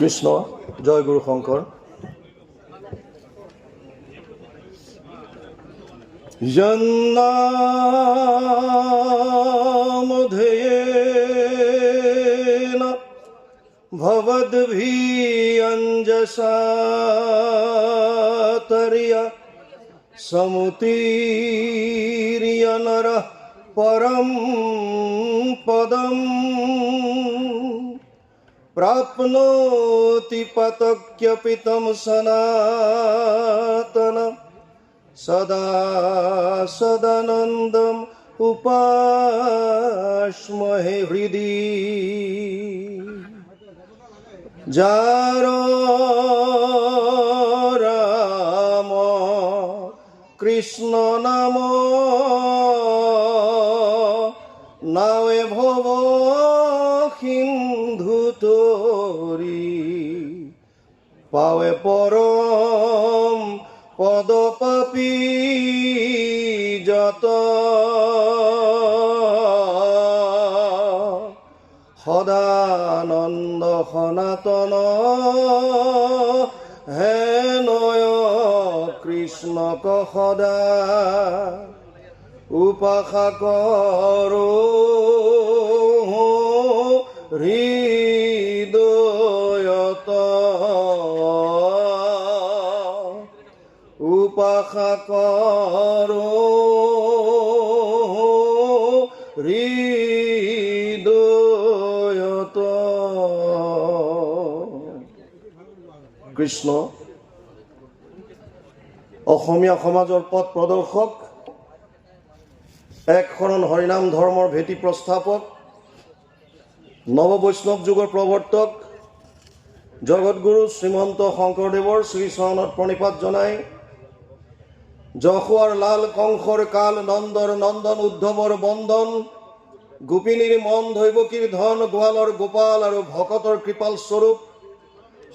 কৃষ্ণ জয় গুরু শঙ্কর। জন্নামধেয়েন ভবদ্ভিয়ঞ্জসা তরিয়া সমুতীর্য নরঃ পরম পদম प्राप्नोति पतक्यपितं सनातनं सदा सदानन्दम् उपास्महे हृदि जार राम कृष्ण नाम नावे भव সিন্ধু তরি পাৱে পৰম পদ পাপী যত সদানন্দ সনাতন হে নয় কৃষ্ণক সদা উপাসা কৰো হৃদয়ত উপাসা কৰো হৃদয়ত। কৃষ্ণ অসমীয়া সমাজৰ পথ প্ৰদৰ্শক, এক শৰণ হৰিনাম ধৰ্মৰ ভেটি প্ৰস্থাপক, নৱ বৈষ্ণৱ যুগৰ প্ৰৱৰ্তক জগতগুৰু শ্ৰীমন্ত শংকৰদেৱৰ শ্ৰীচৰণত প্ৰণিপাত জনাই যশোৱাৰ লাল কংসৰ কাল নন্দৰ নন্দন উদ্ধৱৰ বন্দন গোপিনীৰ মন দৈৱকীৰ ধন গোৱালৰ গোপাল আৰু ভকতৰ কৃপাল স্বৰূপ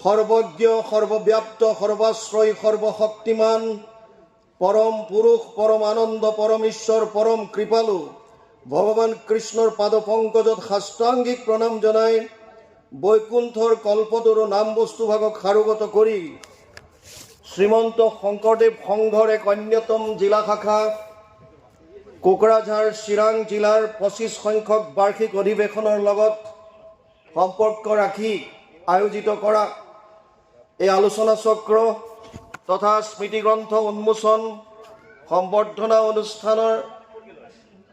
সৰ্বজ্ঞ সৰ্বব্যাপ্ত সৰ্বাশ্ৰয়ী সৰ্বশক্তিমান পৰম পুৰুষ পৰম আনন্দ পৰম ঈশ্বৰ পৰম কৃপালু ভগৱান কৃষ্ণৰ পাদ পংকজত সাষ্টাংগিক প্ৰণাম জনাই বৈকুণ্ঠৰ কল্পতৰু নাম বস্তুভাগক সাৰোগত কৰি শ্ৰীমন্ত শংকৰদেৱ সংঘৰ এক অন্যতম জিলা শাখা কোকৰাঝাৰ চিৰাং জিলাৰ 25 সংখ্যক বাৰ্ষিক অধিৱেশনৰ লগত সম্পৰ্ক ৰাখি আয়োজিত কৰা এই আলোচনা চক্ৰ তথা স্মৃতিগ্ৰন্থ উন্মোচন সম্বৰ্ধনা অনুষ্ঠানৰ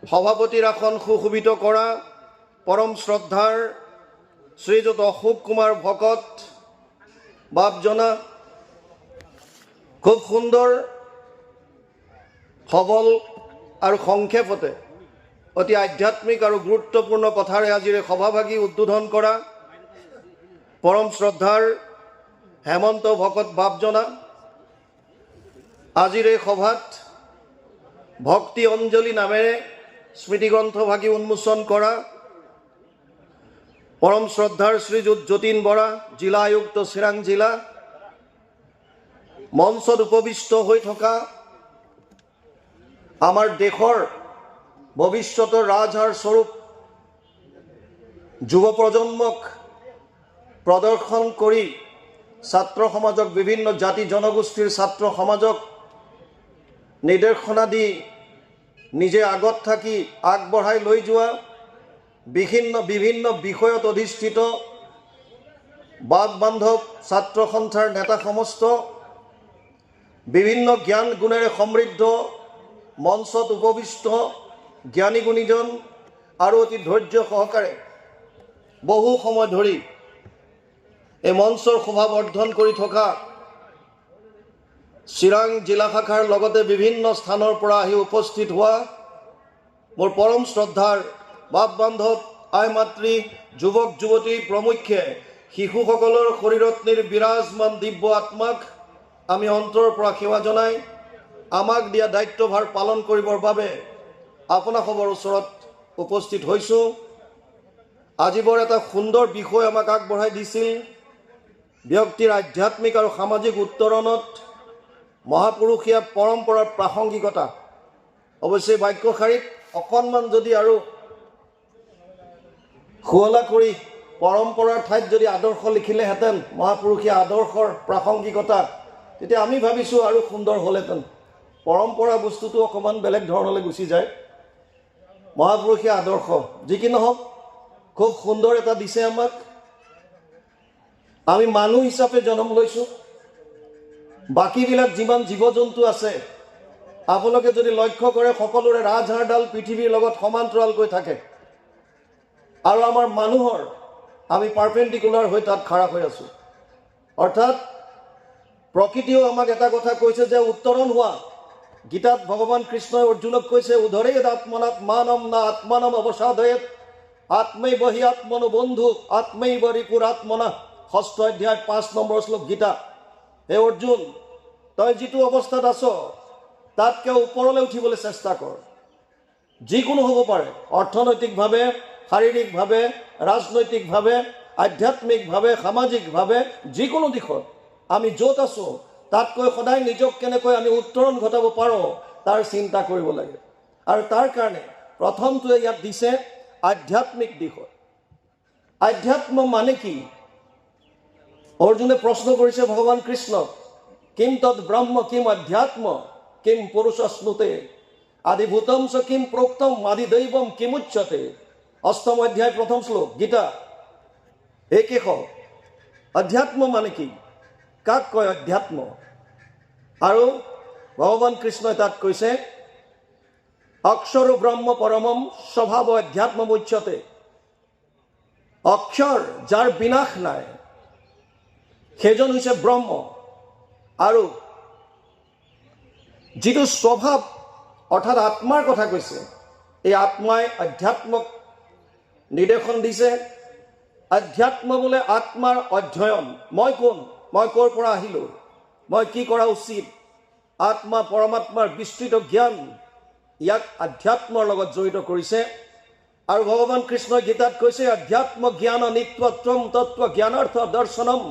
সভাপতিৰ আসন সুশোভিত কৰা পৰম শ্ৰদ্ধাৰ শ্ৰীযুত অশোক কুমাৰ ভকত বাপজনা, খুব সুন্দৰ সবল আৰু সংক্ষেপতে অতি আধ্যাত্মিক আৰু গুৰুত্বপূৰ্ণ কথাৰে আজিৰে সভাভাগী উদ্বোধন কৰা পৰম শ্ৰদ্ধাৰ হেমন্ত ভকত বাপজনা, আজিৰ এই সভাত ভক্তি অঞ্জলি নামেৰে স্মৃতিগ্ৰন্থভাগী উন্মোচন কৰা পৰম শ্ৰদ্ধাৰ শ্ৰীযুত যতীন বৰা, জিলা আয়ুক্ত চিৰাং জিলা, মঞ্চত উপবিষ্ট হৈ থকা আমাৰ দেশৰ ভৱিষ্যতৰ ৰাজহাড় স্বৰূপ যুৱ প্ৰজন্মক প্ৰদৰ্শন কৰি ছাত্ৰ সমাজক বিভিন্ন জাতি জনগোষ্ঠীৰ ছাত্ৰ সমাজক নিৰ্দেশনা দি নিজে আগত থাকি আগবঢ়াই লৈ যোৱা বিভিন্ন বিষয়ত অধিষ্ঠিত বাদ বান্ধৱ ছাত্ৰ সন্থাৰ নেতা সমস্ত বিভিন্ন জ্ঞান গুণেৰে সমৃদ্ধ মঞ্চত উপবিষ্ট জ্ঞানী গুণীজন আৰু অতি ধৈৰ্য সহকাৰে বহু সময় ধৰি এই মঞ্চৰ শোভা বৰ্ধন কৰি থকা চিৰাং জিলা শাখাৰ লগতে বিভিন্ন স্থানৰ পৰা আহি উপস্থিত হোৱা মোৰ পৰম শ্ৰদ্ধাৰ বাপ বান্ধৱ আই মাতৃ যুৱক যুৱতী প্ৰমুখ্যে শিশুসকলৰ শৰীৰত বিৰাজমান দিব্য আত্মাক আমি অন্তৰৰ পৰা সেৱা জনাই আমাক দিয়া দায়িত্বভাৰ পালন কৰিবৰ বাবে আপোনাসৱৰ ওচৰত উপস্থিত হৈছোঁ। আজি বৰ এটা সুন্দৰ বিষয় আমাক আগবঢ়াই দিছিল। ব্যক্তিৰ আধ্যাত্মিক আৰু সামাজিক উত্তৰণত মহাপুৰুষীয়া পৰম্পৰাৰ প্ৰাসংগিকতা। অৱশ্যে বাক্যশাৰীত অকণমান যদি আৰু খুৱলা কৰি পৰম্পৰাৰ ঠাইত যদি আদৰ্শ লিখিলেহেঁতেন, মহাপুৰুষীয়া আদৰ্শৰ প্ৰাসংগিকতা, তেতিয়া আমি ভাবিছোঁ আৰু সুন্দৰ হ'লহেঁতেন। পৰম্পৰা বস্তুটো অকণমান বেলেগ ধৰণলৈ গুচি যায়। মহাপুৰুষীয়া আদৰ্শ যি কি নহওক খুব সুন্দৰ এটা দিছে আমাক। আমি মানুহ হিচাপে জন্ম লৈছোঁ। বাকীবিলাক যিমান জীৱ জন্তু আছে আপোনালোকে যদি লক্ষ্য কৰে সকলোৰে ৰাজহাড়ডাল পৃথিৱীৰ লগত সমান্তৰালকৈ থাকে, আৰু আমাৰ মানুহৰ আমি পাৰপেণ্ডিকুলাৰ হৈ তাত খাৰা হৈ আছোঁ। অৰ্থাৎ প্ৰকৃতিয়েও আমাক এটা কথা কৈছে যে উত্তৰণ হোৱা। গীতাত ভগৱান কৃষ্ণই অৰ্জুনক কৈছে, উধৰেদ আত্মনাত্মানম না আত্মানম অৱসাদয়েত আত্মৈব হি আত্মনো বন্ধু আত্মৈব ৰিপুৰ আত্মনা। 6ষ্ঠ অধ্যায় 5 নম্বৰ শ্লোক গীতা। হে অৰ্জুন, তই যিটো অৱস্থাত আছ তাতকৈ ওপৰলৈ উঠিবলৈ চেষ্টা কৰ। যিকোনো হ'ব পাৰে, অৰ্থনৈতিকভাৱে, শাৰীৰিকভাৱে, ৰাজনৈতিকভাৱে, আধ্যাত্মিকভাৱে, সামাজিকভাৱে, যিকোনো দিশত আমি য'ত আছোঁ তাতকৈ সদায় নিজক কেনেকৈ আমি উত্তৰণ ঘটাব পাৰোঁ তাৰ চিন্তা কৰিব লাগে। আৰু তাৰ কাৰণে প্ৰথমটোৱে ইয়াত দিছে আধ্যাত্মিক দিশত। আধ্যাত্ম মানে কি? অৰ্জুনে প্ৰশ্ন কৰিছে ভগৱান কৃষ্ণক, কিম তৎ ব্ৰহ্ম কিম অধ্যাত্ম কিম পুৰুষস্নুতে আদিভূতম চ কিম প্ৰোক্তম আদিদৈৱম কিমুচ্যতে। 8ম অধ্যায় 1ম শ্লোক গীতা। একেশ অধ্যাত্ম মানে কি? কাক কয় অধ্যাত্ম? আৰু ভগৱান কৃষ্ণই তাত কৈছে, অক্ষৰ ব্ৰহ্ম পৰমম স্বভাৱ অধ্যাত্ম মুচ্যতে। অক্ষৰ যাৰ বিনাশ নাই সেইজন হৈছে ব্ৰহ্ম। আৰু যিটো স্বভাৱ অৰ্থাৎ আত্মাৰ কথা কৈছে, এই আত্মাই অধ্যাত্মক নিৰ্দেশন দিছে। অধ্যাত্ম বোলে আত্মাৰ অধ্যয়ন। মই কোন, মই ক'ৰ পৰা আহিলোঁ, মই কি কৰা উচিত, আত্মা পৰমাত্মাৰ বিস্তৃত জ্ঞান, ইয়াক আধ্যাত্মৰ লগত জড়িত কৰিছে। আৰু ভগৱান কৃষ্ণই গীতাত কৈছে, অধ্যাত্ম জ্ঞান নিত্যত্বম তত্ত্ব জ্ঞানাৰ্থ দৰ্শনম।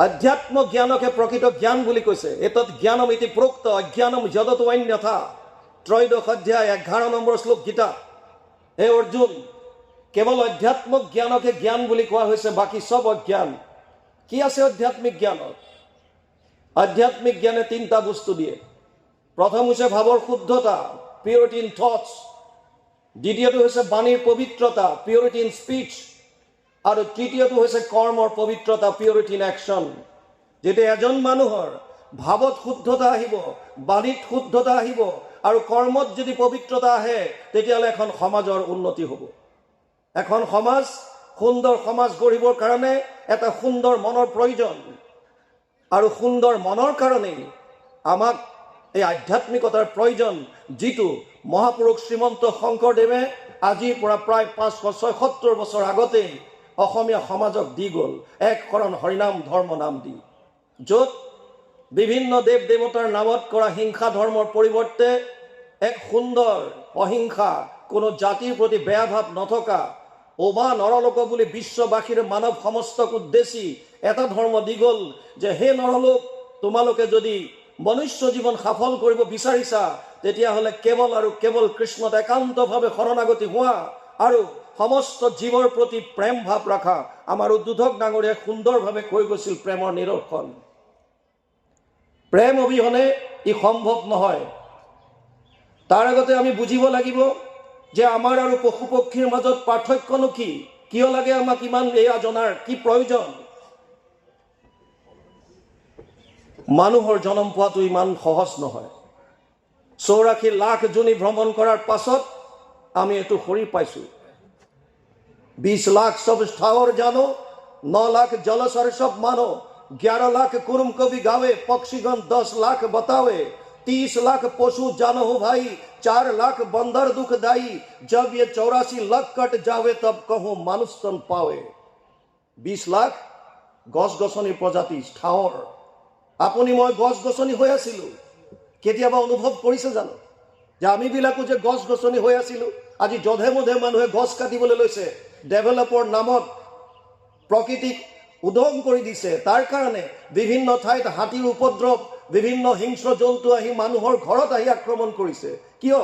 অধ্যাত্ম জ্ঞানকে প্ৰকৃত জ্ঞান বুলি কৈছে। এতৎ জ্ঞানম ইতি প্ৰোক্ত অজ্ঞানম যদতো অন্যথা। 3য় অধ্যায় 11 নম্বৰ শ্লোক গীতা। হে অৰ্জুন, কেৱল অধ্যাত্মিক জ্ঞানকে জ্ঞান বুলি কোৱা হৈছে, বাকী চব অজ্ঞান। কি আছে আধ্যাত্মিক জ্ঞানত? আধ্যাত্মিক জ্ঞানে 3টা বস্তু দিয়ে। প্ৰথম হৈছে ভাৱৰ শুদ্ধতা, পিউৰিটি ইন থটছ। দ্বিতীয়টো হৈছে বাণীৰ পবিত্ৰতা, পিউৰিটি ইন স্পীচ। আৰু তৃতীয়টো হৈছে কৰ্মৰ পবিত্ৰতা, পিউৰিটি ইন একশ্যন। যেতিয়া এজন মানুহৰ ভাৱত শুদ্ধতা আহিব, বাণীত শুদ্ধতা আহিব আৰু কৰ্মত যদি পবিত্ৰতা আহে, তেতিয়াহ'লে এখন সমাজৰ উন্নতি হ'ব। এখন সমাজ, সুন্দৰ সমাজ গঢ়িবৰ কাৰণে এটা সুন্দৰ মনৰ প্ৰয়োজন। আৰু সুন্দৰ মনৰ কাৰণেই আমাক এই আধ্যাত্মিকতাৰ প্ৰয়োজন, যিটো মহাপুৰুষ শ্ৰীমন্ত শংকৰদেৱে আজিৰ পৰা প্ৰায় 576 বছৰ আগতেই অসমীয়া সমাজক দি গ'ল, এক শৰণ হৰিনাম ধৰ্ম নাম দি। য'ত বিভিন্ন দেৱ দেৱতাৰ নামত কৰা হিংসা ধৰ্মৰ পৰিৱৰ্তে এক সুন্দৰ অহিংসা, কোনো জাতিৰ প্ৰতি বেয়া ভাৱ নথকা, ওমা নৰলোক বুলি বিশ্ববাসীৰ মানৱ সমস্তক উদ্দেশ্যি এটা ধৰ্ম দি গ'ল যে হে নৰলোক, তোমালোকে যদি মনুষ্য জীৱন সফল কৰিব বিচাৰিছা, তেতিয়াহ'লে কেৱল আৰু কেৱল কৃষ্ণত একান্তভাৱে শৰণাগতি হোৱা আৰু সমস্ত জীৱৰ প্ৰতি প্ৰেম ভাৱ ৰখা। আমাৰ উদ্বোধক ডাঙৰীয়াই সুন্দৰভাৱে কৈ গৈছিল প্ৰেমৰ নিদৰ্শন। প্ৰেম অবিহনে ই সম্ভৱ নহয়। তাৰ আগতে আমি বুজিব লাগিব যে আমাৰ আৰু পশু পক্ষীৰ মাজত পাৰ্থক্যনো কি? কিয় লাগে আমাক ইমান এয়া জনাৰ কি প্ৰয়োজন? মানুহৰ জন্ম পোৱাটো ইমান সহজ নহয়। 84 লাখ জনী ভ্ৰমণ কৰাৰ পাছত আমি এইটো শৰীৰ পাইছোঁ। 20 লাখ সব স্থাৱৰ জানো, 9 লাখ জলচৰ সব মানো, 11 লাখ কুৰুম কবি গাवे, पक्षीगण 10 लाख बतावे, 30 लाख पशु जानो हो भाई, 4 लाख बंदर दुखदाई, जब ये 84 लाख कट जावे तब कहूँ मानुष तन पावे। 20 लाख গছ গছনিৰ প্ৰজাতি স্থাৱৰ। আপুনি মই গছ গছনি হৈ আছিলোঁ, কেতিয়াবা অনুভৱ কৰিছে জানো যে আমিবিলাকো যে গছ গছনি হৈ আছিলোঁ? আজি যধে মধে মানুহে গছ কাটিবলৈ লৈছে, ডেভেলপৰ নামত প্ৰকৃতিক উদং কৰি দিছে। তাৰ কাৰণে বিভিন্ন ঠাইত হাতীৰ উপদ্ৰৱ, বিভিন্ন হিংস্ৰ জন্তু আহি মানুহৰ ঘৰত আহি আক্ৰমণ কৰিছে। কিয়?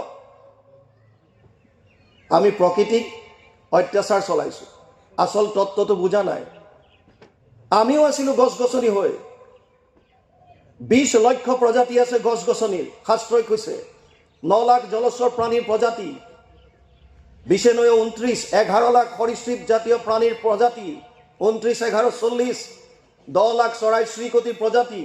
আমি প্ৰকৃতিক অত্যাচাৰ চলাইছোঁ। আসল তত্ত্বটো বুজা নাই। আমিও আছিলোঁ গছ গছনি হৈ। 20 লক্ষ প্ৰজাতি আছে গছ গছনিৰ, শাস্ত্ৰই কৈছে। 9 লাখ জলচৰ প্ৰাণীৰ প্ৰজাতি, 29 11 লাখ সৰীসৃপ জাতীয় প্ৰাণীৰ প্ৰজাতি, 29 11 40, 10 লাখ চৰাই চিৰিকটিৰ প্ৰজাতি,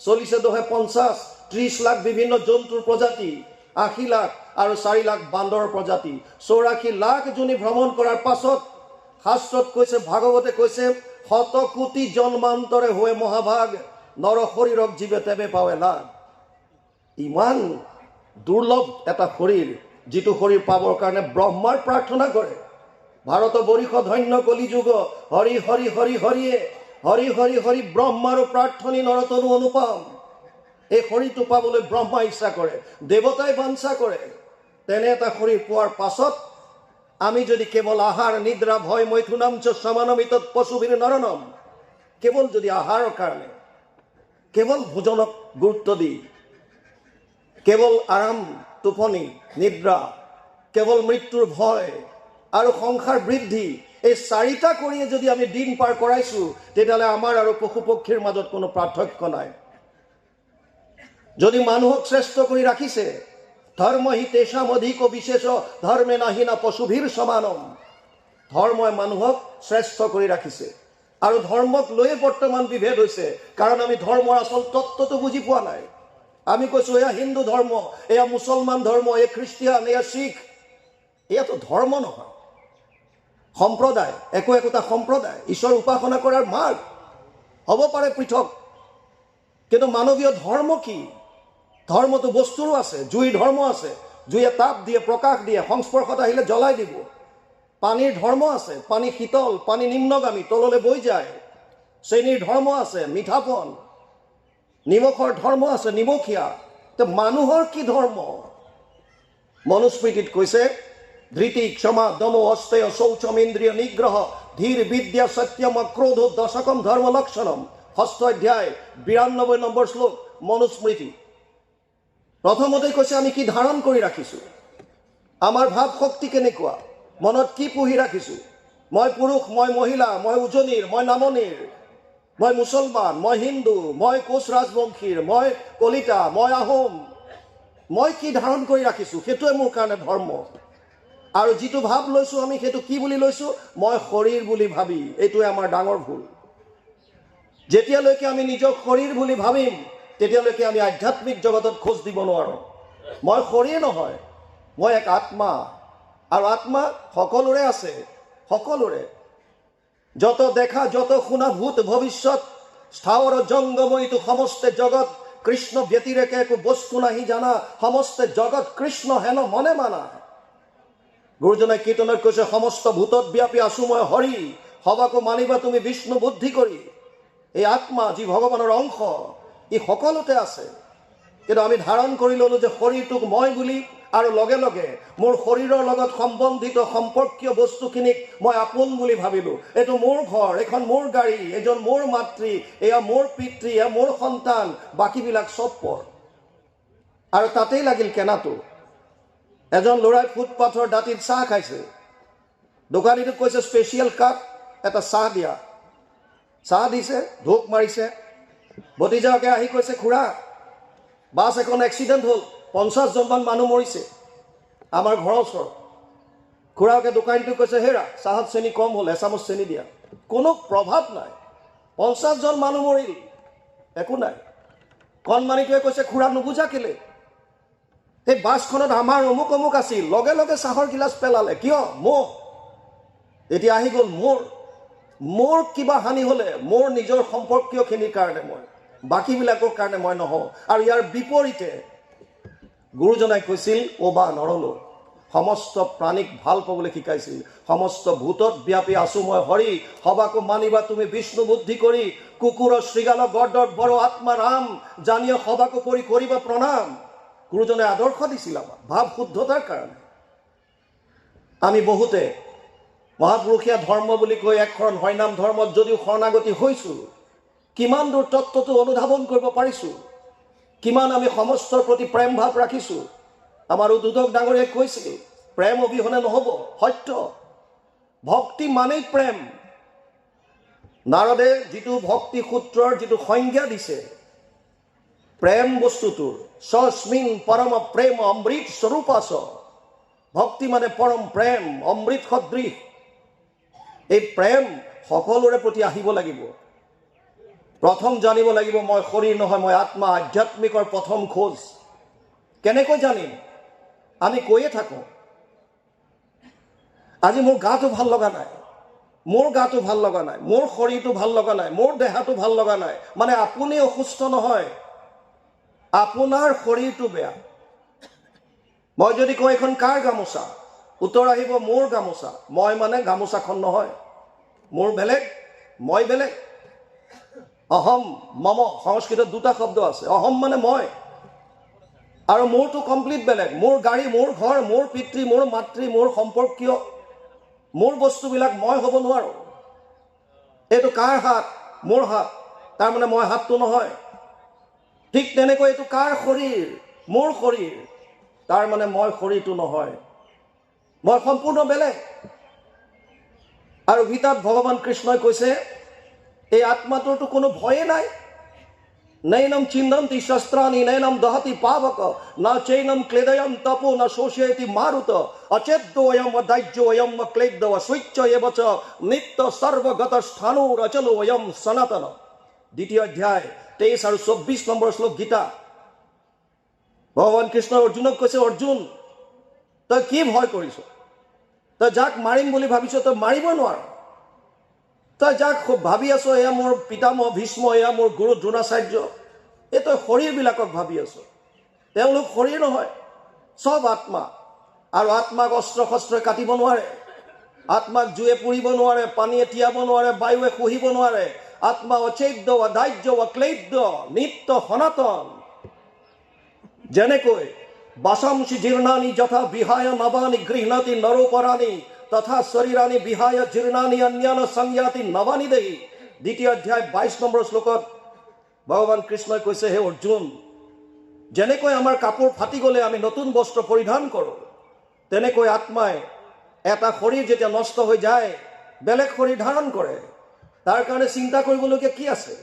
40 10 50, 30 লাখ বিভিন্ন জন্তুৰ প্ৰজাতি, 80 লাখ আৰু 4 লাখ বান্দৰৰ প্ৰজাতি, 84 লাখ জনী ভ্ৰমণ কৰাৰ পাছত শাস্ত্ৰত কৈছে, ভাগৱতে কৈছে, 100 কোটি জন্মান্তৰে হৈ মহাভাগ নৰ শৰীৰক জীৱে তেবে পাৱে লাভ। ইমান দুৰ্লভ এটা শৰীৰ, যিটো শৰীৰ পাবৰ কাৰণে ব্ৰহ্মাৰ প্ৰাৰ্থনা কৰে। ভাৰত বৰিষ ধন্য কলিযুগ, হৰি হৰি হৰি হৰিয়ে, হৰি হৰি হৰি ব্ৰহ্মাৰো প্ৰাৰ্থনী নৰতনু অনুপম। এই শৰীৰটো পাবলৈ ব্ৰহ্মা ইচ্ছা কৰে, দেৱতাই বাঞ্ছা কৰে। তেনে এটা শৰীৰ পোৱাৰ পাছত আমি যদি কেৱল আহাৰ নিদ্ৰা ভয় মৈথুনাম চ সমানমিত পশুভিৰ নৰনম, কেৱল যদি আহাৰৰ কাৰণে, কেৱল ভোজনক গুৰুত্ব দি, কেৱল আৰাম টোপনি নিদ্ৰা, কেৱল মৃত্যুৰ ভয় আৰু সংসাৰ বৃদ্ধি, এই 4টা কৰিয়ে যদি আমি দিন পাৰ কৰাইছোঁ, তেতিয়াহ'লে আমাৰ আৰু পশু পক্ষীৰ মাজত কোনো পাৰ্থক্য নাই। যদি মানুহক শ্ৰেষ্ঠ কৰি ৰাখিছে, ধৰ্ম হি তেষাম অধিক বিশেষ ধৰ্মে নাহিনা পশুভিৰ সমানম, ধৰ্মই মানুহক শ্ৰেষ্ঠ কৰি ৰাখিছে। আৰু ধৰ্মক লৈয়ে বৰ্তমান বিভেদ হৈছে, কাৰণ আমি ধৰ্মৰ আচল তত্ত্বটো বুজি পোৱা নাই। আমি কৈছোঁ এয়া হিন্দু ধৰ্ম, এয়া মুছলমান ধৰ্ম, এয়া খ্ৰীষ্টিয়ান, এয়া শিখ। এয়াতো ধৰ্ম নহয়, সম্প্ৰদায়। একোটা সম্প্ৰদায় ঈশ্বৰ উপাসনা কৰাৰ মাৰ্গ হ'ব পাৰে পৃথক, কিন্তু মানৱীয় ধৰ্ম কি? ধৰ্মটো বস্তুৰো আছে। জুইৰ ধৰ্ম আছে, জুইয়ে তাপ দিয়ে, প্ৰকাশ দিয়ে, সংস্পৰ্শত আহিলে জ্বলাই দিব। পানীৰ ধৰ্ম আছে, পানী শীতল, পানী নিম্নগামী, তললৈ বৈ যায়। চেনীৰ ধৰ্ম আছে, মিঠাপন। নিমখৰ ধৰ্ম আছে, নিমখীয়া। তো মানুহৰ কি ধৰ্ম? মনুস্মৃতিত কৈছে, ধৃতি ক্ষমা দম অস্তেয় শৌচম ইন্দ্ৰিয় নিগ্ৰহ ধীৰ বিদ্যা সত্যম ক্ৰোধ দশকম ধৰ্ম লক্ষণম। 6ষ্ঠ অধ্যায় 92 নম্বৰ শ্লোক মনুস্মৃতি। প্ৰথমতেই কৈছে আমি কি ধাৰণ কৰি ৰাখিছোঁ, আমাৰ ভাৱ শক্তি কেনেকুৱা, মনত কি পুহি ৰাখিছোঁ। মই পুৰুষ, মই মহিলা, মই উজনিৰ, মই নামনিৰ, মই মুছলমান, মই হিন্দু, মই কোচ ৰাজবংশীৰ, মই কলিতা, মই আহোম, মই কি ধাৰণ কৰি ৰাখিছোঁ, সেইটোৱে মোৰ কাৰণে ধৰ্ম। আৰু যিটো ভাৱ লৈছোঁ আমি, সেইটো কি বুলি লৈছোঁ? মই শৰীৰ বুলি ভাবি। এইটোৱে আমাৰ ডাঙৰ ভুল। যেতিয়ালৈকে আমি নিজক শৰীৰ বুলি ভাবিম, তেতিয়ালৈকে আমি আধ্যাত্মিক জগতত খোজ দিব নোৱাৰোঁ। মই শৰীৰ নহয়, মই এক আত্মা। আৰু আত্মা সকলোৰে আছে, সকলোৰে। যত দেখা, যত শুনা, ভূত ভৱিষ্যত স্থাৱৰ জংগময়িতো সমস্তে জগত কৃষ্ণ ব্যতিৰেকে একো বস্তু নাহি জানা, সমস্তে জগত কৃষ্ণ হেন মনে মানা। গুৰুজনাই কীৰ্তনত কৈছে, সমস্ত ভূতত ব্যাপী আছো মই হৰি, সবাকো মানিবা তুমি বিষ্ণু বুদ্ধি কৰি। এই আত্মা যি ভগৱানৰ অংশ, ই সকলোতে আছে। কিন্তু আমি ধাৰণ কৰি ল'লো যে শৰীৰটোক মই বুলি, আৰু লগে লগে মোৰ শৰীৰৰ লগত সম্বন্ধিত সম্পৰ্কীয় বস্তুখিনিক মই আপোন বুলি ভাবিলোঁ। এইটো মোৰ ঘৰ, এইখন মোৰ গাড়ী, এইজন মোৰ মাতৃ, এয়া মোৰ পিতৃ, এয়া মোৰ সন্তান, বাকীবিলাক চব পৰ। আৰু তাতেই লাগিল কেনাটো। এজন ল'ৰাই ফুটপাথৰ দাঁতিত চাহ খাইছে, দোকানীটোক কৈছে স্পেচিয়েল কাপ এটা চাহ দিয়া। চাহ দিছে, ঢোক মাৰিছে। ভতিজাকে আহি কৈছে, খুৰা বাছ এখন এক্সিডেণ্ট হ'ল, 50 জনমান মানুহ মৰিছে আমাৰ ঘৰৰ ওচৰত। খুৰাকে দোকানীটোক কৈছে, হেৰা চাহত চেনি কম হ'ল, এচামুচ চেনি দিয়া। কোনো প্ৰভাৱ নাই, 50 জন মানুহ মৰিল, একো নাই। কণমানিটোৱে কৈছে, খুৰা নুবুজা কেলে? সেই বাছখনত আমাৰ অমুক অমুক আছিল, লগে লগে চাহৰ গিলাচ পেলালে, কিয়? মোৰ এতিয়া আহি গ'ল মোৰ কিবা হানি হ'লে মোৰ নিজৰ সম্পৰ্কীয়খিনিৰ কাৰণে মই, বাকীবিলাকৰ কাৰণে মই নহওঁ। আৰু ইয়াৰ বিপৰীতে গুৰুজনাই কৈছিল, অবা নৰলো, সমস্ত প্ৰাণীক ভাল পাবলৈ শিকাইছিল। সমস্ত ভূতত ব্যাপী আছো মই হৰি, সবাকো মানিবা তুমি বিষ্ণু বুদ্ধি কৰি। কুকুৰ শৃগাল গৰ্দৰ বড় আত্মা ৰাম, জানিয়ে সবাকো পৰি কৰিবা প্ৰণাম। গুৰুজনে আদৰ্শ দিছিল আমাক ভাৱ শুদ্ধতাৰ কাৰণে। আমি বহুতে মহাপুৰুষীয়া ধৰ্ম বুলি কৈ একশৰণ হৰিনাম ধৰ্মত যদিও শৰণাগতি হৈছোঁ, কিমান দূৰ তত্ত্বটো অনুধাৱন কৰিব পাৰিছোঁ, কিমান আমি সমস্তৰ প্ৰতি প্ৰেম ভাৱ ৰাখিছোঁ। আমাৰ উদ্বোধক ডাঙৰীয়াই কৈছিল, প্ৰেম অবিহনে নহ'ব, সত্য। ভক্তি মানেই প্ৰেম। নাৰদে যিটো ভক্তি সূত্ৰৰ যিটো সংজ্ঞা দিছে প্ৰেম বস্তুটোৰ, সস্মিন পৰম প্ৰেম অমৃত স্বৰূপাচ, ভক্তি মানে পৰম প্ৰেম, অমৃত সদৃশ। এই প্ৰেম সকলোৰে প্ৰতি আহিব লাগিব। প্ৰথম জানিব লাগিব মই শৰীৰ নহয়, মই আত্মা। আধ্যাত্মিকৰ প্ৰথম খোজ কেনেকৈ জানিম? আমি কৈয়ে থাকোঁ আজি মোৰ গাটো ভাল লগা নাই, মোৰ গাটো ভাল লগা নাই, মোৰ শৰীৰটো ভাল লগা নাই, মোৰ দেহাটো ভাল লগা নাই। মানে আপুনি অসুস্থ নহয়, আপোনাৰ শৰীৰটো বেয়া। মই যদি কওঁ এখন কাৰ গামোচা, উত্তৰ আহিব মোৰ গামোচা। মই মানে গামোচাখন নহয়, মোৰ বেলেগ, মই বেলেগ। অহম মম, সংস্কৃতত দুটা শব্দ আছে। অহম মানে মই, আৰু মোৰটো কমপ্লিট বেলেগ। মোৰ গাড়ী, মোৰ ঘৰ, মোৰ পিতৃ, মোৰ মাতৃ, মোৰ সম্পৰ্কীয়, মোৰ বস্তুবিলাক মই হ'ব নোৱাৰোঁ। এইটো কাৰ হাত? মোৰ হাত, তাৰমানে মই হাতটো নহয়। ঠিক তেনেকৈ এইটো কাৰ শৰীৰ? মোৰ শৰীৰ, তাৰমানে মই শৰীৰটো নহয়, মই সম্পূৰ্ণ বেলেগ। আৰু গীতাত ভগৱান কৃষ্ণই কৈছে এই আত্মাটোৰতো কোনো ভয়ে নাই। নৈনম চিন্দন্তি শস্ত্ৰাণি নৈনম দহতি পাৱক না চৈনম ক্লেদয়ম তপো না শোষয়তি মারুত অচেদ্যয়ম অদাহ্যয়ম ক্লেদ্যව স্বৈচ্ছ এবচ নিত্য সর্বগত স্থানুর অচলোয়ম সনাতন। দ্বিতীয় অধ্যায় 23 আৰু 24 নম্বৰ শ্লোক গীতা। ভগৱান কৃষ্ণ অৰ্জুনক কৈছে, অৰ্জুন তই কি ভয় কৰিছ? তই যাক মাৰিম বুলি ভাবিছ তই মাৰিব নোৱাৰ। তই যাক ভাবি আছ এয়া মোৰ পিতামহ ভীষ্ম, এয়া মোৰ গুৰু দ্ৰোণাচাৰ্য, এই তই শৰীৰবিলাকক ভাবি আছ। তেওঁলোক শৰীৰ নহয়, চব আত্মা। আৰু আত্মাক অস্ত্ৰ শস্ত্ৰই কাটিব নোৱাৰে, আত্মাক জুয়ে পুৰিব নোৱাৰে, পানীয়ে তিয়াব নোৱাৰে, বায়ুৱে শুহিব নোৱাৰে। আত্মা অচেদ্য, অদাহ্য, অক্লেদ্য, নিত্য সনাতন। যেনেকৈ বাসাংসি জীৰ্ণানি যথা বিহায় নবানি গৃহণাতি নৰোপৰাণি তথা শৰীৰানি বিহায় জীৰ্ণানি অন্যান সংয়াতি নবানি দেহি। দ্বিতীয় অধ্যায় 22 নম্বৰ শ্লোকত ভগৱান কৃষ্ণই কৈছে, হে অৰ্জুন, যেনেকৈ আমাৰ কাপোৰ ফাটি গ'লে আমি নতুন বস্ত্ৰ পৰিধান কৰোঁ, তেনেকৈ আত্মাই এটা শৰীৰ যেতিয়া নষ্ট হৈ যায় বেলেগ শৰীৰ ধাৰণ কৰে। তাৰ কাৰণে চিন্তা কৰিবলগীয়া কি আছে?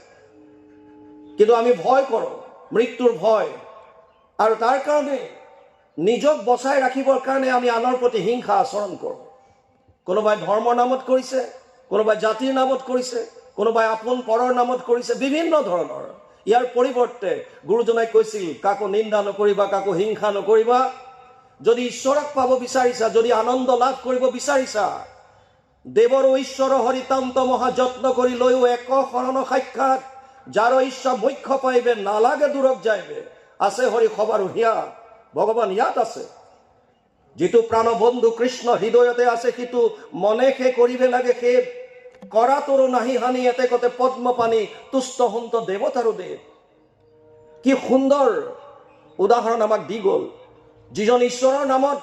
কিন্তু আমি ভয় কৰোঁ, মৃত্যুৰ ভয়। আৰু তাৰ কাৰণে নিজক বচাই ৰাখিবৰ কাৰণে আমি আনৰ প্ৰতি হিংসা আচৰণ কৰোঁ। কোনোবাই ধৰ্মৰ নামত কৰিছে, কোনোবাই জাতিৰ নামত কৰিছে, কোনোবাই আপোন পৰৰ নামত কৰিছে, বিভিন্ন ধৰণৰ। ইয়াৰ পৰিৱৰ্তে গুৰুজনাই কৈছিল কাকো নিন্দা নকৰিবা, কাকো হিংসা নকৰিবা। যদি ঈশ্বৰক পাব বিচাৰিছা, যদি আনন্দ লাভ কৰিব বিচাৰিছা, দেৱৰ ঈশ্বৰ হৰিতান্ত মহা যত্ন কৰি লৈও এক শৰণ সাক্ষাৎ, যাৰ ইচ্ছা মুখ্য পাইবে নালাগে দূৰক যাইবে, আছে হৰি সবাৰো হিয়া। ভগৱান ইয়াত আছে। যিটো প্ৰাণবন্ধু কৃষ্ণ হৃদয়তে আছে, সিটো মনে সে কৰিবে লাগে, সে কৰা তোৰো নাহি হানি, এতে কতে পদ্ম পানী তুষ্ট হন্ত দেৱতাৰো দেৱ। কি সুন্দৰ উদাহৰণ আমাক দি গ'ল। যিজন ঈশ্বৰৰ নামত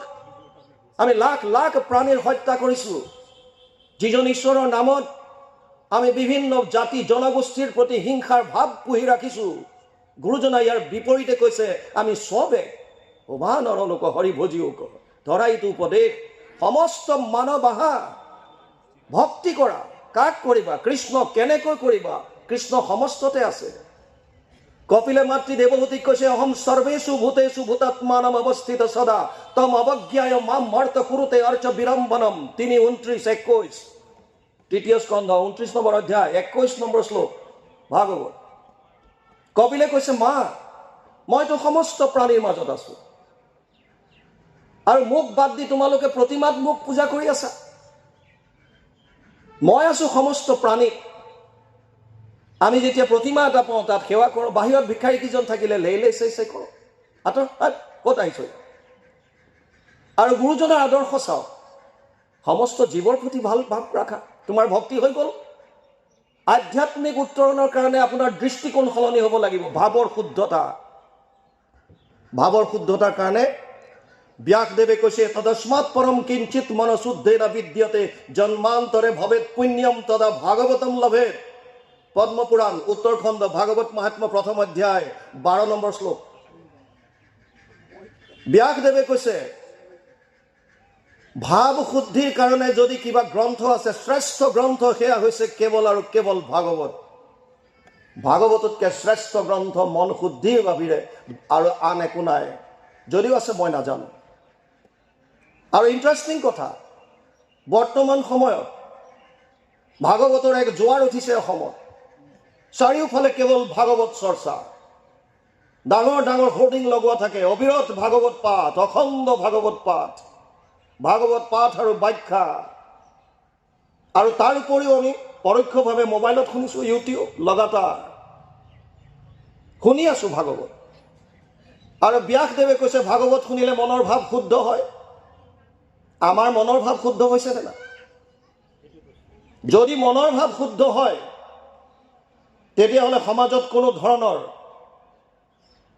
আমি লাখ লাখ প্ৰাণীৰ হত্যা কৰিছোঁ, যিজন ঈশ্বৰৰ নামত আমি বিভিন্ন জাতি জনগোষ্ঠীৰ প্ৰতি হিংসাৰ ভাৱ পুহি ৰাখিছোঁ, গুৰুজনাই ইয়াৰ বিপৰীতে কৈছে আমি চবে শোভা নৰলোক হৰি ভজিওক ধৰাইতো উপদেশ সমস্ত মানৱ আহা ভক্তি কৰা। কাক কৰিবা? কৃষ্ণ। কেনেকৈ কৰিবা? কৃষ্ণ সমস্ততে আছে। কপিলে মাতৃ দেৱহূতিক কৈছে, অহম সৰ্বেষু ভূতেষু ভূতাত্মানাম অৱস্থিত সদা তম অৱজ্ঞায় মাম মৰ্ত কুৰুতে অৰ্চ বিৰম্বনম। 3:29-21 তৃতীয় স্কন্ধ 29 নম্বৰ অধ্যায় 21 নম্বৰ শ্লোক ভাগৱত। কপিলে কৈছে, মা মইতো সমস্ত প্ৰাণীৰ মাজত আছো, আৰু মোক বাদ দি তোমালোকে প্ৰতিমাত মোক পূজা কৰি আছা। মই আছো সমস্ত প্ৰাণী। আমি যেতিয়া প্ৰতিমা এটা পাওঁ তাত সেৱা কৰোঁ, বাহিৰত ভিক্ষাৰী কিজন থাকিলে লেইলে চেই কৰোঁ, আঁতৰ ক'ত আহিছ। আৰু গুৰুজনাৰ আদৰ্শ চাওঁ, সমস্ত জীৱৰ প্ৰতি ভাল ভাৱ ৰাখা, তোমাৰ ভক্তি হৈ গ'ল। আধ্যাত্মিক উত্তৰণৰ কাৰণে আপোনাৰ দৃষ্টিকোণ সলনি হ'ব লাগিব। ভাৱৰ শুদ্ধতা, ভাৱৰ শুদ্ধতাৰ কাৰণে ব্যাসদেৱে কৈছে, তদস্মাৎ পৰম কিঞ্চিত মনশুদ্ধেন বিদ্যতে জন্মান্তৰে ভৱেৎ পুণ্যম তদা ভাগৱতম লভেৎ। পদ্মপুৰাণ উত্তৰখণ্ড ভাগৱত মাহাত্ম্য প্ৰথম অধ্যায় 12 নম্বৰ শ্লোক। ব্যাসদেৱে কৈছে ভাৱ শুদ্ধিৰ কাৰণে যদি কিবা গ্ৰন্থ আছে, শ্ৰেষ্ঠ গ্ৰন্থ সেয়া হৈছে কেৱল আৰু কেৱল ভাগৱত। ভাগৱততকৈ শ্ৰেষ্ঠ গ্ৰন্থ মন শুদ্ধিৰ বাহিৰে আৰু আন একো নাই, যদিও আছে মই নাজানো। আৰু ইণ্টাৰেষ্টিং কথা, বৰ্তমান সময়ত ভাগৱতৰ এক জোৱাৰ উঠিছে অসমত। চাৰিওফালে কেৱল ভাগৱত চৰ্চা, ডাঙৰ ডাঙৰ হোৰ্ডিং লগোৱা থাকে, অবিৰত ভাগৱত পাঠ, অখণ্ড ভাগৱত পাঠ, ভাগৱত পাঠ আৰু ব্যাখ্যা। আৰু তাৰ উপৰিও আমি পৰোক্ষভাৱে মোবাইলত শুনিছোঁ, ইউটিউব লগাতাৰ শুনি আছোঁ ভাগৱত। আৰু ব্যাসদেৱে কৈছে ভাগৱত শুনিলে মনৰ ভাৱ শুদ্ধ হয়। আমাৰ মনৰ ভাৱ শুদ্ধ হৈছে নে নাই? যদি মনৰ ভাৱ শুদ্ধ হয়, তেতিয়াহ'লে সমাজত কোনো ধৰণৰ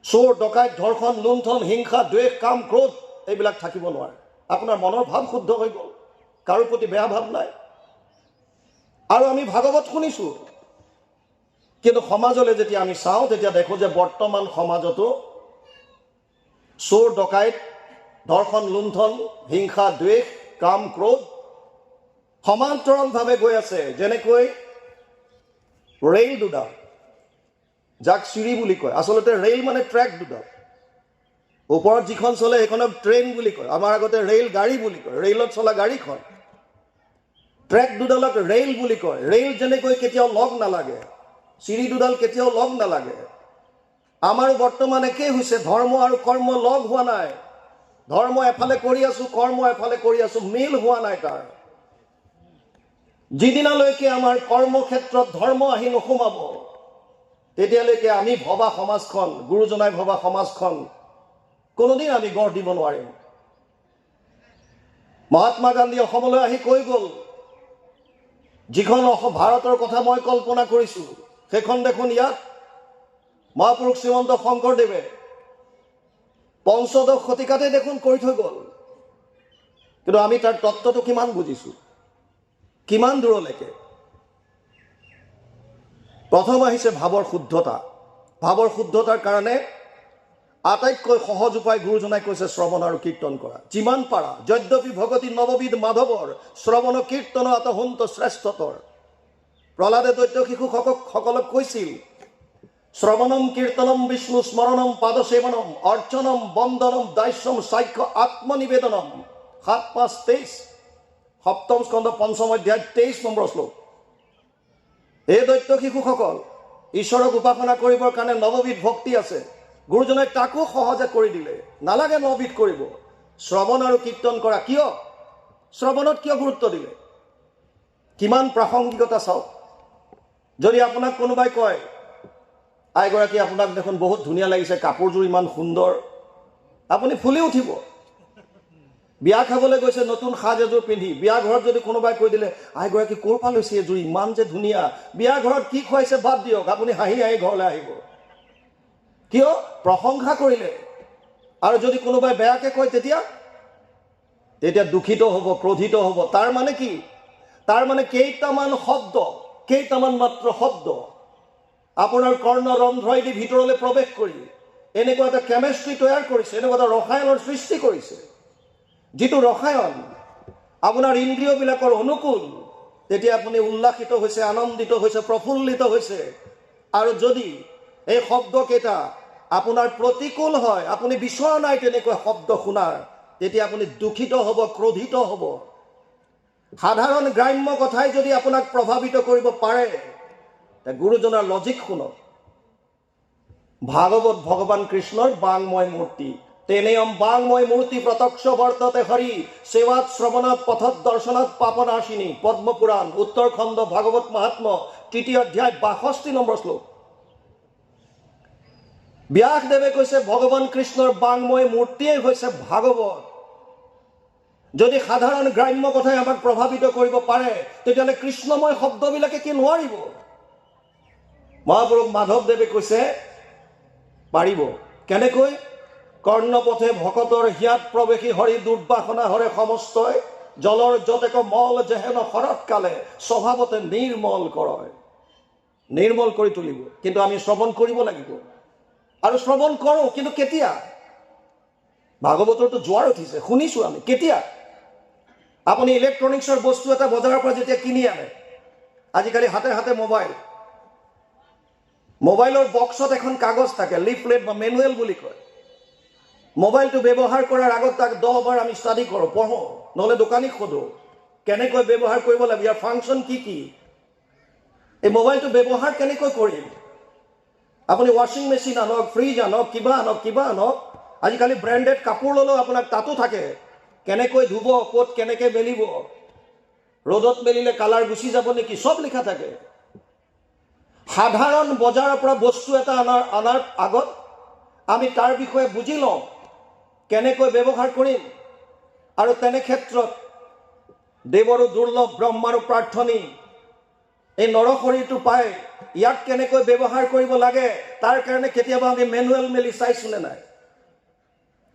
চোৰ ডকাইত, ধৰ্ষণ, লুণ্ঠন, হিংসা, দ্বেষ, কাম, ক্ৰোধ এইবিলাক থাকিব নোৱাৰে। আপোনাৰ মনৰ ভাৱ শুদ্ধ হৈ গ'ল, কাৰো প্ৰতি বেয়া ভাৱ নাই। আৰু আমি ভাগৱত শুনিছোঁ, কিন্তু সমাজলৈ যেতিয়া আমি চাওঁ তেতিয়া দেখোঁ যে বৰ্তমান সমাজতো চোৰ ডকাইত, ধৰ্ষণ, লুণ্ঠন, হিংসা, দ্বেষ, কাম, ক্ৰোধ সমান্তৰালভাৱে গৈ আছে। যেনেকৈ ৰেল দুডাল, যাক চিৰি বুলি কয়, আচলতে ৰেল মানে ট্ৰেক দুডাল, ওপৰত যিখন চলে সেইখনক ট্ৰেইন বুলি কয়। আমাৰ আগতে ৰেল গাড়ী বুলি কয়, ৰেলত চলা গাড়ীখন। ট্ৰেক দুডালক ৰেল বুলি কয়। ৰেল যেনেকৈ কেতিয়াও লগ নালাগে, চিৰি দুডাল কেতিয়াও লগ নালাগে, আমাৰো বৰ্তমান একেই হৈছে। ধৰ্ম আৰু কৰ্ম লগ হোৱা নাই। ধৰ্ম এফালে কৰি আছোঁ, কৰ্ম এফালে কৰি আছোঁ, মিল হোৱা নাই তাৰ। যিদিনালৈকে আমাৰ কৰ্মক্ষেত্ৰত ধৰ্ম আহি নোসোমাব, তেতিয়ালৈকে আমি ভবা সমাজখন, গুৰুজনাই ভবা সমাজখন কোনোদিন আমি গঢ় দিব নোৱাৰিম। মহাত্মা গান্ধী অসমলৈ আহি কৈ গ'ল, যিখন ভাৰতৰ কথা মই কল্পনা কৰিছোঁ সেইখন দেখোন ইয়াত মহাপুৰুষ শ্ৰীমন্ত শংকৰদেৱে পঞ্চদশ শতিকাতে দেখোন কৰি থৈ গ'ল। কিন্তু আমি তাৰ তত্ত্বটো কিমান বুজিছোঁ, কিমান দূৰলৈকে? প্ৰথম আহিছে ভাৱৰ শুদ্ধতা। ভাৱৰ শুদ্ধতাৰ কাৰণে আটাইতকৈ সহজ উপায় গুৰুজনাই কৈছে শ্ৰৱণ আৰু কীৰ্তন কৰা। যিমান পাৰা, যদ্যপি ভগতি নৱবিধ মাধৱৰ, শ্ৰৱণ কীৰ্তন আতহন্ত শ্ৰেষ্ঠতৰ। প্ৰহ্লাদে দৈত্য শিশুসকলক কৈছিল, শ্ৰৱণম কীৰ্তনম বিষ্ণু স্মৰণম পাদসেৱনম অৰ্চনম বন্দনম দাস্যম সাক্ষ্য আত্মনিবেদনম। ৭-৫-২৩, সপ্তম স্কন্ধ ৫ম অধ্যায় ২৩ নম্বৰ শ্লোক। এই দৈত্য শিশুসকল, ঈশ্বৰক উপাসনা কৰিবৰ কাৰণে নৱবিধ ভক্তি আছে, গুৰুজনাই তাকো সহজে কৰি দিলে। নালাগে নৱবিধ কৰিব, শ্ৰৱণ আৰু কীৰ্তন কৰা। কিয় শ্ৰৱণত কিয় গুৰুত্ব দিলে? কিমান প্ৰাসংগিকতা চাওক। যদি আপোনাক কোনোবাই কয়, আইগৰাকী আপোনাক দেখোন বহুত ধুনীয়া লাগিছে, কাপোৰযোৰ ইমান সুন্দৰ, আপুনি ফুলি উঠিব। বিয়া খাবলৈ গৈছে নতুন সাজ এযোৰ পিন্ধি, বিয়া ঘৰত যদি কোনোবাই কৈ দিলে, আইগৰাকী ক'ৰ পৰা লৈছে এযোৰ, ইমান যে ধুনীয়া, বিয়া ঘৰত কি খুৱাইছে বাদ দিয়ক, আপুনি হাঁহি হাঁহি ঘৰলৈ আহিব। কিয়? প্ৰশংসা কৰিলে। আৰু যদি কোনোবাই বেয়াকে কয় তেতিয়া দুখিত হ'ব, ক্ৰোধিত হ'ব। তাৰ মানে কি? তাৰ মানে কেইটামান শব্দ, কেইটামান মাত্ৰ শব্দ আপোনাৰ কৰ্ণ ৰন্ধ্ৰইদি ভিতৰলৈ প্ৰৱেশ কৰি এনেকুৱা এটা কেমেষ্ট্ৰি তৈয়াৰ কৰিছে, এনেকুৱা এটা ৰসায়নৰ সৃষ্টি কৰিছে, যিটো ৰসায়ন আপোনাৰ ইন্দ্ৰিয়বিলাকৰ অনুকূল। তেতিয়া আপুনি উল্লাসিত হৈছে, আনন্দিত হৈছে, প্ৰফুল্লিত হৈছে। আৰু যদি এই শব্দকেইটা আপোনাৰ প্ৰতিকূল হয়, আপুনি বিচৰা নাই তেনেকুৱা শব্দ শুনাৰ, তেতিয়া আপুনি দুখিত হ'ব, ক্ৰোধিত হ'ব। সাধাৰণ গ্ৰাম্য কথাই যদি আপোনাক প্ৰভাৱিত কৰিব পাৰে, গুৰুজনাৰ লজিক শুনক। ভাগৱত ভগৱান কৃষ্ণৰ বাংময় মূৰ্তি। তেনেয়ম বাংময় মূৰ্তি প্ৰত্যক্ষ বৰ্ততে হৰি, সেৱাত শ্ৰৱণাত পথত দৰ্শনাত পাপনাশিনী। পদ্মপুৰাণ উত্তৰখণ্ড ভাগৱত মহাত্ম ৩য় অধ্যায় ৬২ নম্বৰ শ্লোক। ব্যাসদেৱে কৈছে ভগৱান কৃষ্ণৰ বাংময় মূৰ্তিয়ে হৈছে ভাগৱত। যদি সাধাৰণ গ্ৰাম্য কথাই আমাক প্ৰভাৱিত কৰিব পাৰে, তেতিয়াহ'লে কৃষ্ণময় শব্দবিলাকে কি নোৱাৰিব? মহাপুৰুষ মাধৱদেৱে কৈছে পাৰিব। কেনেকৈ? কৰ্ণপথে ভকতৰ হিয়াত প্ৰৱেশী হৰি, দুৰ্বাসনা হৰে সমস্তই, জলৰ যতেক মল যেহেন শৰৎকালে, স্বভাৱতে নিৰ্মল কৰয়। নিৰ্মল কৰি তুলিব। কিন্তু আমি শ্ৰৱণ কৰিব লাগিব, আৰু শ্ৰৱণ কৰোঁ, কিন্তু কেতিয়া? ভাগৱতৰতো জোৱাৰ উঠিছে, শুনিছোঁ আমি। কেতিয়া? আপুনি ইলেক্ট্ৰনিক্সৰ বস্তু এটা বজাৰৰ পৰা যেতিয়া কিনি আনে, আজিকালি হাতে হাতে মোবাইল, মোবাইলৰ বক্সত এখন কাগজ থাকে, লিফলেট বা মেনুৱেল বুলি কয়। মোবাইলটো ব্যৱহাৰ কৰাৰ আগত তাক 10 বাৰ আমি ষ্টাডি কৰোঁ, পঢ়োঁ, নহ'লে দোকানীক সোধোঁ কেনেকৈ ব্যৱহাৰ কৰিব লাগে, ইয়াৰ ফাংচন কি কি, এই মোবাইলটো ব্যৱহাৰ কেনেকৈ কৰিম। আপুনি ৱাশ্বিং মেচিন আনক, ফ্ৰিজ আনক, কিবা আনক, আজিকালি ব্ৰেণ্ডেড কাপোৰ ল'লেও আপোনাক তাতো থাকে কেনেকৈ ধুব, ক'ত কেনেকৈ মেলিব, ৰ'দত মেলিলে কালাৰ গুচি যাব নেকি, চব লিখা থাকে। সাধাৰণ বজাৰৰ পৰা বস্তু এটা অনাৰ আগত আমি তাৰ বিষয়ে বুজি লওঁ কেনেকৈ ব্যৱহাৰ কৰিম। আৰু তেনে ক্ষেত্ৰত দেৱৰো দুৰ্লভ ব্ৰহ্মাৰো প্ৰাৰ্থনী, এই নৰশৰীৰটো পাই ইয়াক কেনেকৈ ব্যৱহাৰ কৰিব লাগে তাৰ কাৰণে কেতিয়াবা আমি মেনুৱেল মেলি চাইছোঁ নে নাই,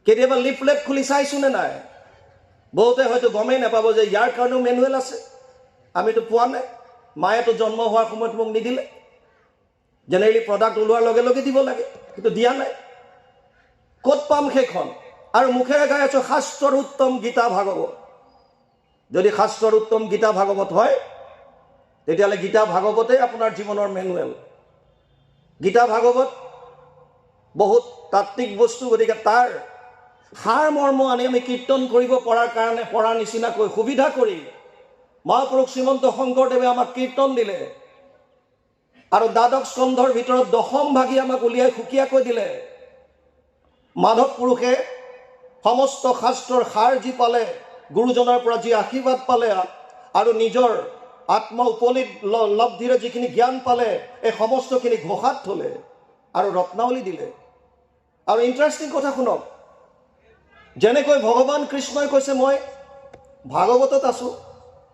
কেতিয়াবা লিফলেট খুলি চাইছোঁ নে নাই। বহুতে হয়তো গমেই নাপাব যে ইয়াৰ কাৰণেও মেনুৱেল আছে, আমিতো পোৱা নাই। মায়েতো জন্ম হোৱাৰ সময়ত মোক নিদিলে, জেনেৰেলি প্ৰডাক্ট ওলোৱাৰ লগে লগে দিব লাগে, কিন্তু দিয়া নাই। ক'ত পাম সেইখন? আৰু মুখেৰে গাই আছোঁ শাস্ত্ৰৰ উত্তম গীতা ভাগৱত। যদি শাস্ত্ৰৰ উত্তম গীতা ভাগৱত হয় তেতিয়াহ'লে গীতা ভাগৱতেই আপোনাৰ জীৱনৰ মেনুৱেল। গীতা ভাগৱত বহুত তাত্ত্বিক বস্তু, গতিকে তাৰ সাৰ মৰ্ম আনি আমি কীৰ্তন কৰিব পৰাৰ কাৰণে পৰাৰ নিচিনাকৈ সুবিধা কৰি মহাপুৰুষ শ্ৰীমন্ত শংকৰদেৱে আমাক কীৰ্তন দিলে আৰু দ্বাদশ স্কন্ধৰ ভিতৰত দশম ভাগী আমাক উলিয়াই সুকীয়াকৈ দিলে। মাধৱ পুৰুষে সমস্ত শাস্ত্ৰৰ সাৰ যি পালে, গুৰুজনৰ পৰা যি আশীৰ্বাদ পালে আৰু নিজৰ আত্ম উপলব্ধিৰে যিখিনি জ্ঞান পালে, এই সমস্তখিনি ঘোষাত থলে আৰু ৰত্নাৱলী দিলে। আৰু ইণ্টাৰেষ্টিং কথা শুনক, যেনেকৈ ভগৱান কৃষ্ণই কৈছে মই ভাগৱতত আছোঁ,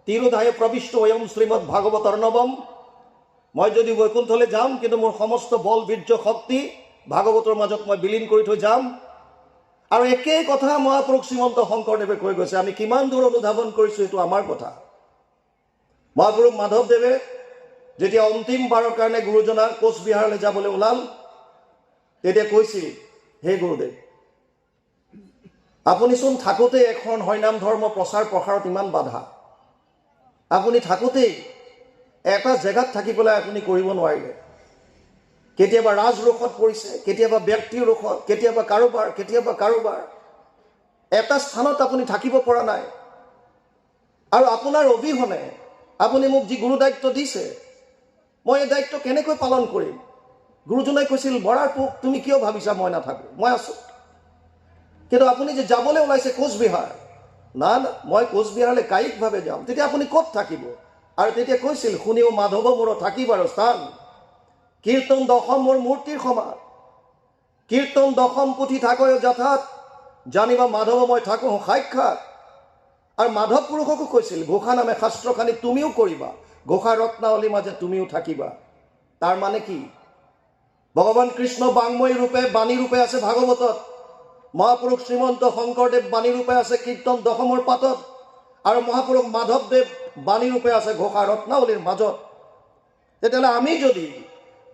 তিৰোধায়ে প্ৰবিষ্ট অয়ম শ্ৰীমদ ভাগৱত অৰ্ণৱম, মই যদি বৈকুণ্ঠলৈ যাম কিন্তু মোৰ সমস্ত বল বীৰ্য শক্তি ভাগৱতৰ মাজত মই বিলীন কৰি থৈ যাম। আৰু একেই কথা মহাপুৰুষ শ্ৰীমন্ত শংকৰদেৱে কৈ গৈছে। আমি কিমান দূৰ অনুধাৱন কৰিছোঁ এইটো আমাৰ কথা। মহাপুৰুষ মাধৱদেৱে যেতিয়া অন্তিমবাৰৰ কাৰণে গুৰুজনাক কোচবিহাৰলৈ যাবলৈ ওলাল, তেতিয়া কৈছিল, হে গুৰুদেৱ, আপুনিচোন থাকোঁতেই এখন হৰিনাম ধৰ্ম প্ৰচাৰ প্ৰসাৰত ইমান বাধা, আপুনি থাকোঁতেই এটা জেগাত থাকি পেলাই আপুনি কৰিব নোৱাৰিলে। কেতিয়াবা ৰাজৰোষত পৰিছে, কেতিয়াবা ব্যক্তিৰ ৰোষত, কেতিয়াবা কাৰোবাৰ এটা স্থানত আপুনি থাকিব পৰা নাই। আৰু আপোনাৰ অবিহনে আপুনি মোক যি গুৰু দায়িত্ব দিছে, মই এই দায়িত্ব কেনেকৈ পালন কৰিম? গুৰুজনাই কৈছিল, বৰাৰ পোক, তুমি কিয় ভাবিছা মই নাথাকোঁ? মই আছোঁ। কিন্তু আপুনি যে যাবলৈ ওলাইছে কোচবিহাৰ, না না, মই কোচবিহাৰলৈ কায়িকভাৱে যাম, তেতিয়া আপুনি ক'ত থাকিব? আৰু তেতিয়া কৈছিল, শুনিও মাধৱ মোৰ থাকিবাৰ স্থান, কীৰ্তন দশম মোৰ মূৰ্তিৰ সমান, কীৰ্তন দশম পুথি থাকয় যথাত, জানিবা মাধৱ মই থাকোঁ সাক্ষাৎ। আৰু মাধৱ পুৰুষকো কৈছিল, ঘোষা নামে শাস্ত্ৰখানি তুমিও কৰিবা, ঘোষা ৰত্নাৱলীৰ মাজে তুমিও থাকিবা। তাৰ মানে কি? ভগৱান কৃষ্ণ বাংময় ৰূপে বাণী ৰূপে আছে ভাগৱতত, মহাপুৰুষ শ্ৰীমন্ত শংকৰদেৱ বাণী ৰূপে আছে কীৰ্তন দশমৰ পাতত, আৰু মহাপুৰুষ মাধৱদেৱ বাণী ৰূপে আছে ঘোষা ৰত্নাৱলীৰ মাজত। তেতিয়াহ'লে আমি যদি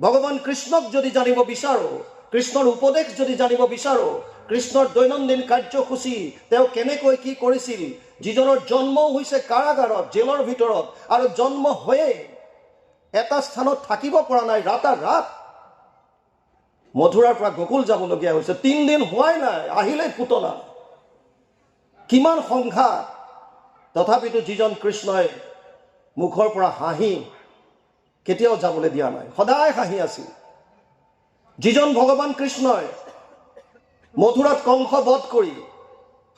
ভগৱান কৃষ্ণক যদি জানিব বিচাৰোঁ, কৃষ্ণৰ উপদেশ যদি জানিব বিচাৰোঁ, কৃষ্ণৰ দৈনন্দিন কাৰ্যসূচী তেওঁ কেনেকৈ কি কৰিছিল, যিজনৰ জন্ম হৈছে কাৰাগাৰত, জেলৰ ভিতৰত, আৰু জন্ম হৈয়ে এটা স্থানত থাকিব পৰা নাই, ৰাতাৰাত মথুৰাৰ পৰা গোকুল যাবলগীয়া হৈছে, 3 দিন হোৱাই নাই, আহিলে পুতনা, কিমান সংঘাত। তথাপিতো যিজন কৃষ্ণই মুখৰ পৰা হাঁহি কেতিয়াও যাবলৈ দিয়া নাই, সদায় হাঁহি আছিল। যিজন ভগৱান কৃষ্ণই মথুৰাত কংস বধ কৰি,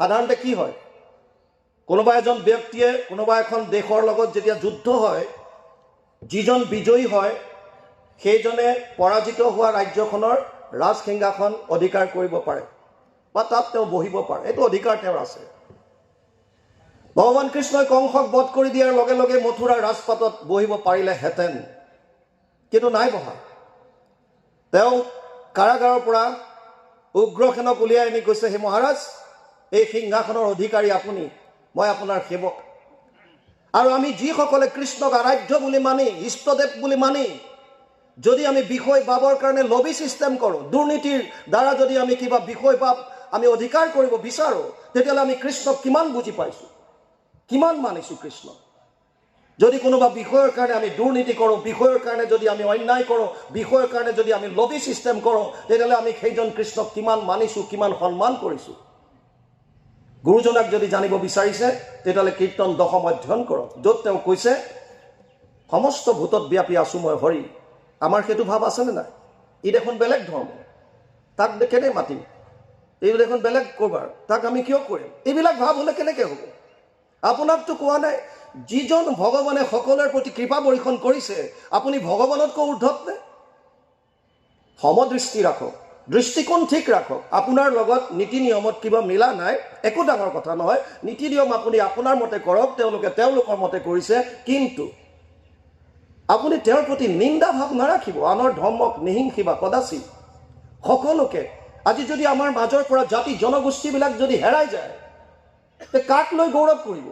সাধাৰণতে কি হয়, কোনোবা এজন ব্যক্তিয়ে কোনোবা এখন দেশৰ লগত যেতিয়া যুদ্ধ হয়, যিজন বিজয়ী হয় সেইজনে পৰাজিত হোৱা ৰাজ্যখনৰ ৰাজসিংহাসন অধিকাৰ কৰিব পাৰে বা তাত তেওঁ বহিব পাৰে, এইটো অধিকাৰ তেওঁৰ আছে। ভগৱান কৃষ্ণই কংসক বধ কৰি দিয়াৰ লগে লগে মথুৰাৰ ৰাজপাটত বহিব পাৰিলেহেঁতেন, কিন্তু নাই বহা। তেওঁ কাৰাগাৰৰ পৰা উগ্ৰসেনক উলিয়াই আনি কৈছে, হে মহাৰাজ, এই সিংহাসনৰ অধিকাৰী আপুনি, মই আপোনাৰ সেৱক। আৰু আমি যিসকলে কৃষ্ণক আৰাধ্য বুলি মানি, ইষ্টদেৱ বুলি মানি যদি আমি বিষয় পাবৰ কাৰণে লবি ছিষ্টেম কৰোঁ, দুৰ্নীতিৰ দ্বাৰা যদি আমি কিবা বিষয় পাব আমি অধিকাৰ কৰিব বিচাৰোঁ, তেতিয়াহ'লে আমি কৃষ্ণক কিমান বুজি পাইছোঁ? কিমান মানিছোঁ কৃষ্ণ। যদি কোনোবা বিষয়ৰ কাৰণে আমি দুৰ্নীতি কৰোঁ, বিষয়ৰ কাৰণে যদি আমি অন্যায় কৰোঁ, বিষয়ৰ কাৰণে যদি আমি লবি ছিষ্টেম কৰোঁ, তেতিয়াহ'লে আমি সেইজন কৃষ্ণক কিমান মানিছোঁ, কিমান সন্মান কৰিছোঁ। গুৰুজনাক যদি জানিব বিচাৰিছে তেতিয়াহ'লে কীৰ্তন দশম অধ্যয়ন কৰক, য'ত তেওঁ কৈছে সমস্ত ভূতত ব্যাপী আছোঁ মই হৰি। আমাৰ সেইটো ভাৱ আছেনে নাই? ই দেখোন বেলেগ ধৰ্ম, তাক কেনে মাতিম? এই দেখোন বেলেগ কৰবাৰ, তাক আমি কিয় কৰিম? এইবিলাক ভাৱ হ'লে কেনেকৈ হ'ব? আপোনাকতো কোৱা নাই যিজন ভগৱানে সকলোৰে প্ৰতি কৃপা বৰ্ষণ কৰিছে আপুনি ভগৱানতকৈ উৰ্ধত নে? সমদৃষ্টি ৰাখক, দৃষ্টিকোণ ঠিক ৰাখক। আপোনাৰ লগত নীতি নিয়মত কিবা মিলা নাই, একো ডাঙৰ কথা নহয়। নীতি নিয়ম আপুনি আপোনাৰ মতে কৰক, তেওঁলোকে তেওঁলোকৰ মতে কৰিছে, কিন্তু আপুনি তেওঁৰ প্ৰতি নিন্দা ভাৱ নাৰাখিব। আনৰ ধৰ্মক নিহিংসিবা কদাচি। সকলোকে আজি যদি আমাৰ মাজৰ পৰা জাতি জনগোষ্ঠীবিলাক যদি হেৰাই যায়, তে কাক লৈ গৌৰৱ কৰিব?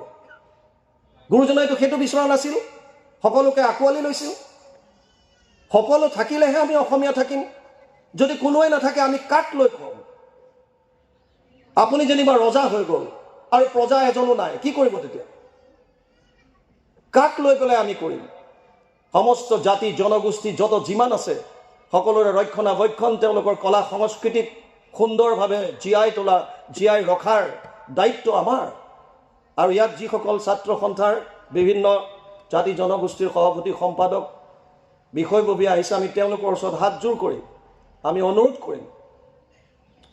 গুৰুজনাইতো সেইটো বিচৰা নাছিল, সকলোকে আঁকোৱালি লৈছিল। সকলো থাকিলেহে আমি অসমীয়া থাকিম, যদি কোনোৱে নাথাকে আমি কাক লৈ কম? আপুনি যেনিবা ৰজা হৈ গ'ল আৰু প্ৰজা এজনো নাই, কি কৰিব তেতিয়া? কাক লৈ পেলাই আমি কৰিম? সমস্ত জাতি জনগোষ্ঠী যত যিমান আছে সকলোৰে ৰক্ষণাবেক্ষণ, তেওঁলোকৰ কলা সংস্কৃতিক সুন্দৰভাৱে জীয়াই তোলা, জীয়াই ৰখাৰ দায়িত্ব আমাৰ। আৰু ইয়াত যিসকল ছাত্ৰ সন্থাৰ বিভিন্ন জাতি জনগোষ্ঠীৰ সভাপতি সম্পাদক বিষয়ববীয়া আহিছে, আমি তেওঁলোকৰ ওচৰত হাতযোৰ কৰিম, আমি অনুৰোধ কৰিম।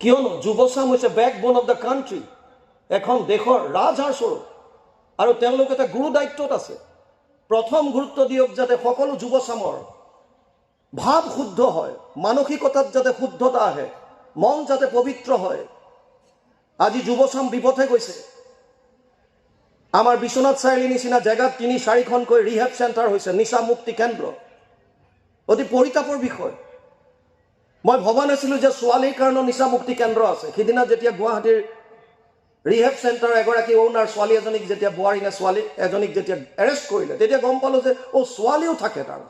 কিয়নো যুৱচাম হৈছে বেকবোন অফ দ্য কাণ্ট্ৰি, এখন দেশৰ ৰাজহাড় স্বৰূপ, আৰু তেওঁলোক এটা গুৰু দায়িত্বত আছে। প্ৰথম গুৰুত্ব দিয়ক যাতে সকলো যুৱচামৰ ভাৱ শুদ্ধ হয়, মানসিকতাত যাতে শুদ্ধতা আহে, মন যাতে পবিত্ৰ হয়। আজি যুৱচাম বিপথে গৈছে। আমাৰ বিশ্বনাথ চাৰিআলি নিচিনা জেগাত ৩-৪খনকৈ ৰিহেব চেণ্টাৰ হৈছে, নিচা মুক্তি কেন্দ্ৰ। অতি পৰিতাপৰ বিষয়। মই ভবা নাছিলোঁ যে ছোৱালীৰ কাৰণে নিচা মুক্তি কেন্দ্ৰ আছে। সিদিনা যেতিয়া গুৱাহাটীৰ ৰিহেব চেণ্টাৰ এগৰাকী অ'নাৰ ছোৱালী এজনীক যেতিয়া বোৱাৰী নে ছোৱালী এজনীক যেতিয়া এৰেষ্ট কৰিলে, তেতিয়া গম পালোঁ যে ছোৱালীও থাকে তাৰ।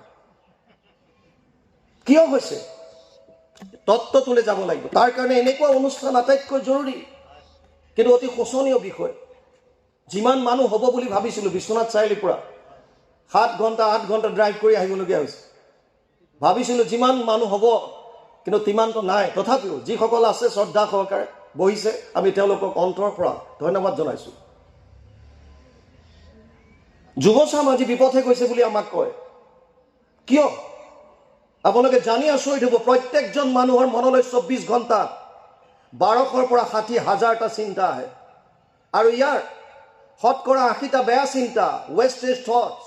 কিয় হৈছে? তত্ত্বটোলৈ যাব লাগিব। তাৰ কাৰণে এনেকুৱা অনুষ্ঠান আটাইতকৈ জৰুৰী, কিন্তু অতি শোচনীয় বিষয়। যিমান মানুহ হ'ব বুলি ভাবিছিলোঁ বিশ্বনাথ চাৰিআলিৰ পৰা 7 ঘণ্টা 8 ঘণ্টা ড্ৰাইভ কৰি আহিবলগীয়া হৈছে। ভাবিছিলোঁ যিমান মানুহ হ'ব, কিন্তু তিমানটো নাই। তথাপিও যিসকল আছে শ্ৰদ্ধা সহকাৰে বহিছে, আমি তেওঁলোকক অন্তৰৰ পৰা ধন্যবাদ জনাইছোঁ। যুৱচাম আজি বিপথে গৈছে বুলি আমাক কয়, কিয়? আপোনালোকে জানি আচৰিত হ'ব, প্ৰত্যেকজন মানুহৰ মনলৈ 24 ঘণ্টাত 1200ৰ পৰা 60,000টা চিন্তা আহে, আৰু ইয়াৰ শতকৰা 80টা বেয়া চিন্তা, ৱেষ্টেজ থটছ।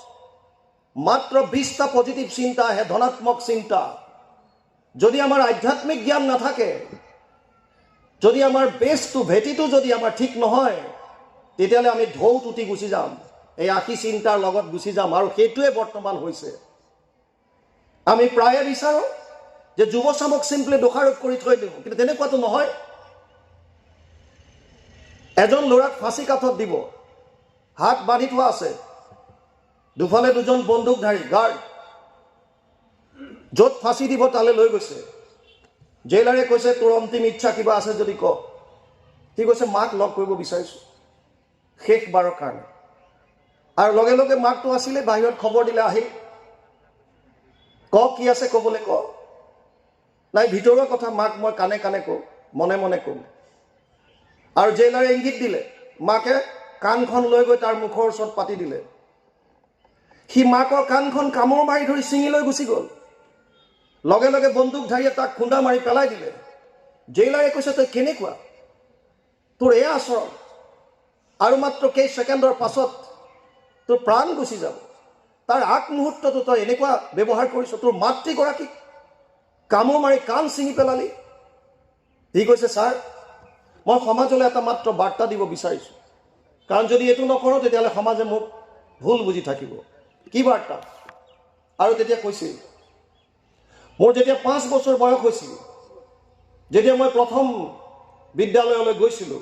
মাত্ৰ 20টা পজিটিভ চিন্তা আহে, ধনাত্মক চিন্তা। যদি আমাৰ আধ্যাত্মিক জ্ঞান নাথাকে, যদি আমাৰ বেছটো ভেটিটো যদি আমাৰ ঠিক নহয়, তেতিয়াহ'লে আমি ঢৌ তুটি গুচি যাম, এই 80 চিন্তাৰ লগত গুচি যাম। আৰু সেইটোৱে বৰ্তমান হৈছে। আমি প্ৰায়ে বিচাৰোঁ যে যুৱচামক চিম্পলি দোষাৰোপ কৰি থৈ দিওঁ, কিন্তু তেনেকুৱাটো নহয়। এজন ল'ৰাক ফাঁচি কাঠত দিব, হাত বান্ধি থোৱা আছে, দুফালে দুজন বন্দুকধাৰী গাৰ্ড। য'ত ফাঁচি দিব তালৈ লৈ গৈছে। জেইলাৰে কৈছে তোৰ অন্তিম ইচ্ছা কিবা আছে যদি ক। সি কৈছে মাক লগ কৰিব বিচাৰিছোঁ শেষবাৰৰ কাৰণে। আৰু লগে লগে মাকটো আছিলে, বাহিৰত খবৰ দিলে আহিল। ক কি আছে ক'বলৈ ক। নাই ভিতৰুৱা কথা মাক মই কাণে কাণে কওঁ, মনে মনে কওঁ। আৰু জেইলাৰে ইংগিত দিলে, মাকে কাণখন লৈ গৈ তাৰ মুখৰ ওচৰত পাতি দিলে। সি মাকৰ কাণখন কামোৰ মাৰি ধৰি ছিঙি লৈ গুচি গ'ল। লগে লগে বন্দুকধাৰীয়ে তাক খুন্দা মাৰি পেলাই দিলে। জেইলাৰে কৈছে তই কেনেকুৱা, তোৰ এয়া আচৰণ, আৰু মাত্ৰ কেই ছেকেণ্ডৰ পাছত তোৰ প্ৰাণ গুচি যাব। তাৰ আগমুহূৰ্তটো তই এনেকুৱা ব্যৱহাৰ কৰিছ, তোৰ মাতৃগৰাকীক কামোৰ মাৰি কাণ ছিঙি পেলালি। সি কৈছে ছাৰ, মই সমাজলৈ এটা মাত্ৰ বাৰ্তা দিব বিচাৰিছোঁ, কাৰণ যদি এইটো নকৰোঁ তেতিয়াহ'লে সমাজে মোক ভুল বুজি থাকিব। কি বাৰ্তা? আৰু তেতিয়া কৈছিল, মোৰ যেতিয়া 5 বছৰ বয়স হৈছিল, যেতিয়া মই প্ৰথম বিদ্যালয়লৈ গৈছিলোঁ,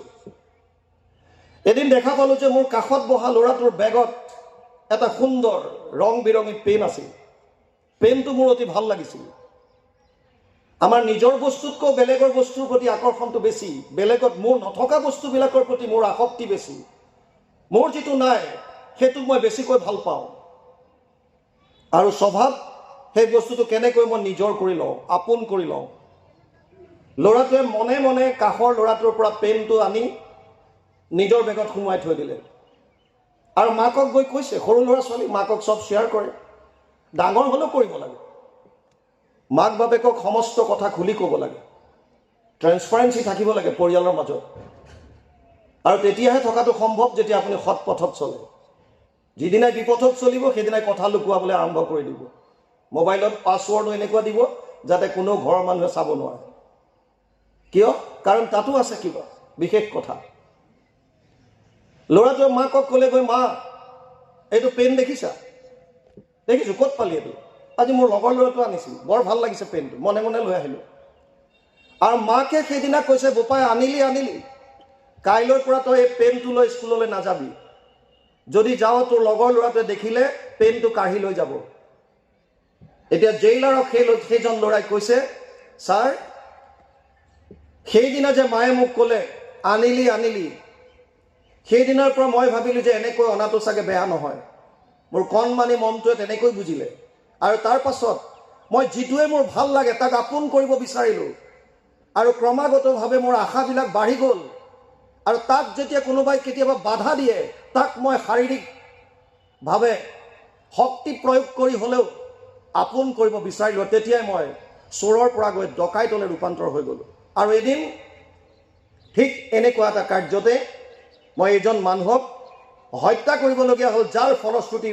এদিন দেখা পালোঁ যে মোৰ কাষত বহা ল'ৰাটোৰ বেগত এটা সুন্দৰ ৰং বিৰঙী পেন আছিল। পেনটো মোৰ অতি ভাল লাগিছিল। আমাৰ নিজৰ বস্তুতকৈ বেলেগৰ বস্তুৰ প্ৰতি আকৰ্ষণটো বেছি, বেলেগত মোৰ নথকা বস্তুবিলাকৰ প্ৰতি মোৰ আসক্তি বেছি। মোৰ যিটো নাই সেইটোক মই বেছিকৈ ভাল পাওঁ আৰু স্বভাৱ সেই বস্তুটো কেনেকৈ মই নিজৰ কৰি লওঁ, আপোন কৰি লওঁ। ল'ৰাটোৱে মনে মনে কাষৰ ল'ৰাটোৰ পৰা পেনটো আনি নিজৰ বেগত সোমোৱাই থৈ দিলে আৰু মাকক গৈ কৈছে। সৰু ল'ৰা ছোৱালী মাকক চব শ্বেয়াৰ কৰে, ডাঙৰ হ'লেও কৰিব লাগে। মাক বাপেকক সমস্ত কথা খুলি ক'ব লাগে, ট্ৰেন্সপাৰেঞ্চি থাকিব লাগে পৰিয়ালৰ মাজত। আৰু তেতিয়াহে থকাটো সম্ভৱ যেতিয়া আপুনি সৎ পথত চলে। যিদিনাই বিপথত চলিব সেইদিনাই কথা লুকুৱাবলৈ আৰম্ভ কৰি দিব। মোবাইলত পাছৱৰ্ডো এনেকুৱা দিব যাতে কোনো ঘৰৰ মানুহে চাব নোৱাৰে। কিয়? কাৰণ তাতো আছে কিবা বিশেষ কথা। ল'ৰাটোৱে মাকক ক'লেগৈ, মা এইটো পেন দেখিছা? দেখিছোঁ। ক'ত পালি এইটো? আজি মোৰ লগৰ ল'ৰাটো আনিছিল, বৰ ভাল লাগিছে পেনটো, মনে মনে লৈ আহিলোঁ। আৰু মাকে সেইদিনা কৈছে, বোপাই আনিলি, কাইলৈৰ পৰা তই এই পেনটো লৈ স্কুললৈ নাযাবি। যদি যাওঁ তোৰ লগৰ ল'ৰাটোৱে দেখিলে পেনটো কাঢ়ি লৈ যাব। এতিয়া জেইলাৰক সেইজন ল'ৰাই কৈছে, ছাৰ সেইদিনা যে মায়ে মোক ক'লে আনিলি, সেইদিনাৰ পৰা মই ভাবিলোঁ যে এনেকৈ অনাটো চাগে বেয়া নহয়। মোৰ কণমানি মনটোৱে তেনেকৈ বুজিলে আৰু তাৰ পাছত মই যিটোৱে মোৰ ভাল লাগে তাক আপোন কৰিব বিচাৰিলোঁ আৰু ক্ৰমাগতভাৱে মোৰ আশাবিলাক বাঢ়ি গ'ল। আৰু তাক যেতিয়া কোনোবাই কেতিয়াবা বাধা দিয়ে তাক মই শাৰীৰিকভাৱে শক্তি প্ৰয়োগ কৰি হ'লেও আপোন কৰিব বিচাৰিলোঁ। তেতিয়াই মই চোৰৰ পৰা গৈ ডকাইতলৈ ৰূপান্তৰ হৈ গ'লোঁ। আৰু এদিন ঠিক এনেকুৱা এটা কাৰ্যতে মই এজন মানুহক হত্যা কৰিবলগীয়া হ'ল, যাৰ ফলশ্ৰুতি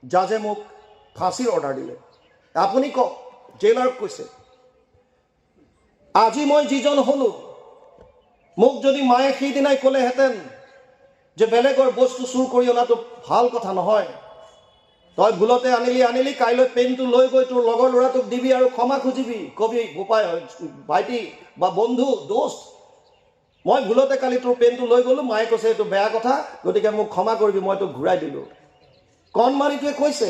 জাজে মোক ফাঁচীৰ অৰ্ডাৰ দিলে। আপুনি কওক, জেইলাৰক কৈছে, আজি মই যিজন হ'লোঁ, মোক যদি মায়ে সেইদিনাই ক'লেহেঁতেন যে বেলেগৰ বস্তু চুৰ কৰি অনাটো ভাল কথা নহয়, তই ভুলতে আনিলি, কাইলৈ পেনটো লৈ গৈ তোৰ লগৰ ল'ৰাটোক দিবি আৰু ক্ষমা খুজিবি, কবি বোপাই ভাইটি বা বন্ধু দোস্ত, মই ভুলতে কালি তোৰ পেনটো লৈ গ'লোঁ, মায়ে কৈছে এইটো বেয়া কথা, গতিকে মোক ক্ষমা কৰিবি, মই তোক ঘূৰাই দিলোঁ। কণমানিটোৱে কৈছে,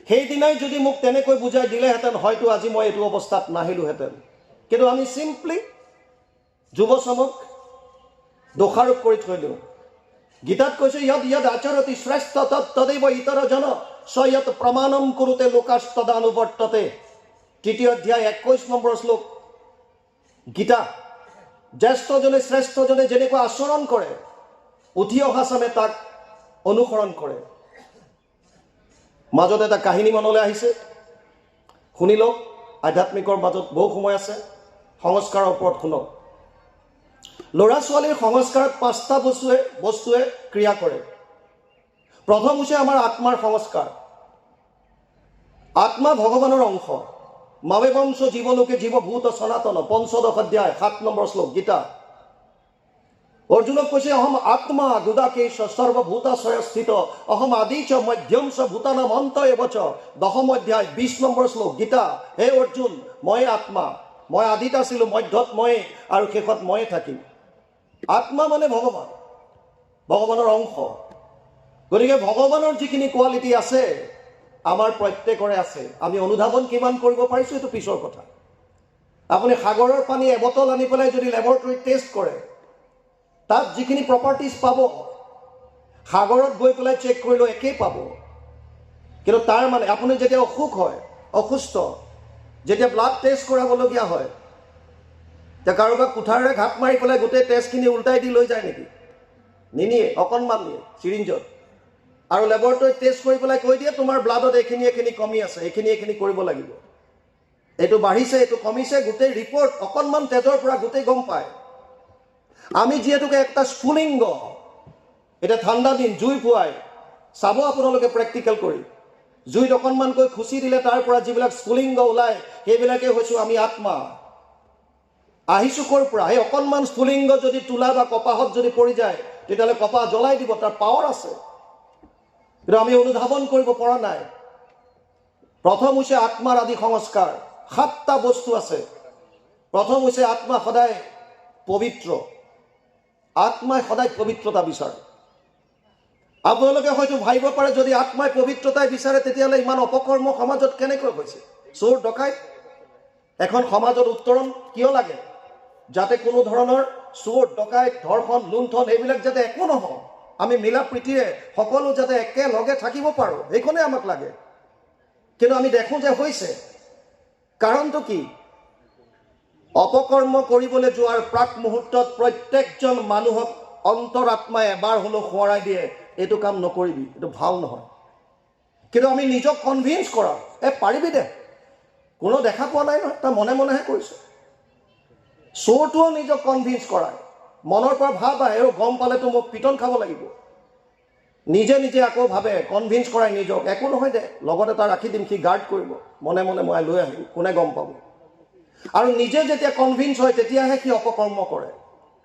সেইদিনাই যদি মোক তেনেকৈ বুজাই দিলেহেঁতেন হয়তো আজি মই এইটো অৱস্থাত নাহিলোহেঁতেন। কিন্তু আমি চিম্পলি যুৱচামক দোষাৰোপ কৰি থৈ দিওঁ। গীতাত কৈছে, য়দ আচৰতি শ্ৰেষ্ঠ তদেৱ ইতৰ জন সয়ত প্ৰমাণম কৰোতে লোকাস্তদানুবৰ্ততে। 3 অধ্যায় 21 নম্বৰ শ্লোক গীতা। জ্যেষ্ঠজনে শ্ৰেষ্ঠজনে যেনেকুৱা আচৰণ কৰে উঠি অহা চামে তাক অনুসৰণ কৰে। মাজত এটা কাহিনী মনলৈ আহিছে, শুনি লওক। আধ্যাত্মিকৰ মাজত বহু সময় আছে, সংস্কাৰৰ ওপৰত শুনক। ল'ৰা ছোৱালীৰ সংস্কাৰত 5টা বস্তুৱে ক্ৰিয়া কৰে। প্ৰথম হৈছে আমাৰ আত্মাৰ সংস্কাৰ। আত্মা ভগৱানৰ অংশ। মাৱে বংশ জীৱলোকে জীৱভূত সনাতন, 15 অধ্যায় 7 নম্বৰ শ্লোক গীতা। অৰ্জুনক কৈছে, অহম আত্মা দুদাকেশ সৰ্বভূতাশয় স্থিত, অহম আদি চ মধ্যম চ ভূতানাম অন্ত এবচ, 10 অধ্যায় 20 নম্বৰ শ্লোক গীতা। হে অৰ্জুন, ময়ে আত্মা, মই আদিত আছিলোঁ, মধ্যত ময়ে আৰু শেষত ময়ে থাকিম। আত্মা মানে ভগৱান, ভগৱানৰ অংশ। গতিকে ভগৱানৰ যিখিনি কোৱালিটি আছে আমাৰ প্ৰত্যেকৰে আছে। আমি অনুধাৱন কিমান কৰিব পাৰিছোঁ এইটো পিছৰ কথা। আপুনি সাগৰৰ পানী এবটল আনি পেলাই যদি লেবৰেটৰীত টেষ্ট কৰে, তাত যিখিনি প্ৰপাৰ্টিজ পাব সাগৰত গৈ পেলাই চেক কৰিলেও একেই পাব। কিন্তু তাৰ মানে আপুনি যেতিয়া অসুখ হয়, অসুস্থ, যেতিয়া ব্লাড টেষ্ট কৰাবলগীয়া হয়, এতিয়া কাৰোবাক কুঠাৰেৰে ঘাট মাৰি পেলাই গোটেই টেষ্টখিনি উল্টাই দি লৈ যায় নেকি? নিনিয়ে, অকণমান নিয়ে চিৰিঞ্জত, আৰু লেবৰেটৰীত টেষ্ট কৰি পেলাই কৈ দিয়ে তোমাৰ ব্লাডত এইখিনি কমি আছে, এইখিনি কৰিব লাগিব, এইটো বাঢ়িছে, এইটো কমিছে, গোটেই ৰিপৰ্ট অকণমান তেজৰ পৰা গোটেই গম পায়। আমি যিহেতুকে একটা স্ফুলিংগ, এতিয়া ঠাণ্ডা দিন, জুই পুৱাই চাব আপোনালোকে প্ৰেক্টিকেল কৰি, জুইত অকণমানকৈ খুচি দিলে তাৰ পৰা যিবিলাক স্ফুলিংগ ওলায় সেইবিলাকে হৈছোঁ আমি আত্মা। আহিছোঁ ক'ৰ পৰা? সেই অকণমান স্ফুলিংগ যদি তোলা বা কপাহত যদি পৰি যায় তেতিয়াহ'লে কপাহ জ্বলাই দিব, তাৰ পাৱাৰ আছে, কিন্তু আমি অনুধাৱন কৰিব পৰা নাই। প্ৰথম হৈছে আত্মাৰ আদি সংস্কাৰ। 7টা বস্তু আছে। প্ৰথম হৈছে আত্মা সদায় পবিত্ৰ। আত্মাই সদায় পবিত্ৰতা বিচাৰে। আপোনালোকে হয়তো ভাবিব পাৰে, যদি আত্মাই পবিত্ৰতাই বিচাৰে তেতিয়াহ'লে ইমান অপকৰ্ম সমাজত কেনেকৈ হৈছে? চোৰ ডকাইত এখন সমাজত উত্তৰণ কিয় লাগে? যাতে কোনো ধৰণৰ চোৰ ডকাইত ধৰ্ষণ লুণ্ঠন এইবিলাক যাতে একো নহয়, আমি মিলা প্ৰীতিৰে সকলো যাতে একেলগে থাকিব পাৰোঁ, সেইখনেই আমাক লাগে। কিন্তু আমি দেখোঁ যে হৈছে। কাৰণটো কি? অপকৰ্ম কৰিবলৈ যোৱাৰ প্ৰাক মুহূৰ্তত প্ৰত্যেকজন মানুহক অন্তৰাত্মাই এবাৰ হ'লেও সোঁৱৰাই দিয়ে, এইটো কাম নকৰিবি, এইটো ভাল নহয়। কিন্তু আমি নিজক কনভিন্স কৰা, পাৰিবি দে, কোনো দেখা পোৱা নাই নহয়, তই মনে মনেহে কৰিছোঁ। চোৰটোও নিজক কনভিন্স কৰায়, মনৰ পৰা ভাৱ আহে, গম পালেতো মোক পিটন খাব লাগিব। নিজে নিজে আকৌ ভাবে, কনভিন্স কৰাই নিজক, একো নহয় দে, লগত এটা ৰাখি দিম, সি গাৰ্ড কৰিব, মনে মনে মই লৈ আহিম, কোনে গম পাব। আৰু নিজে যেতিয়া কনভিন্স হয় তেতিয়াহে সি অপকৰ্ম কৰে।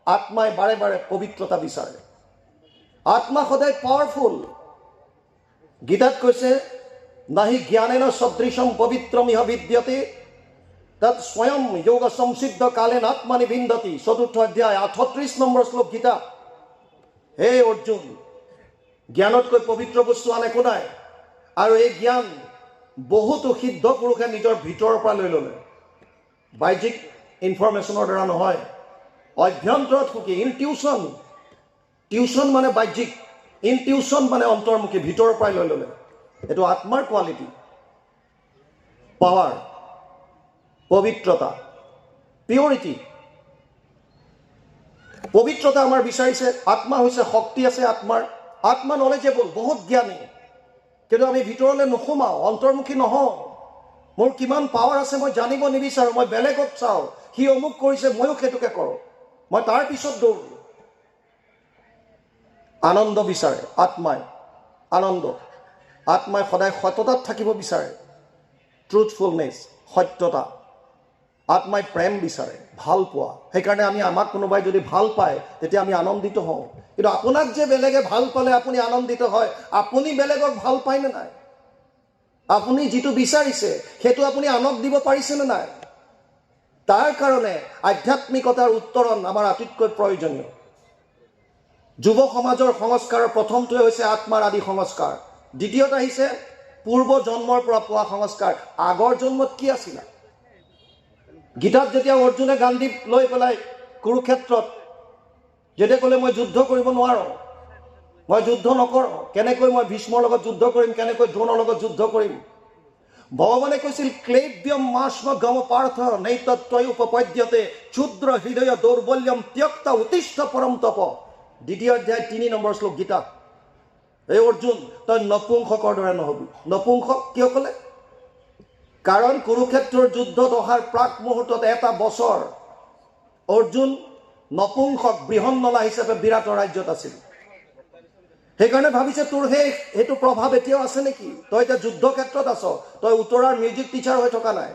আত্মাই বাৰে বাৰে পবিত্ৰতা বিচাৰে। আত্মা সদায় পাৱাৰফুল। গীতাত কৈছে, নাহি জ্ঞানেন সদৃশম পবিত্ৰম ইহ বিদ্যতে তাত স্বয়ং যোগ সংসিদ্ধ কালেন আত্মানি বিন্দতি। ৪ৰ্থ অধ্যায় ৩৮ নম্বৰ শ্লোক গীতা। হে অৰ্জুন, জ্ঞানতকৈ পবিত্ৰ বস্তু আন একো নাই। আৰু এই জ্ঞান বহুতো সিদ্ধ পুৰুষে নিজৰ ভিতৰৰ পৰা লৈ ল'লে। বাহ্যিক ইনফৰমেশ্যনৰ দ্বাৰা নহয়, অভ্যন্তৰত সুখী। ইনটিউশ্যন, টিউশ্যন মানে বাহ্যিক, ইনটিউশ্যন মানে অন্তৰ্মুখী, ভিতৰৰ পৰাই লৈ ল'লে। এইটো আত্মাৰ কোৱালিটি, পাৱাৰ, পবিত্ৰতা, পিয়ৰিটি। পবিত্ৰতা আমাৰ বিচাৰিছে। আত্মা হৈছে শক্তি আছে আত্মাৰ। আত্মা নলেজেবল, বহুত জ্ঞানী, কিন্তু আমি ভিতৰলৈ নোসোমাওঁ, অন্তৰ্মুখী নহওঁ। মোৰ কিমান পাৱাৰ আছে মই জানিব নিবিচাৰোঁ। মই বেলেগক চাওঁ, সি অমুক কৰিছে, ময়ো সেইটোকে কৰোঁ, মই তাৰ পিছত দৌৰোঁ। আনন্দ বিচাৰে আত্মাই, আনন্দ। আত্মাই সদায় সততাত থাকিব বিচাৰে, ট্ৰুথফুলনেছ, সত্যতা। আত্মাই প্ৰেম বিচাৰে, ভাল পোৱা। সেইকাৰণে আমাক কোনোবাই যদি ভাল পায় তেতিয়া আমি আনন্দিত হওঁ। কিন্তু আপোনাক যে বেলেগে ভাল পালে আপুনি আনন্দিত হয়, আপুনি বেলেগক ভাল পায়নে নাই? আপুনি যিটো বিচাৰিছে সেইটো আপুনি আনক দিব পাৰিছেনে নাই? তাৰ কাৰণে আধ্যাত্মিকতাৰ উত্তৰণ আমাৰ আটাইতকৈ প্ৰয়োজনীয়। যুৱ সমাজৰ সংস্কাৰৰ প্ৰথমটোৱে হৈছে আত্মাৰ আদি সংস্কাৰ। দ্বিতীয়ত আহিছে পূৰ্ব জন্মৰ পৰা পোৱা সংস্কাৰ। আগৰ জন্মত কি আছিলে? গীতাত যেতিয়া অৰ্জুনে গান্ধীক লৈ পেলাই কুৰুক্ষেত্ৰত যেতিয়া ক'লে মই যুদ্ধ কৰিব নোৱাৰোঁ, মই যুদ্ধ নকৰোঁ, কেনেকৈ মই ভীষ্মৰ লগত যুদ্ধ কৰিম, কেনেকৈ দ্ৰোণৰ লগত যুদ্ধ কৰিম? ভগৱানে কৈছিল, ক্লেব্যম মাস্ম গম পাৰ্থ নৈতত্বয় উপপদ্যতে ক্ষুদ্ৰ হৃদয় দৌৰ্বল্যম ত্যক্তা উত্তিষ্ঠ পৰম তপ। ২য় অধ্যায় ৩ নম্বৰ শ্লোক গীতা। এই অৰ্জুন, তই নপুংসকৰ দৰে নহবি। নপুংসক কিয় ক'লে? কাৰণ কুৰুক্ষেত্ৰৰ যুদ্ধত অহাৰ প্ৰাক মুহূৰ্তত এটা বছৰ অৰ্জুন নপুংসক বৃহন্নলা হিচাপে বিৰাট ৰাজ্যত আছিল। সেইকাৰণে ভাবিছে তোৰ সেইটো প্ৰভাৱ এতিয়াও আছে নেকি? তই এতিয়া যুদ্ধ ক্ষেত্ৰত আছ, তই উত্তৰাৰ মিউজিক টিচাৰ হৈ থকা নাই।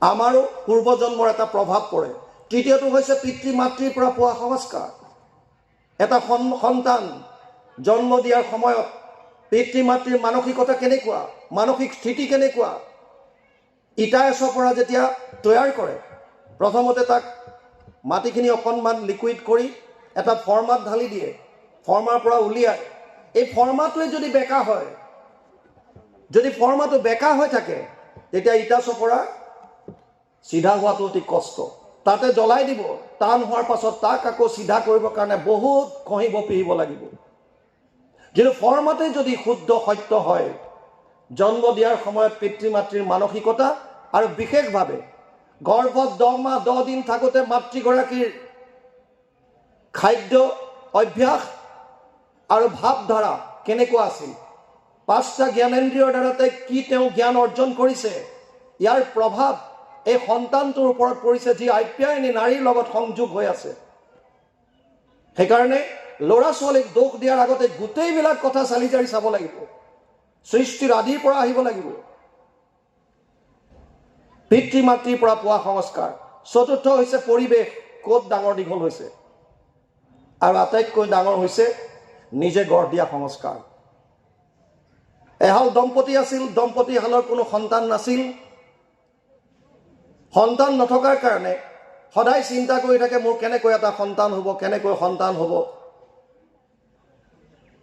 আমাৰো পূৰ্বজন্মৰ এটা প্ৰভাৱ পৰে। তৃতীয়টো হৈছে পিতৃ মাতৃৰ পৰা পোৱা সংস্কাৰ। এটা সন্তান জন্ম দিয়াৰ সময়ত পিতৃ মাতৃৰ মানসিকতা কেনেকুৱা, মানসিক স্থিতি কেনেকুৱা? ইটা এচৰ পৰা যেতিয়া তৈয়াৰ কৰে, প্ৰথমতে তাক মাটিখিনি অকণমান লিকুইড কৰি এটা ফৰ্মাত ঢালি দিয়ে, ফৰ্মাৰ পৰা উলিয়াই। এই ফৰ্মাটোৱে যদি বেকা হয়, যদি ফৰ্মাটো বেকা হৈ থাকে, তেতিয়া ইটা চপৰা চিধা হোৱাটো অতি কষ্ট। তাতে জ্বলাই দিব, টান হোৱাৰ পাছত তাক আকৌ চিধা কৰিবৰ কাৰণে বহুত ঘঁহিব পিহিব লাগিব। কিন্তু ফৰ্মাতে যদি শুদ্ধ সত্য হয়, জন্ম দিয়াৰ সময়ত পিতৃ মাতৃৰ মানসিকতা আৰু বিশেষভাৱে গৰ্ভত 10 মাহ 10 দিন থাকোঁতে মাতৃগৰাকীৰ খাদ্য অভ্যাস আৰু ভাৱধাৰা কেনেকুৱা আছিল, 5টা জ্ঞানেন্দ্ৰিয়ৰ দ্বাৰা কি তেওঁ জ্ঞান অৰ্জন কৰিছে, ইয়াৰ প্ৰভাৱ এই সন্তানটোৰ ওপৰত পৰিছে, যি আপ্যায়নী নাৰীৰ লগত সংযোগ হৈ আছে। সেইকাৰণে ল'ৰা ছোৱালীক দোষ দিয়াৰ আগতে গোটেইবিলাক কথা চালি জাৰি চাব লাগিব। সৃষ্টিৰ আদিৰ পৰা আহিব লাগিব, পিতৃ মাতৃৰ পৰা পোৱা সংস্কাৰ। চতুৰ্থ হৈছে পৰিৱেশ, ক'ত ডাঙৰ দীঘল হৈছে। আৰু আটাইতকৈ ডাঙৰ হৈছে নিজে গঢ় দিয়া সংস্কাৰ। এহাল দম্পতী আছিল, দম্পতীহালৰ কোনো সন্তান নাছিল। সন্তান নথকাৰ কাৰণে সদায় চিন্তা কৰি থাকে, মোৰ কেনেকৈ এটা সন্তান হ'ব, কেনেকৈ সন্তান হ'ব।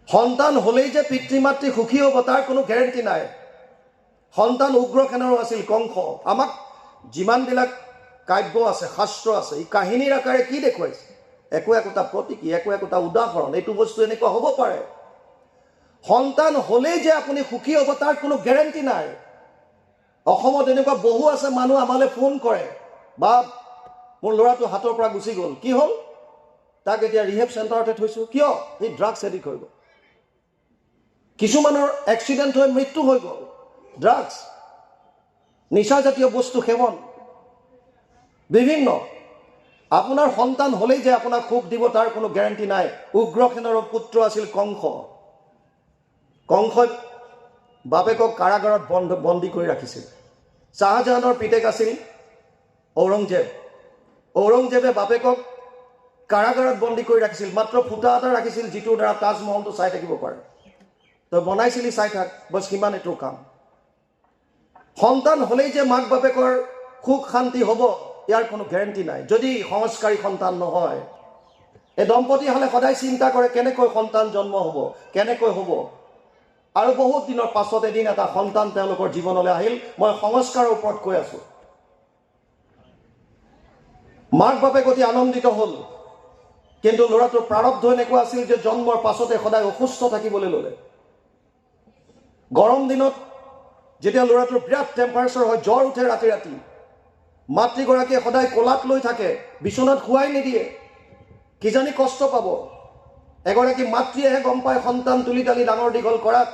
সন্তান হ'লেই যে পিতৃ মাতৃ সুখী হ'ব তাৰ কোনো গেৰেণ্টি নাই। সন্তান উগ্ৰসেনৰো আছিল কংস। আমাক যিমানবিলাক কাব্য আছে, শাস্ত্ৰ আছে, এই কাহিনীৰ আকাৰে কি দেখুৱাইছে? একো একোটা প্ৰতীকী, একো একোটা উদাহৰণ। এইটো বস্তু এনেকুৱা হ'ব পাৰে। সন্তান হ'লেই যে আপুনি সুখী হ'ব তাৰ কোনো গেৰেণ্টি নাই। অসমত এনেকুৱা বহু আছে মানুহ আমালৈ ফোন কৰে, বা মোৰ ল'ৰাটো হাতৰ পৰা গুচি গ'ল, কি হ'ল? তাক এতিয়া ৰিহেব চেণ্টাৰতে থৈছোঁ। কিয়? সি ড্ৰাগছ এডিক্ট হৈ গ'ল। কিছুমানৰ এক্সিডেণ্ট হৈ মৃত্যু হৈ গ'ল, ড্ৰাগছ, নিচাজাতীয় বস্তু সেৱন, বিভিন্ন। আপোনাৰ সন্তান হ'লেই যে আপোনাক সুখ দিব তাৰ কোনো গেৰেণ্টি নাই। উগ্ৰসেনৰ পুত্ৰ আছিল কংস। কংসই বাপেকক কাৰাগাৰত বন্দী কৰি ৰাখিছিল। শ্বাহজাহানৰ পিতেক আছিল ঔৰংজেব। ঔৰংজেবে বাপেকক কাৰাগাৰত বন্দী কৰি ৰাখিছিল, মাত্ৰ ফুটা এটা ৰাখিছিল যিটোৰ দ্বাৰা তাজমহলটো চাই থাকিব পাৰে। তই বনাইছিলি, চাই থাক, বছ সিমানে তোৰ কাম। সন্তান হ'লেই যে মাক বাপেকৰ সুখ শান্তি হ'ব ইয়াৰ কোনো গেৰেণ্টি নাই, যদি সংস্কাৰী সন্তান নহয়। এই দম্পতীহালে সদায় চিন্তা কৰে কেনেকৈ সন্তান জন্ম হ'ব, কেনেকৈ হ'ব। আৰু বহুত দিনৰ পাছত এদিন এটা সন্তান তেওঁলোকৰ জীৱনলৈ আহিল। মই সংস্কাৰৰ ওপৰত কৈ আছোঁ। মাক বাপেক অতি আনন্দিত হ'ল, কিন্তু ল'ৰাটোৰ প্ৰাৰব্ধ এনেকুৱা আছিল যে জন্মৰ পাছতে সদায় অসুস্থ থাকিবলৈ ল'লে। গৰম দিনত যেতিয়া ল'ৰাটোৰ বিৰাট টেম্পাৰেচাৰ হয়, জ্বৰ উঠে ৰাতি ৰাতি, মাতৃগৰাকীয়ে সদায় কোলাত লৈ থাকে, বিচনাত শুৱাই নিদিয়ে, কিজানি কষ্ট পাব। এগৰাকী মাতৃয়েহে গম পায় সন্তান তুলি তালি ডাঙৰ দীঘল কৰাত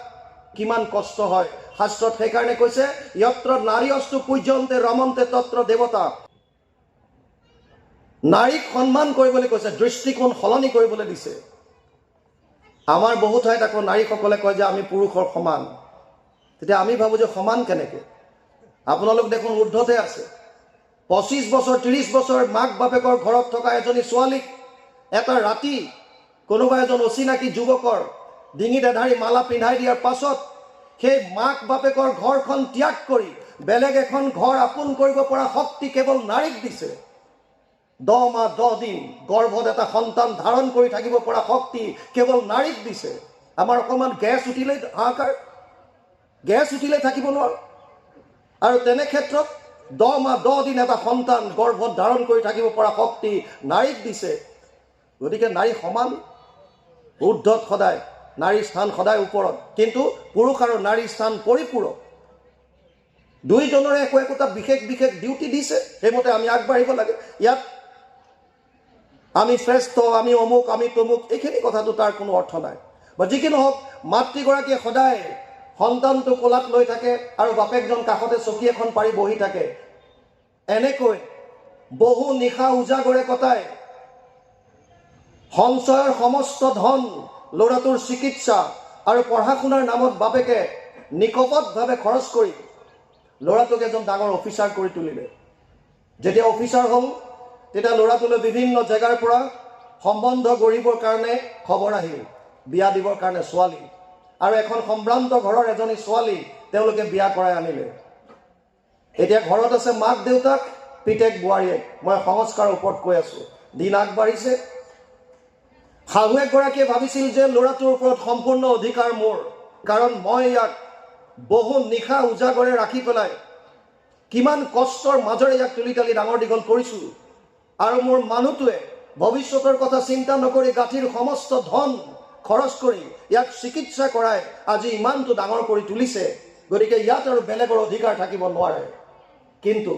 কিমান কষ্ট হয়। শাস্ত্ৰত সেইকাৰণে কৈছে, যত্ৰ নাৰীস্তু পূজ্যন্তে ৰমন্তে তত্ৰ দেৱতা। নাৰীক সন্মান কৰিবলৈ কৈছে, দৃষ্টিকোণ সলনি কৰিবলৈ দিছে। আমাৰ বহু ঠাইত আকৌ নাৰীসকলে কয় যে আমি পুৰুষৰ সমান। তেতিয়া আমি ভাবোঁ যে সমান কেনেকৈ? আপোনালোক দেখোন ঊৰ্ধতে আছে। 25 বছৰ 30 বছৰ মাক বাপেকৰ ঘৰত থকা এজনী ছোৱালীক এটা ৰাতি কোনোবা এজন অচিনাকি যুৱকৰ ডিঙিত এধাৰি মালা পিন্ধাই দিয়াৰ পাছত সেই মাক বাপেকৰ ঘৰখন ত্যাগ কৰি বেলেগ এখন ঘৰ আপোন কৰিব পৰা শক্তি কেৱল নাৰীক দিছে। 10 মাহ 10 দিন গৰ্ভত এটা সন্তান ধাৰণ কৰি থাকিব পৰা শক্তি কেৱল নাৰীক দিছে। আমাৰ অকণমান গেছ উঠিলেই হাহাকাৰ, গেছ উঠিলে থাকিব নোৱাৰো। আৰু তেনে ক্ষেত্ৰত 10 মাহ 10 দিন এটা সন্তান গৰ্ভত ধাৰণ কৰি থাকিব পৰা শক্তি নাৰীক দিছে। গতিকে নাৰী সমান, ঊৰ্ধত সদায়, নাৰীৰ স্থান সদায় ওপৰত। কিন্তু পুৰুষ আৰু নাৰীৰ স্থান পৰিপূৰক। দুইজনৰে একো একোটা বিশেষ বিশেষ ডিউটি দিছে, সেইমতে আমি আগবাঢ়িব লাগে। ইয়াত আমি শ্ৰেষ্ঠ, আমি অমুক, আমি তমুক, এইখিনি কথাটো তাৰ কোনো অৰ্থ নাই। বা যি কি নহওক, মাতৃগৰাকীয়ে সদায় সন্তানটো কোলাত লৈ থাকে আৰু বাপেকজন কাষতে চকী এখন পাৰি বহি থাকে। এনেকৈ বহু নিশা উজাগৰে কটাই সঞ্চয়ৰ সমস্ত ধন ল'ৰাটোৰ চিকিৎসা আৰু পঢ়া শুনাৰ নামত বাপেকে নিকপটভাৱে খৰচ কৰি ল'ৰাটোক এজন ডাঙৰ অফিচাৰ কৰি তুলিলে। যেতিয়া অফিচাৰ হ'ল তেতিয়া ল'ৰাটোলৈ বিভিন্ন জেগাৰ পৰা সম্বন্ধ গঢ়িবৰ কাৰণে খবৰ আহিল, বিয়া দিবৰ কাৰণে ছোৱালী। আৰু এখন সম্ভ্ৰান্ত ঘৰৰ এজনী ছোৱালী তেওঁলোকে বিয়া কৰাই আনিলে। এতিয়া ঘৰত আছে মাক দেউতাক, পিতেক বোৱাৰীয়েক। মই সংস্কাৰৰ ওপৰত কৈ আছোঁ। দিন আগবাঢ়িছে। শাহুৱেকগৰাকীয়ে ভাবিছিল যে ল'ৰাটোৰ ওপৰত সম্পূৰ্ণ অধিকাৰ মোৰ, কাৰণ মই ইয়াক বহু নিশা উজাগৰে ৰাখি পেলাই কিমান কষ্টৰ মাজেৰে ইয়াক তুলি তালি ডাঙৰ দীঘল কৰিছোঁ। আৰু মোৰ মানুহটোৱে ভৱিষ্যতৰ কথা চিন্তা নকৰি গাঁঠিৰ সমস্ত ধন খৰচ কৰি ইয়াক চিকিৎসা কৰাই আজি ইমানটো ডাঙৰ কৰি তুলিছে। গতিকে ইয়াত আৰু বেলেগৰ অধিকাৰ থাকিব নোৱাৰে। কিন্তু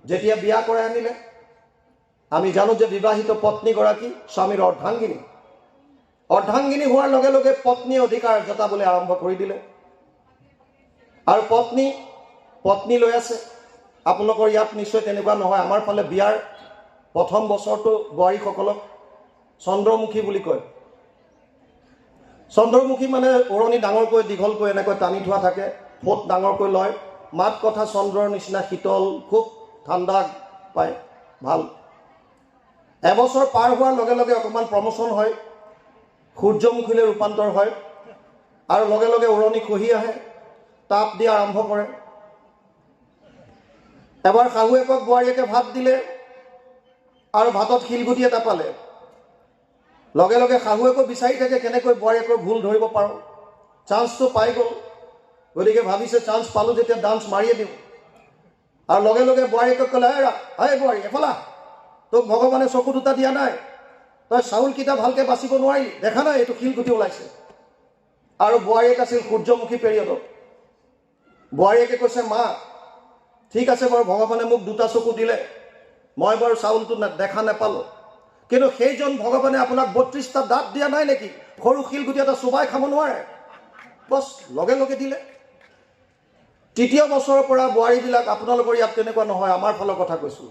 যেতিয়া বিয়া কৰাই আনিলে, আমি জানো যে বিবাহিত পত্নীগৰাকী স্বামীৰ অৰ্ধাংগিনী। অৰ্ধাংগিনী হোৱাৰ লগে লগে পত্নীয়ে অধিকাৰ জতাবলৈ আৰম্ভ কৰি দিলে। আৰু পত্নী লৈ আছে। আপোনালোকৰ ইয়াত নিশ্চয় তেনেকুৱা নহয়। আমাৰ ফালে বিয়াৰ প্ৰথম বছৰটো বোৱাৰীসকলক চন্দ্ৰমুখী বুলি কয়। চন্দ্ৰমুখী মানে ওৰণি ডাঙৰকৈ দীঘলকৈ এনেকৈ টানি থোৱা থাকে, ফোট ডাঙৰকৈ লয়, মাত কথা চন্দ্ৰৰ নিচিনা শীতল, খুব ঠাণ্ডা পায়, ভাল। এবছৰ পাৰ হোৱাৰ লগে লগে অকণমান প্ৰমোচন হয়, সূৰ্যমুখীলৈ ৰূপান্তৰ হয়, আৰু লগে লগে ওৰণি খহি আহে, তাপ দিয়া আৰম্ভ কৰে। এবাৰ শাহুৱেকক বোৱাৰীয়েকে ভাত দিলে আৰু ভাতত শিলগুটি এটা পালে। লগে লগে শাহুৱেকো বিচাৰি থাকে কেনেকৈ বোৱাৰীয়েকৰ ভুল ধৰিব পাৰোঁ। চান্সটো পাই গ'ল, গতিকে ভাবিছে চান্স পালোঁ যেতিয়া ডান্স মাৰিয়ে দিওঁ। আৰু লগে লগে বোৱাৰীয়েকক ক'লে, হে বোৱাৰী এফালা, তোক ভগৱানে চকু দুটা দিয়া নাই, তই চাউলকেইটা ভালকৈ বাচিব নোৱাৰিলি, দেখা নাই এইটো শিলগুটি ওলাইছে। আৰু বোৱাৰীয়েক আছিল সূৰ্যমুখী পিৰিয়ডত। বোৱাৰীয়েকে কৈছে, মা ঠিক আছে বাৰু, ভগৱানে মোক দুটা চকু দিলে, মই বাৰু চাউলটো দেখা নাপালোঁ, কিন্তু সেইজন ভগৱানে আপোনাক 32টা দাঁত দিয়া নাই নেকি? সৰু শিলগুটি এটা চোবাই খাব নোৱাৰে? বছ লগে লগে দিলে। তৃতীয় বছৰৰ পৰা বোৱাৰীবিলাক, আপোনালোকৰ ইয়াত তেনেকুৱা নহয়, আমাৰ ফালৰ কথা কৈছোঁ,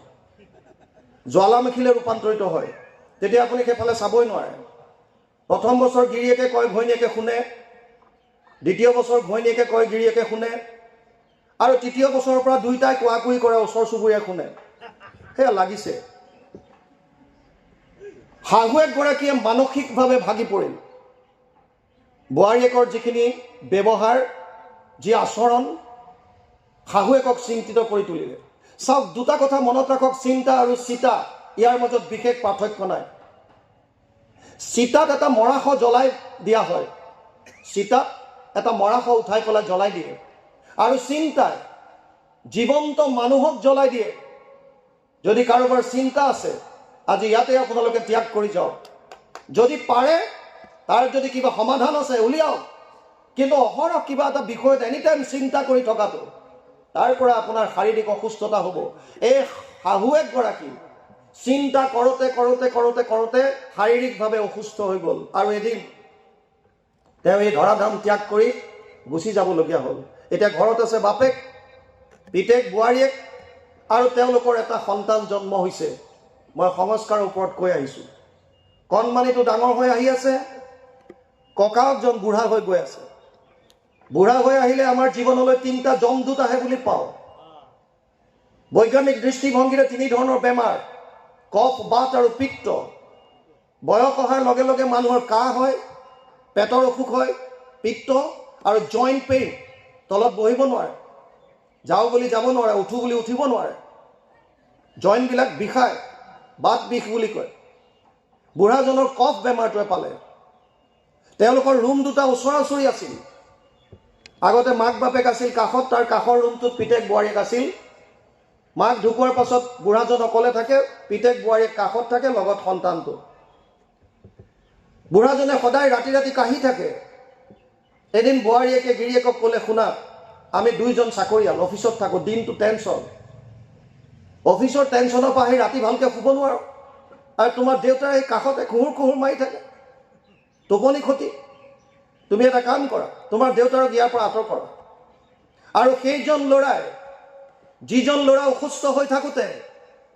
জ্বালামুখীলৈ ৰূপান্তৰিত হয়। তেতিয়া আপুনি সেইফালে চাবই নোৱাৰে। প্ৰথম বছৰ গিৰিয়েকে কয়, ঘৈণীয়েকে শুনে। দ্বিতীয় বছৰ ঘৈণীয়েকে কয়, গিৰিয়েকে শুনে। আৰু তৃতীয় বছৰৰ পৰা দুয়োটাই কোৱাকুই কৰে, ওচৰ চুবুৰীয়াই শুনে। সেয়া লাগিছে। শাহুৱেকগৰাকীয়ে মানসিকভাৱে ভাগি পৰিল। বোৱাৰীয়েকৰ যিখিনি ব্যৱহাৰ, যি আচৰণ, শাহুৱেকক চিন্তিত কৰি তুলিলে। চাওক, দুটা কথা মনত ৰাখক, চিন্তা আৰু চিতা, ইয়াৰ মাজত বিশেষ পাৰ্থক্য নাই। চিতাত এটা মৰাশ জ্বলাই দিয়া হয়, চিতাত এটা মৰাশ উঠাই পেলাই জ্বলাই দিয়ে। আৰু চিন্তাই জীৱন্ত মানুহক জ্বলাই দিয়ে। যদি কাৰোবাৰ চিন্তা আছে, আজি ইয়াতে আপোনালোকে ত্যাগ কৰি যাওক। যদি পাৰে, তাৰ যদি কিবা সমাধান আছে উলিয়াওক। কিন্তু অহৰহ কিবা এটা বিষয়ত এনিটাইম চিন্তা কৰি থকাটো, তাৰ পৰা আপোনাৰ শাৰীৰিক অসুস্থতা হ'ব। এই শাহুৱেকগৰাকী চিন্তা কৰোঁতে কৰোঁতে কৰোঁতে কৰোঁতে শাৰীৰিকভাৱে অসুস্থ হৈ গ'ল। আৰু এদিন তেওঁ এই ধৰাধাম ত্যাগ কৰি গুচি যাবলগীয়া হ'ল। এতিয়া ঘৰত আছে বাপেক, পিতেক, বোৱাৰীয়েক, আৰু তেওঁলোকৰ এটা সন্তান জন্ম হৈছে। মই সংস্কাৰৰ ওপৰত কৈ আহিছোঁ। কণমানিটো ডাঙৰ হৈ আহি আছে, ককাকজন বুঢ়া হৈ গৈ আছে। বুঢ়া হৈ আহিলে আমাৰ জীৱনলৈ 3টা যমদূত আহে বুলি পাওঁ। বৈজ্ঞানিক দৃষ্টিভংগীৰে 3 ধৰণৰ বেমাৰ, কফ, বাত আৰু পিত্ত। বয়স অহাৰ লগে লগে মানুহৰ কাহ হয়, পেটৰ অসুখ হয়, পিত্ত আৰু জইণ্ট পেইন, তলত বহিব নোৱাৰে, যাওঁ বুলি যাব নোৱাৰে, উঠো বুলি উঠিব নোৱাৰে, জইণ্টবিলাক বিষায়, বাত বিষ বুলি কয়। বুঢ়াজনৰ কফ বেমাৰটোৱে পালে। তেওঁলোকৰ ৰুম দুটা ওচৰা ওচৰি আছিল। আগতে মাক বাপেক আছিল কাষত, তাৰ কাষৰ ৰুমটোত পিতেক বোৱাৰীয়েক আছিল। মাক ঢুকোৱাৰ পাছত বুঢ়াজন অকলে থাকে, পিতেক বোৱাৰীয়েক কাষত থাকে, লগত সন্তানটো। বুঢ়াজনে সদায় ৰাতি ৰাতি কাহি থাকে। এদিন বোৱাৰীয়েকে গিৰিয়েকক ক'লে, শুনা, আমি দুইজন চাকৰিয়াল, অফিচত থাকোঁ, দিনটো টেনশ্যন, অফিচৰ টেনশ্যনৰ পৰা আহি ৰাতি ভালকৈ শুব নোৱাৰোঁ। আৰু তোমাৰ দেউতাই এই কাষতে কুহুৰ কুহুৰ মাৰি থাকে, টোপনি ক্ষতি। তুমি এটা কাম কৰা, তোমাৰ দেউতাৰক ইয়াৰ পৰা আঁতৰ কৰা। আৰু সেইজন ল'ৰাই, যিজন ল'ৰা অসুস্থ হৈ থাকোঁতে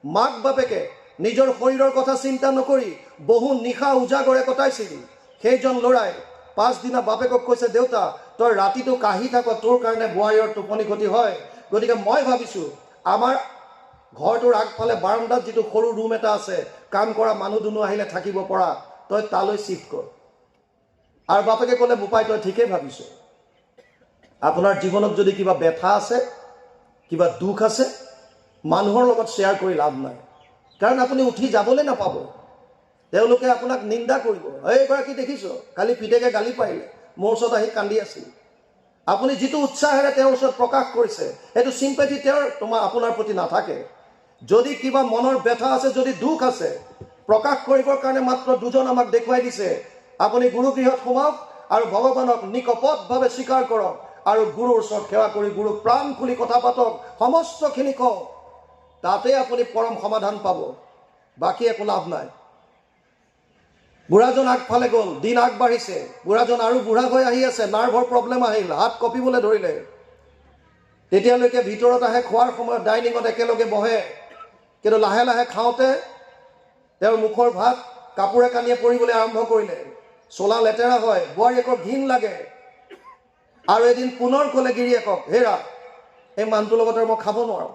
মাক বাপেকে নিজৰ শৰীৰৰ কথা চিন্তা নকৰি বহু নিশা উজাগৰে কটাইছিল, সেইজন ল'ৰাই পাছদিনা বাপেকক কৈছে, দেউতা, তই ৰাতিটো কাহি থাক, তোৰ কাৰণে বোৱাৰীৰ টোপনি ক্ষতি হয়, গতিকে মই ভাবিছোঁ আমাৰ ঘৰটোৰ আগফালে বাৰান্দাত যিটো সৰু ৰুম এটা আছে, কাম কৰা মানুহ দুনুহ আহিলে থাকিব পৰা, তই তালৈ চিফ্ট কৰ। আৰু বাপেকে ক'লে, বোপাই, তই ঠিকেই ভাবিছ। আপোনাৰ জীৱনত যদি কিবা ব্যথা আছে, কিবা দুখ আছে, মানুহৰ লগত শ্বেয়াৰ কৰি লাভ নাই, কাৰণ আপুনি উঠি যাবলৈ নাপাব। তেওঁলোকে আপোনাক নিন্দা কৰিব। এইগৰাকী দেখিছ, কালি পিতেকে গালি পাৰিলে, মোৰ ওচৰত আহি কান্দি আছিল। আপুনি যিটো উৎসাহেৰে তেওঁৰ ওচৰত প্ৰকাশ কৰিছে, সেইটো চিম্পেথি আপোনাৰ প্ৰতি নাথাকে। যদি কিবা মনৰ ব্যথা আছে, যদি দুখ আছে, প্ৰকাশ কৰিবৰ কাৰণে মাত্ৰ দুজন আমাক দেখুৱাই দিছে। আপুনি গুৰুগৃহত সোমাওক আৰু ভগৱানক নিকপটভাৱে স্বীকাৰ কৰক, আৰু গুৰুৰ ওচৰত সেৱা কৰি গুৰুক প্ৰাণ খুলি কথা পাতক, সমস্তখিনি কওক, তাতে আপুনি পৰম সমাধান পাব। বাকী একো লাভ নাই। বুঢ়াজন আগফালে গ'ল, দিন আগবাঢ়িছে, বুঢ়াজন আৰু বুঢ়া হৈ আহি আছে, নাৰ্ভৰ প্ৰব্লেম আহিল, হাত কঁপিবলৈ ধৰিলে। তেতিয়ালৈকে ভিতৰত আহে, খোৱাৰ সময়ত ডাইনিঙত একেলগে বহে, কিন্তু লাহে লাহে খাওঁতে তেওঁৰ মুখৰ ভাত কাপোৰে কানিয়ে পৰিবলৈ আৰম্ভ কৰিলে, চোলা লেতেৰা হয়, বোৱাৰীয়েকৰ ঘিণ লাগে। আৰু এদিন পুনৰ ক'লে গিৰিয়েকক, হেৰা, এই মানুহটোৰ লগত আৰু মই খাব নোৱাৰোঁ,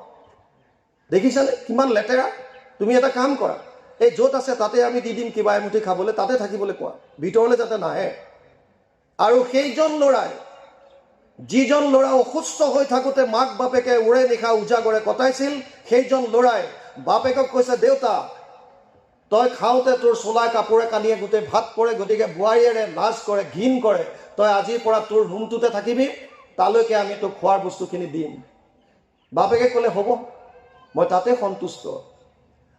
দেখিছানে কিমান লেতেৰা, তুমি এটা কাম কৰা, এই য'ত আছে তাতে আমি দি দিম কিবা এমুঠি খাবলৈ, তাতে থাকিবলৈ কোৱা, ভিতৰলৈ যাতে নাহে। আৰু সেইজন ল'ৰাই, যিজন ল'ৰা অসুস্থ হৈ থাকোঁতে মাক বাপেকে উৰে নিশা উজাগৰে কটাইছিল, সেইজন ল'ৰাই বাপেকক কৈছে, দেউতা, তই খাওঁতে তোৰ চোলা কাপোৰে কানিয়ে গোটেই ভাত পৰে, গতিকে বোৱাৰীয়েৰে লাজ কৰে, ঘিণ কৰে, তই আজিৰ পৰা তোৰ ৰুমটোতে থাকিবি, তালৈকে আমি তোক খোৱাৰ বস্তুখিনি দিম। বাপেকে ক'লে, হ'ব, মই তাতে সন্তুষ্ট।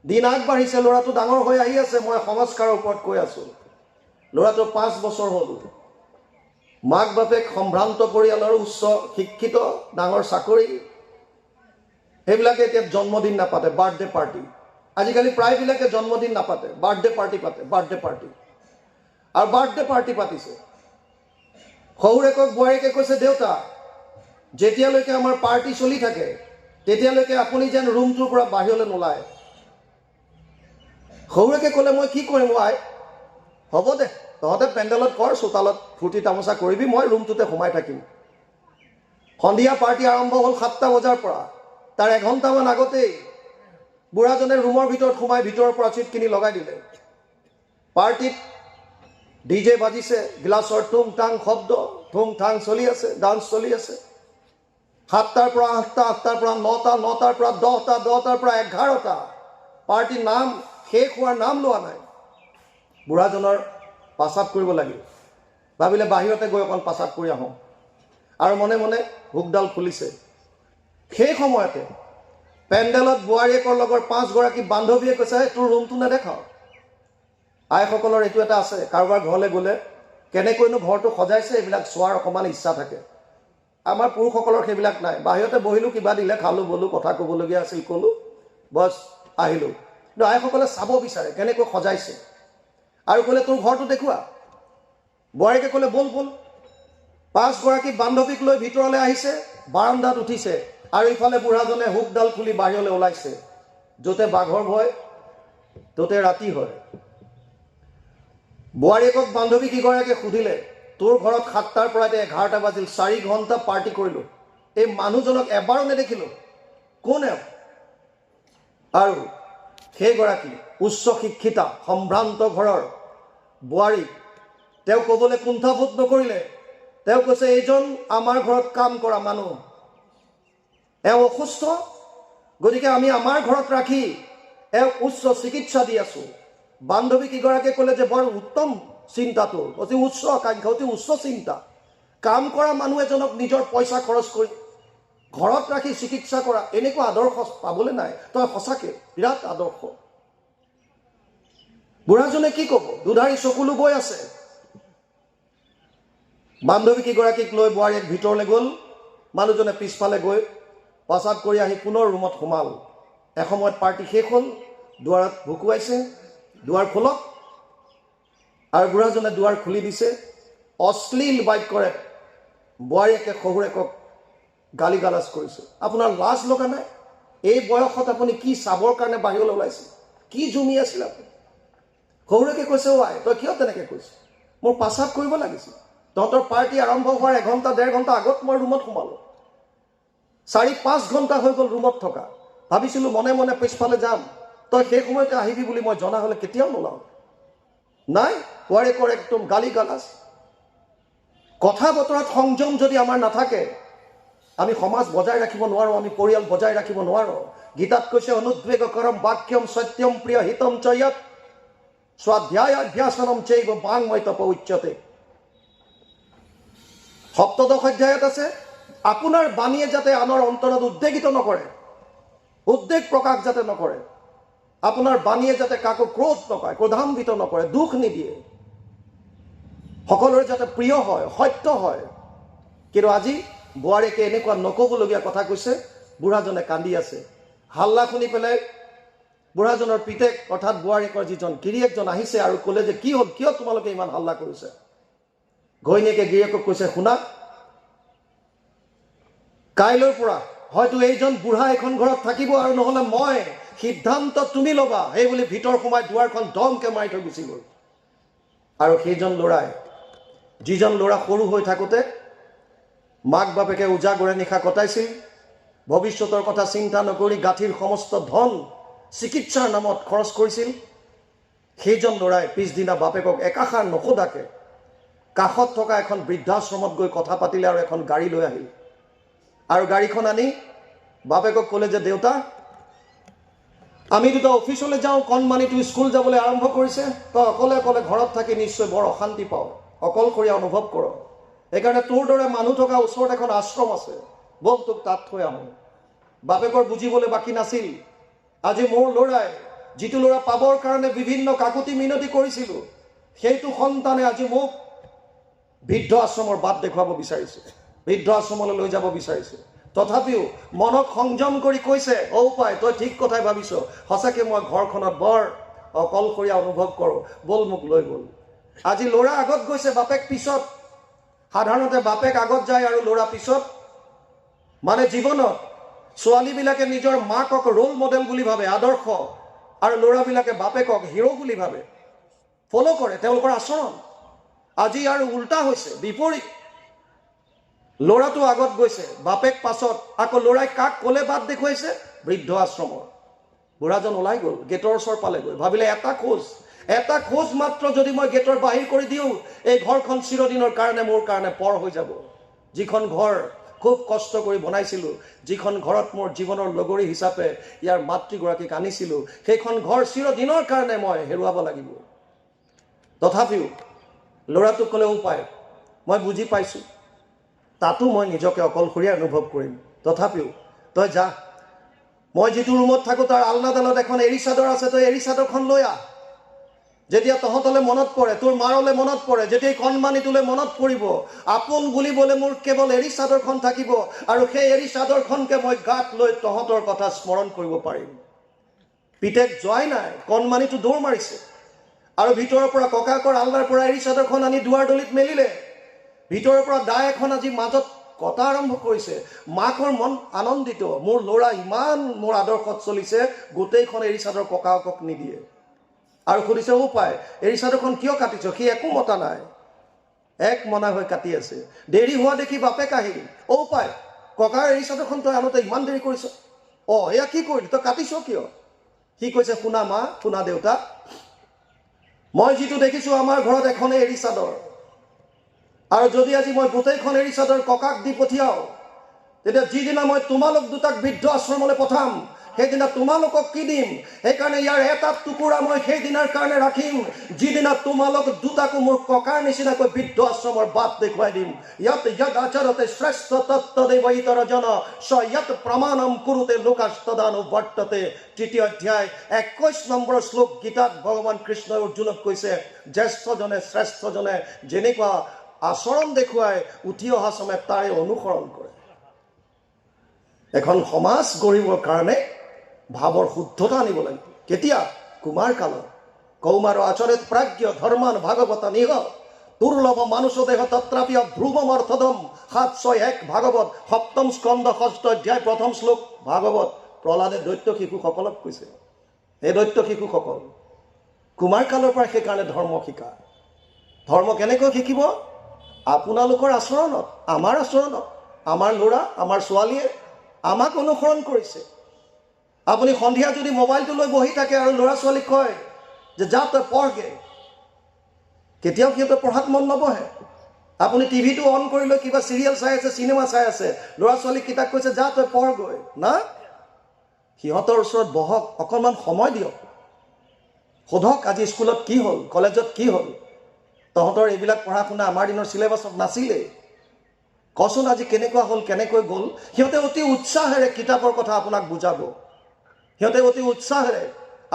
দিন আগবাঢ়িছে, ল'ৰাটো ডাঙৰ হৈ আহি আছে। মই সংস্কাৰৰ ওপৰত কৈ আছোঁ। ল'ৰাটো 5 বছৰ হ'ল, মাক বাপেক সম্ভ্ৰান্ত পৰিয়ালৰ, উচ্চ শিক্ষিত, ডাঙৰ চাকৰি। সেইবিলাকে এতিয়া জন্মদিন নাপাতে, বাৰ্থডে পাৰ্টি। আজিকালি প্ৰায়বিলাকে জন্মদিন নাপাতে, বাৰ্থডে পাৰ্টি পাতে, বাৰ্থডে পাৰ্টি। আৰু বাৰ্থডে পাৰ্টি পাতিছে। শহুৰেকক বোৱাৰীকে কৈছে, দেউতা যেতিয়ালৈকে আমাৰ পাৰ্টি চলি থাকে তেতিয়ালৈকে আপুনি যেন ৰুমটোৰ পৰা বাহিৰলৈ নোলায়। শহুৰেকে ক'লে, মই কি কৰিম আই? হ'ব দে, তহঁতে পেণ্ডেলত কৰ, চোতালত ফূৰ্তি তামোচা কৰিবি, মই ৰুমটোতে সোমাই থাকিম। সন্ধিয়া পাৰ্টি আৰম্ভ হ'ল 7টা বজাৰ পৰা। তাৰ এঘণ্টামান আগতেই বুঢ়াজনে ৰুমৰ ভিতৰত সোমাই ভিতৰৰ পৰা চিটখিনি লগাই দিলে। পাৰ্টিত ডিজে বাজিছে, গ্লাছৰ টুং টাং শব্দ, থুং থাং চলি আছে, ডান্স চলি আছে। 7টাৰ পৰা 8টা, 8টাৰ পৰা 9টা, 9টাৰ পৰা 10টা, 10টাৰ পৰা 11টা। পাৰ্টিৰ নাম শেষ হোৱাৰ নাম লোৱা নাই। বুঢ়াজনৰ পাচাব কৰিব লাগিল। ভাবিলে বাহিৰতে গৈ অকণ পাচাব কৰি আহোঁ, আৰু মনে মনে হুকডাল খুলিছে। সেই সময়তে পেণ্ডেলত বোৱাৰীয়েকৰ লগৰ 5গৰাকী বান্ধৱীয়ে কৈছে, তোৰ ৰুমটো নেদেখাও? আইসকলৰ এইটো এটা আছে, কাৰোবাৰ ঘৰলৈ গ'লে কেনেকৈনো ঘৰটো সজাইছে এইবিলাক চোৱাৰ অকণমান ইচ্ছা থাকে। আমাৰ পুৰুষসকলৰ সেইবিলাক নাই। বাহিৰতে বহিলোঁ, কিবা দিলে খালোঁ, বলোঁ, কথা ক'বলগীয়া আছিল ক'লোঁ, বছ আহিলোঁ। কিন্তু আইসকলে চাব বিচাৰে কেনেকৈ সজাইছে, আৰু ক'লে তোৰ ঘৰটো দেখুওৱা। বোৱাৰীকে ক'লে, ব'ল ব'ল। 5গৰাকী বান্ধৱীক লৈ ভিতৰলৈ আহিছে, বাৰান্দাত উঠিছে, আৰু ইফালে বুঢ়াজনে হুকডাল খুলি বাহিৰলৈ ওলাইছে। য'তে বাঘৰ ভয় ত'তে ৰাতি হয়। বোৱাৰীয়েকক বান্ধৱী কেইগৰাকীয়ে সুধিলে, তোৰ ঘৰত 7টাৰ পৰা এতিয়া 11টা বাজিল, 4 ঘণ্টা পাৰ্টি কৰিলোঁ, এই মানুহজনক এবাৰো নেদেখিলোঁ, কোন এওঁ? আৰু সেইগৰাকী উচ্চ শিক্ষিতা সম্ভ্ৰান্ত ঘৰৰ বোৱাৰী, তেওঁ ক'বলৈ কুণ্ঠাবোধ নকৰিলে। তেওঁ কৈছে, এইজন আমাৰ ঘৰত কাম কৰা মানুহ, এওঁ অসুস্থ, গতিকে আমি আমাৰ ঘৰত ৰাখি এওঁক উচ্চ চিকিৎসা দি আছোঁ। বান্ধৱী কেইগৰাকীয়ে ক'লে যে বৰ উত্তম চিন্তাটো, অতি উচ্চ আকাংক্ষা, অতি উচ্চ চিন্তা। কাম কৰা মানুহ এজনক নিজৰ পইচা খৰচ কৰি ঘৰত ৰাখি চিকিৎসা কৰা, এনেকুৱা আদৰ্শ পাবলৈ নাই। তই সঁচাকে বিৰাট আদৰ্শ। বুঢ়াজনে কি ক'ব? দুধাৰি চকুলো বৈ আছে। বান্ধৱী কেইগৰাকীক লৈ বোৱাৰীয়েক ভিতৰলৈ গ'ল। মানুহজনে পিছফালে গৈ পাচাব কৰি আহি পুনৰ ৰুমত সোমাল। এসময়ত পাৰ্টি শেষ হ'ল, দুৱাৰত ভুকুৱাইছে, দুৱাৰ খোলক, আৰু বুঢ়াজনে দুৱাৰ খুলি দিছে। অশ্লীল বাক্যৰে বোৱাৰীয়েকে শহুৰেকক গালি গালাজ কৰিছে। আপোনাৰ লাজ লগা নাই? এই বয়সত আপুনি কি চাবৰ কাৰণে বাহিৰলৈ ওলাইছে? কি জুমি আছিল আপুনি? শহুৰেকে কৈছে, আই তই কিয় তেনেকৈ কৈছ? মোৰ পাচাব কৰিব লাগিছিল। তহঁতৰ পাৰ্টি আৰম্ভ হোৱাৰ 1 ঘণ্টা 1.5 ঘণ্টা আগত মই ৰুমত সোমালোঁ। 4-5 ঘণ্টা হৈ গ'ল ৰুমত থকা। ভাবিছিলোঁ মনে মনে পিছফালে যাম, তই সেই সময়তে আহিবি বুলি মই জনা হ'লে কেতিয়াও নোলাওঁ। নাই, বোৱাৰীয়েকৰ একদম গালি গালাজ। কথা বতৰাত সংযম যদি আমাৰ নাথাকে, আমি সমাজ বজাই ৰাখিব নোৱাৰোঁ, আমি পৰিয়াল বজাই ৰাখিব নোৱাৰোঁ। গীতাত কৈছে, অনুদ্বেগকৰম বাক্যম সত্যম প্ৰিয় হিতম চ য়ৎ স্বাধ্যায়াভ্যাসনম চৈব বাংময় তপ উচ্যতে। 7দশ অধ্যায়ত আছে, আপোনাৰ বাণীয়ে যাতে আনৰ অন্তৰত উদ্বেগিত নকৰে, উদ্বেগ প্ৰকাশ যাতে নকৰে, আপোনাৰ বাণীয়ে যাতে কাকো ক্ৰোধ নকৰে, ক্ৰোধান্বিত নকৰে, দুখ নিদিয়ে, সকলোৰে যাতে প্ৰিয় হয়, সত্য হয়। কিন্তু আজি বোৱাৰীয়েকে এনেকুৱা নক'বলগীয়া কথা কৈছে। বুঢ়াজনে কান্দি আছে। হাল্লা শুনি পেলাই বুঢ়াজনৰ পিতেক অৰ্থাৎ বোৱাৰীয়েকৰ যিজন গিৰিয়েকজন আহিছে আৰু ক'লে যে কি হ'ল, কিয় তোমালোকে ইমান হাল্লা কৰিছে? ঘৈণীয়েকে গিৰিয়েকক কৈছে, শুনা, কাইলৈৰ পৰা হয়তো এইজন বুঢ়া এখন ঘৰত থাকিব, আৰু নহ'লে মই, সিদ্ধান্ত তুমি ল'বা। সেই বুলি ভিতৰ সোমাই দুৱাৰখন দমকে মাৰি থৈ গুচি গ'ল। আৰু সেইজন ল'ৰাই, যিজন ল'ৰা সৰু হৈ থাকোঁতে মাক বাপেকে উজাগৰে নিশা কটাইছিল, ভৱিষ্যতৰ কথা চিন্তা নকৰি গাঁঠিৰ সমস্ত ধন চিকিৎসাৰ নামত খৰচ কৰিছিল, সেইজন ল'ৰাই পিছদিনা বাপেকক একাষাৰ নসোধাকে কাষত থকা এখন বৃদ্ধাশ্ৰমত গৈ কথা পাতিলে আৰু এখন গাড়ী লৈ আহিল। আৰু গাড়ীখন আনি বাপেকক ক'লে যে দেউতা, আমি দুটা অফিচলৈ যাওঁ, কণমানিটো স্কুল যাবলৈ আৰম্ভ কৰিছে, তই অকলে অকলে ঘৰত থাকি নিশ্চয় বৰ অশান্তি পাওঁ, অকলশৰীয়া অনুভৱ কৰ। সেইকাৰণে তোৰ দৰে মানুহ থকা ওচৰত এখন আশ্ৰম আছে, ব'ল তোক তাত থৈ আহোঁ। বাপেকৰ বুজিবলৈ বাকী নাছিল। আজি মোৰ ল'ৰাই যিটো ল'ৰা পাবৰ কাৰণে বিভিন্ন কাকুতি মিনতি কৰিছিলোঁ, সেইটো সন্তানে আজি মোক বৃদ্ধ আশ্ৰমৰ বাট দেখুৱাব বিচাৰিছে, বৃদ্ধ আশ্ৰমলৈ লৈ যাব বিচাৰিছে। তথাপিও মনক সংযম কৰি কৈছে, অ' পাই তই ঠিক কথাই ভাবিছ, সঁচাকৈ মই ঘৰখনত বৰ অকলশৰীয়া অনুভৱ কৰোঁ, ব'ল মোক লৈ গ'ল। আজি ল'ৰা আগত গৈছে, বাপেক পিছত। সাধাৰণতে বাপেক আগত যায় আৰু ল'ৰা পিছত। মানে জীৱনত ছোৱালীবিলাকে নিজৰ মাকক ৰোল মডেল বুলি ভাবে, আদৰ্শ, আৰু ল'ৰাবিলাকে বাপেকক হিৰ' বুলি ভাবে, ফ'ল' কৰে তেওঁলোকৰ আচৰণ। আজি আৰু উল্টা হৈছে, বিপৰীত। ল'ৰাটো আগত গৈছে, বাপেক পাছত। আকৌ ল'ৰাই কাক ক'লে বাট দেখুৱাইছে? বৃদ্ধ আশ্ৰমৰ। বুঢ়াজন ওলাই গ'ল, গেটৰ ওচৰ পালেগৈ, ভাবিলে এটা খোজ মাত্ৰ যদি মই গেটৰ বাহিৰ কৰি দিওঁ, এই ঘৰখন চিৰদিনৰ কাৰণে মোৰ কাৰণে পৰ হৈ যাব। যিখন ঘৰ খুব কষ্ট কৰি বনাইছিলোঁ, যিখন ঘৰত মোৰ জীৱনৰ লগৰী হিচাপে ইয়াৰ মাতৃগৰাকীক আনিছিলোঁ, সেইখন ঘৰ চিৰদিনৰ কাৰণে মই হেৰুৱাব লাগিব। তথাপিও ল'ৰাটোক ক'লে, উপায় মই বুজি পাইছোঁ, তাতো মই নিজকে অকলশৰীয়া অনুভৱ কৰিম। তথাপিও তই যা, মই যিটো ৰুমত থাকোঁ তাৰ আলনাডালত এখন এৰী চাদৰ আছে, তই এৰী চাদৰখন লৈ আহ। যেতিয়া তহঁতলৈ মনত পৰে, তোৰ মাৰলৈ মনত পৰে, যেতিয়া কণমানিটোলৈ মনত পৰিব, আপোন বুলিবলৈ মোৰ কেৱল এৰী চাদৰখন থাকিব, আৰু সেই এৰী চাদৰখনকে মই গাত লৈ তহঁতৰ কথা স্মৰণ কৰিব পাৰিম। পিতেক যোৱাই নাই, কণমানিটো দৌৰ মাৰিছে, আৰু ভিতৰৰ পৰা ককাকৰ আলনাৰ পৰা এৰী চাদৰখন আনি দুৱাৰ দলিত মেলিলে। ভিতৰৰ পৰা দাই এখন আজি মাজত কটা আৰম্ভ কৰিছে। মাকৰ মন আনন্দিত, মোৰ ল'ৰা ইমান মোৰ আদৰ্শত চলিছে, গোটেইখন এৰী চাদৰ ককাকক নিদিয়ে। আৰু সুধিছে, উপায় এৰী চাদৰখন কিয় কাটিছ? সি একো মতা নাই, এক মনা হৈ কাটি আছে। দেৰি হোৱা দেখি বাপেক আহিল, উপায় ককাৰ এৰী চাদৰখন তই আনোতে ইমান দেৰি কৰিছ? এয়া কি কৰিলি, তই কাটিছ কিয়? সি কৈছে, শুনা মা, শুনা দেউতা, মই যিটো দেখিছোঁ আমাৰ ঘৰত এখনেই এৰী চাদৰ, আৰু যদি আজি মই গোটেইখন এৰী চাদৰ ককাক দি পঠিয়াও, তেতিয়া যিদিনা মই তোমালোক দুটাক বৃদ্ধ আশ্ৰমলৈ পঠাম, সেইদিনা তোমালোকক কি দিম? সেইকাৰণে ইয়াৰ এটা টুকুৰা মই সেইদিনাৰ কাৰণে ৰাখিম, যিদিনা তোমালোক দুটাকো মোৰ ককাৰ নিচিনাকৈ বৃদ্ধ আশ্ৰমৰ বাট দেখুৱাই দিম। ইয়াত ইয়াত আচৰতে শ্ৰেষ্ঠ তত্ত্বদেৱ ইতৰজন স ইয়াত প্ৰমাণম কুৰুতে লোকাস্তদানুবৰ্ততে। ৩য় অধ্যায় ২১ নম্বৰ শ্লোক গীতাত ভগৱান কৃষ্ণই অৰ্জুনক কৈছে, জ্যেষ্ঠজনে শ্ৰেষ্ঠজনে যেনেকুৱা আচৰণ দেখুৱাই উঠি অহা সময় তাৰে অনুসৰণ কৰে। এখন সমাজ গঢ়িবৰ কাৰণে ভাৱৰ শুদ্ধতা আনিব লাগিব। কেতিয়া? কুমাৰ কালত। কৌমাৰ আচৰিত প্ৰাজ্ঞ ধৰ্মান ভাগৱত নিহ দুৰ্লভ মানুষ দেহ তত্ৰাপি ধ্ৰুৱম অৰ্থদম। ৭৬১ ভাগৱত ৭ম স্কন্ধ ৬ষ্ঠ অধ্যায় ১ম শ্লোক। ভাগৱত প্ৰহ্লাদে দৈত্য শিশুসকলক কৈছে, এই দৈত্য শিশুসকল কুমাৰ কালৰ পৰা সেইকাৰণে ধৰ্ম শিকা। ধৰ্ম কেনেকৈ শিকিব? আপোনালোকৰ আচৰণত, আমাৰ আচৰণত। আমাৰ ল'ৰা আমাৰ ছোৱালীয়ে আমাক অনুসৰণ কৰিছে। আপুনি সন্ধিয়া যদি মোবাইলটো লৈ বহি থাকে আৰু ল'ৰা ছোৱালীক কয় যে যা তই পঢ়গে, কেতিয়াও সিহঁতে পঢ়াত মন নবহে। আপুনি টিভিটো অন কৰি লৈ কিবা চিৰিয়েল চাই আছে, চিনেমা চাই আছে, ল'ৰা ছোৱালীক কিতাপ কৈছে যা তই পঢ়গৈ, না, সিহঁতৰ ওচৰত বহক, অকণমান সময় দিয়ক, সোধক আজি স্কুলত কি হ'ল, কলেজত কি হ'ল, তহঁতৰ এইবিলাক পঢ়া শুনা আমাৰ দিনৰ চিলেবাছত নাছিলেই, কচোন আজি কেনেকুৱা হ'ল, কেনেকৈ গ'ল। সিহঁতে অতি উৎসাহেৰে কিতাপৰ কথা আপোনাক বুজাব, সিহঁতে অতি উৎসাহেৰে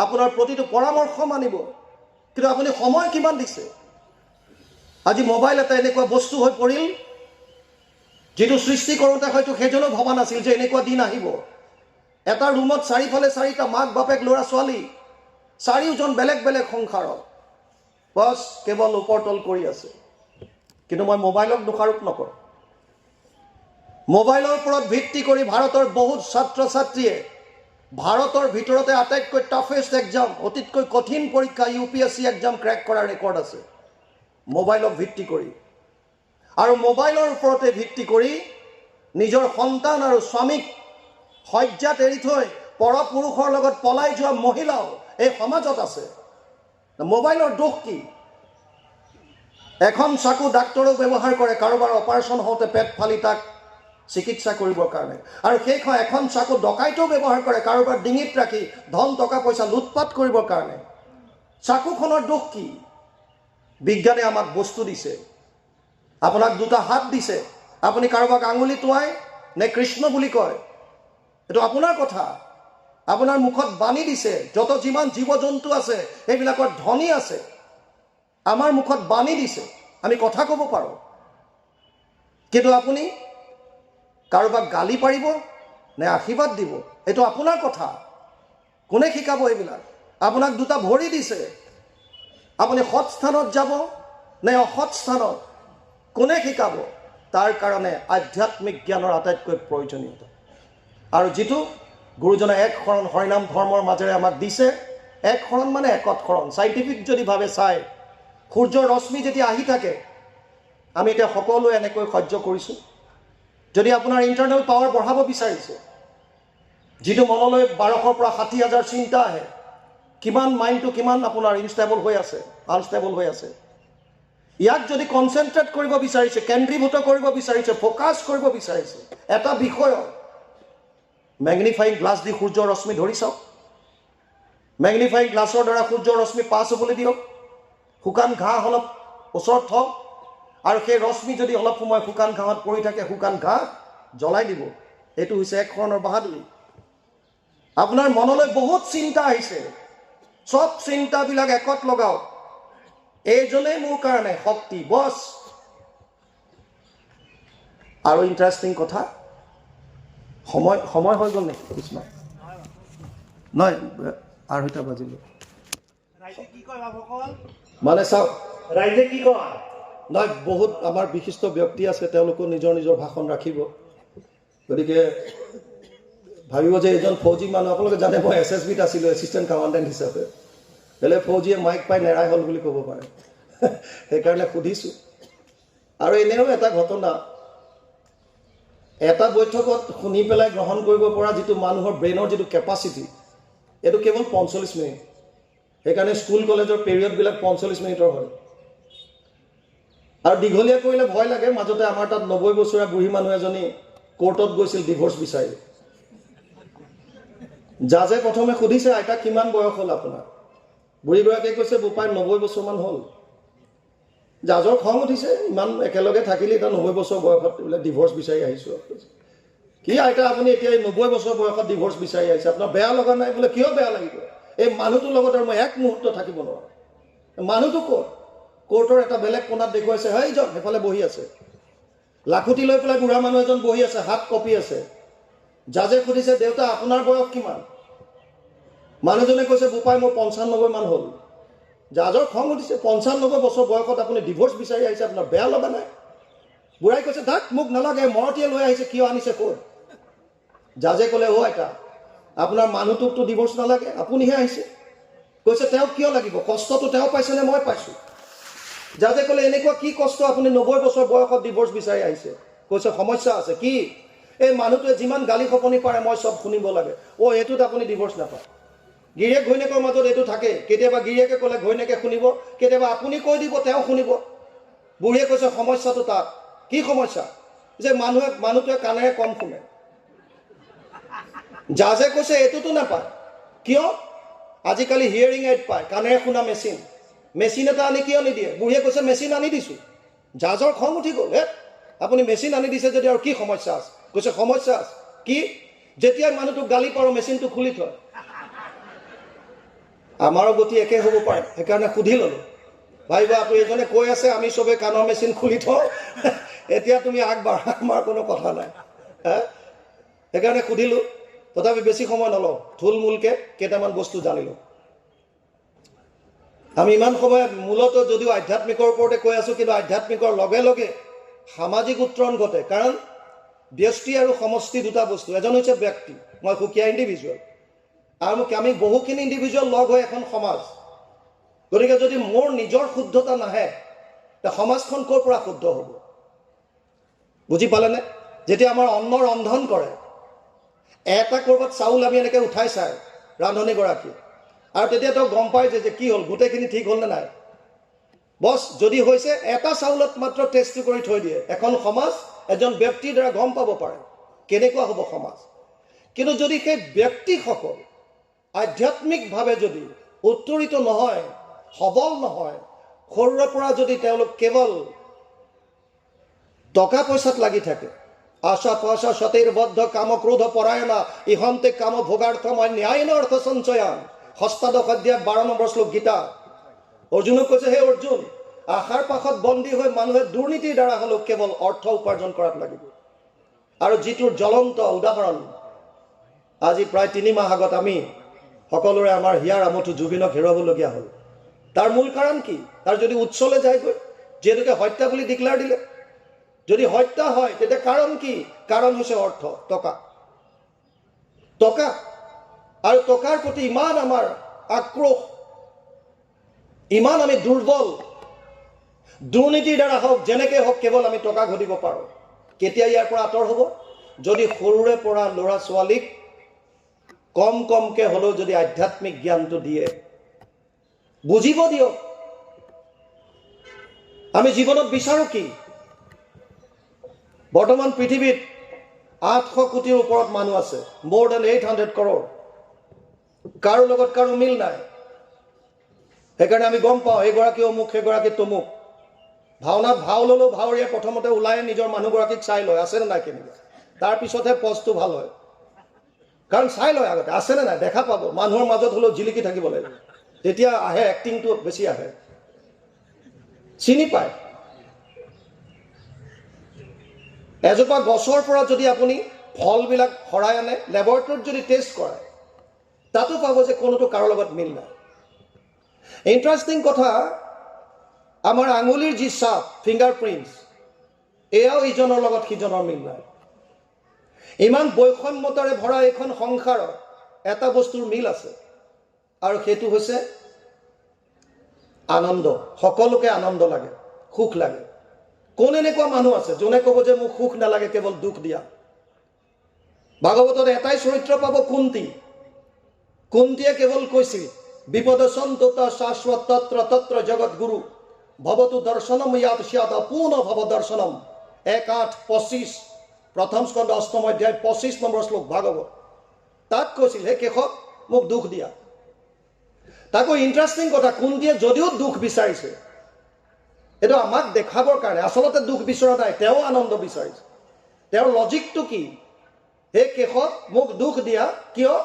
আপোনাৰ প্ৰতিটো পৰামৰ্শ মানিব, কিন্তু আপুনি সময় কিমান দিছে? আজি মোবাইল এটা এনেকুৱা বস্তু হৈ পৰিল, যিটো সৃষ্টি কৰোঁতে হয়তো সেইজনো ভবা নাছিল যে এনেকুৱা দিন আহিব। এটা ৰুমত চাৰিফালে চাৰিটা মাক বাপেক ল'ৰা ছোৱালী, চাৰিওজন বেলেগ বেলেগ সংসাৰত, বছ কেৱল ওপৰতল কৰি আছে। কিন্তু মই মোবাইলক দোষাৰোপ নকৰোঁ। মোবাইলৰ ওপৰত ভিত্তি কৰি ভাৰতৰ বহুত ছাত্ৰ ছাত্ৰীয়ে ভাৰতৰ ভিতৰতে আটাইতকৈ টাফেষ্ট এক্সাম, অতিতকৈ কঠিন পৰীক্ষা UPSC এক্সাম ক্ৰেক কৰাৰ ৰেকৰ্ড আছে মোবাইলক ভিত্তি কৰি। আৰু মোবাইলৰ ওপৰতে ভিত্তি কৰি নিজৰ সন্তান আৰু স্বামীক শয্যাত এৰি থৈ পৰপুৰুষৰ লগত পলাই যোৱা মহিলাও এই সমাজত আছে। মোবাইলৰ দোষ কি? এখন চাকু ডাক্তৰেও ব্যৱহাৰ কৰে কাৰোবাৰ অপাৰেশ্যন হওঁতে পেট ফালি তাক চিকিৎসা কৰিবৰ কাৰণে, আৰু সেইখন এখন চাকু ডকাইতেও ব্যৱহাৰ কৰে কাৰোবাৰ ডিঙিত ৰাখি ধন টকা পইচা লুটপাট কৰিবৰ কাৰণে। চাকুখনৰ দোষ কি? বিজ্ঞানে আমাক বস্তু দিছে, আপোনাক দুটা হাত দিছে, আপুনি কাৰোবাক আঙুলি টোৱাই নে কৃষ্ণ বুলি কয়, এইটো আপোনাৰ কথা। আপোনাৰ মুখত বাণী দিছে। যত যিমান জীৱ জন্তু আছে সেইবিলাকৰ ধ্বনি আছে, আমাৰ মুখত বাণী দিছে, আমি কথা ক'ব পাৰোঁ। কিন্তু আপুনি কাৰোবাক গালি পাৰিব নে আশীৰ্বাদ দিব, এইটো আপোনাৰ কথা। কোনে শিকাব এইবিলাক? আপোনাক দুটা ভৰি দিছে, আপুনি সৎ স্থানত যাব নে অসৎ স্থানত, কোনে শিকাব? তাৰ কাৰণে আধ্যাত্মিক জ্ঞানৰ আটাইতকৈ প্ৰয়োজনীয়তা। আৰু যিটো গুৰুজনে এক শৰণ হৰিনাম ধৰ্মৰ মাজেৰে আমাক দিছে, এক শৰণ মানে একত শৰণ। চাইণ্টিফিক যদি ভাৱে চাই, সূৰ্যৰ ৰশ্মি যেতিয়া আহি থাকে, আমি এতিয়া সকলোৱে এনেকৈ সহ্য কৰিছোঁ। যদি আপোনাৰ ইণ্টাৰনেল পাৱাৰ বঢ়াব বিচাৰিছে, যিটো মনলৈ 1200 পৰা 60,000 চিন্তা আহে, কিমান মাইণ্ডটো কিমান আপোনাৰ ইনষ্টেবল হৈ আছে, আনষ্টেবল হৈ আছে, ইয়াক যদি কনচেনট্ৰেট কৰিব বিচাৰিছে, কেন্দ্ৰীভূত কৰিব বিচাৰিছে, ফ'কাছ কৰিব বিচাৰিছে এটা বিষয়ত, মেগনিফাইং গ্লাছ দি সূৰ্যৰ ৰশ্মি ধৰি চাওক। মেগনিফাইং গ্লাছৰ দ্বাৰা সূৰ্যৰ ৰশ্মি পাছ হ'বলৈ দিয়ক। শুকান ঘাঁহ অলপ ওচৰত থওক, আৰু সেই ৰশ্মি যদি অলপ সময় শুকান ঘাঁহত পৰি থাকে, শুকান ঘাঁহ জ্বলাই দিব। এইটো হৈছে এক শৰণৰ বাহাদুৰি। আপোনাৰ মনলৈ বহুত চিন্তা আহিছে, চব চিন্তাবিলাক একত লগাওক। এইজনেই মোৰ কাৰণে শক্তি, বছ। আৰু ইণ্টাৰেষ্টিং কথা, সময় হৈ গ'ল নেকি? কিছুমান নহয়, 2:30 বাজিলে। মানে চাওক, ৰাইজে কি কয়? নহয়, বহুত আমাৰ বিশিষ্ট ব্যক্তি আছে, তেওঁলোকো নিজৰ নিজৰ ভাষণ ৰাখিব। গতিকে ভাবিব যে এইজন ফৌজী মানুহ, আপোনালোকে জানে মই SSBত আছিলোঁ এছিষ্টেণ্ট কমাণ্ডেণ্ট হিচাপে, বেলেগ ফৌজীয়ে মাইক পাই নেৰাই হ'ল বুলি ক'ব পাৰে। সেইকাৰণে সুধিছোঁ। আৰু এনেও এটা ঘটনা, এটা বৈঠকত শুনি পেলাই গ্ৰহণ কৰিব পৰা যিটো মানুহৰ ব্ৰেইনৰ যিটো কেপাচিটি, এইটো কেৱল 45 মিনিট। সেইকাৰণে স্কুল কলেজৰ পিৰিয়ডবিলাক 45 মিনিটৰ হয়। আৰু দীঘলীয়া কৰিলে ভয় লাগে। মাজতে আমাৰ তাত 90 বছৰীয়া বুঢ়ী মানুহ এজনী কোৰ্টত গৈছিল ডিভোৰ্চ বিচাৰি। জাজে প্ৰথমে সুধিছে, আইতা কিমান বয়স হ'ল আপোনাৰ? বুঢ়ীগৰাকীয়ে কৈছে, বোপাই 90 বছৰমান হ'ল। জাজৰ খং উঠিছে, ইমান একেলগে থাকিলে এতিয়া 90 বছৰ বয়সত বোলে ডিভোৰ্চ বিচাৰি আহিছোঁ। কি আইতা আপুনি এতিয়া 90 বছৰ বয়সত ডিভোৰ্চ বিচাৰি আহিছে, আপোনাৰ বেয়া লগা নাই? বোলে কিয় বেয়া লাগিব, এই মানুহটোৰ লগত আৰু মই এক মুহূৰ্ত থাকিব নোৱাৰোঁ। মানুহটো ক'ত? কোৰ্টৰ এটা বেলেগ কোণাত দেখুৱাইছে, সেইজন সেইফালে বহি আছে, লাখুটি লৈ পেলাই বুঢ়া মানুহ এজন বহি আছে, হাত কপি আছে। জাজে সুধিছে, দেউতা আপোনাৰ বয়স কিমান? মানুহজনে কৈছে, বোপাই মোৰ 95 মান হ'ল। জাজৰ খং উঠিছে, 95 বছৰ বয়সত আপুনি ডিভোৰ্চ বিচাৰি আহিছে, আপোনাৰ বেয়া লগা নাই? বুঢ়াই কৈছে, ধাক মোক নালাগে, মৰতীয়ে লৈ আহিছে, কিয় আনিছে ক'ত? জাজে ক'লে, অ' আইতা আপোনাৰ মানুহটোকতো ডিভোৰ্চ নালাগে, আপুনিহে আহিছে। কৈছে, তেওঁক কিয় লাগিব? কষ্টটো তেওঁ পাইছেনে মই পাইছোঁ? জাজে ক'লে, এনেকুৱা কি কষ্ট আপুনি 90 বছৰ বয়সত ডিভোৰ্চ বিচাৰি আহিছে? কৈছে, সমস্যা আছে। কি? এই মানুহটোৱে যিমান গালি খপনি পাৰে মই চব শুনিব লাগে। অ' এইটোত আপুনি ডিভোৰ্চ নাপায়। গিৰিয়েক ঘৈণীয়েকৰ মাজত এইটো থাকে, কেতিয়াবা গিৰিয়েকে ক'লে ঘৈণীয়েকে শুনিব, কেতিয়াবা আপুনি কৈ দিব তেওঁ শুনিব। বুঢ়ীয়ে কৈছে, সমস্যাটো তাত। কি সমস্যা? যে মানুহটোৱে কাণেৰে কম শুনে। জাজে কৈছে, এইটোতো নাপায়। কিয়? আজিকালি হিয়াৰিং এইড পায়, কাণেৰে শুনা মেচিন এটা আনি কিয় নিদিয়ে? বুঢ়ীয়ে কৈছে, মেচিন আনি দিছোঁ। জাজৰ খং উঠি গ'ল, আপুনি মেচিন আনি দিছে যদি আৰু কি সমস্যা আছে? কৈছে, সমস্যা আছে। কি? যেতিয়াই মানুহটোক গালি পাৰোঁ মেচিনটো খুলি থয়। আমাৰো গতি একে হ'ব পাৰে, সেইকাৰণে সুধি ল'লোঁ। ভাবিবা আপুনি এইজনে কৈ আছে আমি চবে কাণৰ মেচিন খুলি থওঁ, এতিয়া তুমি আগবাঢ়া, আমাৰ কোনো কথা নাই। সেইকাৰণে সুধিলোঁ, তথাপি বেছি সময় নলওঁ, থুলমূলকৈ কেইটামান বস্তু জানিলোঁ। আমি ইমান সময় মূলতঃ যদিও আধ্যাত্মিকৰ ওপৰতে কৈ আছোঁ, কিন্তু আধ্যাত্মিকৰ লগে লগে সামাজিক উত্তৰণ ঘটে। কাৰণ ব্যষ্টি আৰু সমষ্টি দুটা বস্তু। এজন হৈছে ব্যক্তি, মই সুকীয়া ইণ্ডিভিজুৱেল, আৰু আমি বহুখিনি ইণ্ডিভিজুৱেল লগ হৈ এখন সমাজ। গতিকে যদি মোৰ নিজৰ শুদ্ধতা নাহে, তে সমাজখন ক'ৰ পৰা শুদ্ধ হ'ব? বুজি পালেনে? যেতিয়া আমাৰ অন্ন ৰন্ধন কৰে, এটা ক'ৰবাত চাউল আমি এনেকৈ উঠাই চাই ৰান্ধনীগৰাকী, আৰু তেতিয়া তেওঁ গম পায় যে কি হ'ল, গোটেইখিনি ঠিক হ'ল নে নাই। বছ যদি হৈছে এটা চাউলত মাত্ৰ টেষ্টটো কৰি থৈ দিয়ে। এখন সমাজ এজন ব্যক্তিৰ দ্বাৰা গম পাব পাৰে কেনেকুৱা হ'ব সমাজ। কিন্তু যদি সেই ব্যক্তিসকল আধ্যাত্মিকভাৱে যদি উত্তৰিত নহয়, সবল নহয়, সৰুৰে পৰা যদি তেওঁলোক কেৱল টকা পইচাত লাগি থাকে, আশা পাশা সতেৰ্বদ্ধ কাম ক্ৰোধ পৰায়ণা ইহন্তে কাম ভোগাৰ্থময় ন্যায়ন অৰ্থ সঞ্চয়ান। ষষ্ঠাদশ অধ্যায় 12 নম্বৰ শ্লোক গীতা। অৰ্জুনক কৈছে, হে অৰ্জুন, আশাৰ পাশত বন্দী হৈ মানুহে দুৰ্নীতিৰ দ্বাৰা হ'লেও কেৱল অৰ্থ উপাৰ্জন কৰাত লাগিব। আৰু যিটোৰ জ্বলন্ত উদাহৰণ আজি প্ৰায় 3 মাহ আগত আমি সকলোৰে আমাৰ হিয়াৰ আমঠু জুবিনক হেৰুৱাবলগীয়া হ'ল। তাৰ মূল কাৰণ কি? তাৰ যদি উৎসলৈ যায়গৈ, যিহেতুকে হত্যা বুলি ডিক্লেয়াৰ দিলে, যদি হত্যা হয় তেতিয়া কাৰণ কি? কাৰণ হৈছে অৰ্থ, টকা। টকা আৰু টকাৰ প্ৰতি ইমান আমাৰ আক্ৰোশ, ইমান আমি দুৰ্বল। দুৰ্নীতিৰ দ্বাৰা হওক যেনেকৈ হওক কেৱল আমি টকা ঘটিব পাৰোঁ। কেতিয়া ইয়াৰ পৰা আঁতৰ হ'ব? যদি সৰুৰে পৰা ল'ৰা ছোৱালীক কম কমকৈ হ'লেও যদি আধ্যাত্মিক জ্ঞানটো দিয়ে, বুজিব দিয়ক। আমি জীৱনত বিচাৰোঁ কি? বৰ্তমান পৃথিৱীত 800 কোটিৰ ওপৰত মানুহ আছে, মোৰ দেন 800 crore। কাৰো লগত কাৰো মিল নাই। সেইকাৰণে আমি গম পাওঁ এইগৰাকী অমুক, সেইগৰাকী তমুক। ভাওনাত ভাও ল'লেও ভাৱৰীয়া প্ৰথমতে ওলাই নিজৰ মানুহগৰাকীক চাই লয় আছেনে নাই কেনেকৈ, তাৰপিছতহে পজটো ভাল হয়। কাৰণ চাই লয় আগতে আছেনে নাই, দেখা পাব। মানুহৰ মাজত হ'লেও জিলিকি থাকিব লাগিব, তেতিয়া আহে, এক্টিংটো বেছি আহে, চিনি পায়। এজোপা গছৰ পৰা যদি আপুনি ফলবিলাক সৰাই আনে, লেবৰেটৰীত যদি টেষ্ট কৰায়, তাতো পাব যে কোনোটো কাৰো লগত মিল নাই। ইণ্টাৰেষ্টিং কথা, আমাৰ আঙুলিৰ যি ছাপ, ফিংগাৰ প্ৰিণ্টছ, এয়াও ইজনৰ লগত সিজনৰ মিল নাই। ইমান বৈষম্যতাৰে ভৰা এইখন সংসাৰত এটা বস্তুৰ মিল আছে, আৰু সেইটো হৈছে আনন্দ। সকলোকে আনন্দ লাগে, সুখ লাগে। কোন এনেকুৱা মানুহ আছে যোনে ক'ব যে মোক সুখ নালাগে, কেৱল দুখ দিয়া? ভাগৱতত এটাই চৰিত্ৰ পাব, কুন্তি। কুন্তিয়ে কেৱল কৈছিল, বিপদ সন্ততা শাশ্বত তত্ৰ তত্ৰ জগৎ গুৰু ভবতু দৰ্শনম ইয়াত স্যাৎ অপূৰ্ণ ভব দৰ্শনম। 1:8-25 প্ৰথম স্কন্ধ 8ম অধ্যায় 25 নম্বৰ শ্লোক ভাগৱত। তাত কৈছিল, হে কেশৱ, মোক দুখ দিয়া। তাকো ইণ্টাৰেষ্টিং কথা, কুন্তিয়ে যদিও দুখ বিচাৰিছে, এইটো আমাক দেখাবৰ কাৰণে আচলতে দুখ বিচৰা নাই, তেওঁ আনন্দ বিচাৰিছে। তেওঁৰ লজিকটো কি? হে কেশৱ, মোক দুখ দিয়া, কিয়?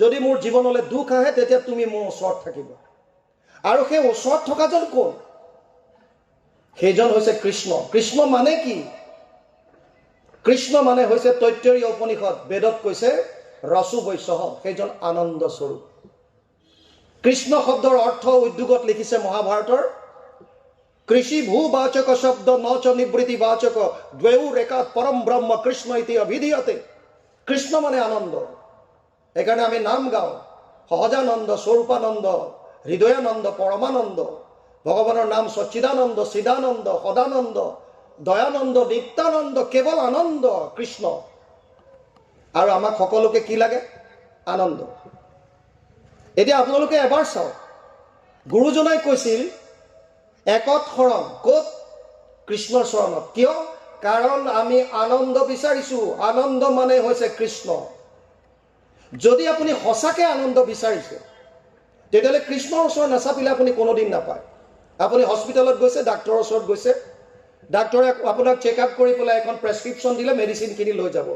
যদি মোৰ জীৱনলৈ দুখ আহে তেতিয়া তুমি মোৰ ওচৰত থাকিবা। আৰু সেই ওচৰত থকাজন কোন? সেইজন হৈছে কৃষ্ণ। কৃষ্ণ মানে কি? কৃষ্ণ মানে হৈছে তৈত্তৰীয় উপনিষদ বেদত কৈছে ৰসু বৈশ্যহ, সেইজন আনন্দ স্বৰূপ। কৃষ্ণ শব্দৰ অৰ্থ উদ্যোগত লিখিছে মহাভাৰতৰ, কৃষি ভূবাচক শব্দ নচ নিবৃত্তি বাচক দ্বৈউ ৰেখাত পৰম ব্ৰহ্ম কৃষ্ণ ইতি অভিধীয়তে। কৃষ্ণ মানে আনন্দ। সেইকাৰণে আমি নাম গাওঁ, সহজানন্দ, স্বৰূপানন্দ, হৃদয়ানন্দ, পৰমানন্দ। ভগৱানৰ নাম সচ্চিদানন্দ, চিদানন্দ, সদানন্দ, দয়ানন্দ, নিত্যানন্দ, কেৱল আনন্দ কৃষ্ণ। আৰু আমাক সকলোকে কি লাগে? আনন্দ। এতিয়া আপোনালোকে এবাৰ চাওক, গুৰুজনাই কৈছিল একত শৰণ, ক'ত? কৃষ্ণৰ চৰণত। কিয়? কাৰণ আমি আনন্দ বিচাৰিছোঁ। আনন্দ মানে হৈছে কৃষ্ণ। যদি আপুনি সঁচাকৈ আনন্দ বিচাৰিছে, তেতিয়াহ'লে কৃষ্ণৰ ওচৰত নাচাপিলে আপুনি কোনোদিন নাপায়। আপুনি হস্পিটেলত গৈছে, ডাক্তৰৰ ওচৰত গৈছে, ডাক্তৰে আপোনাক চেক আপ কৰি পেলাই এখন প্ৰেছক্ৰিপশ্যন দিলে, মেডিচিনখিনি লৈ যাব।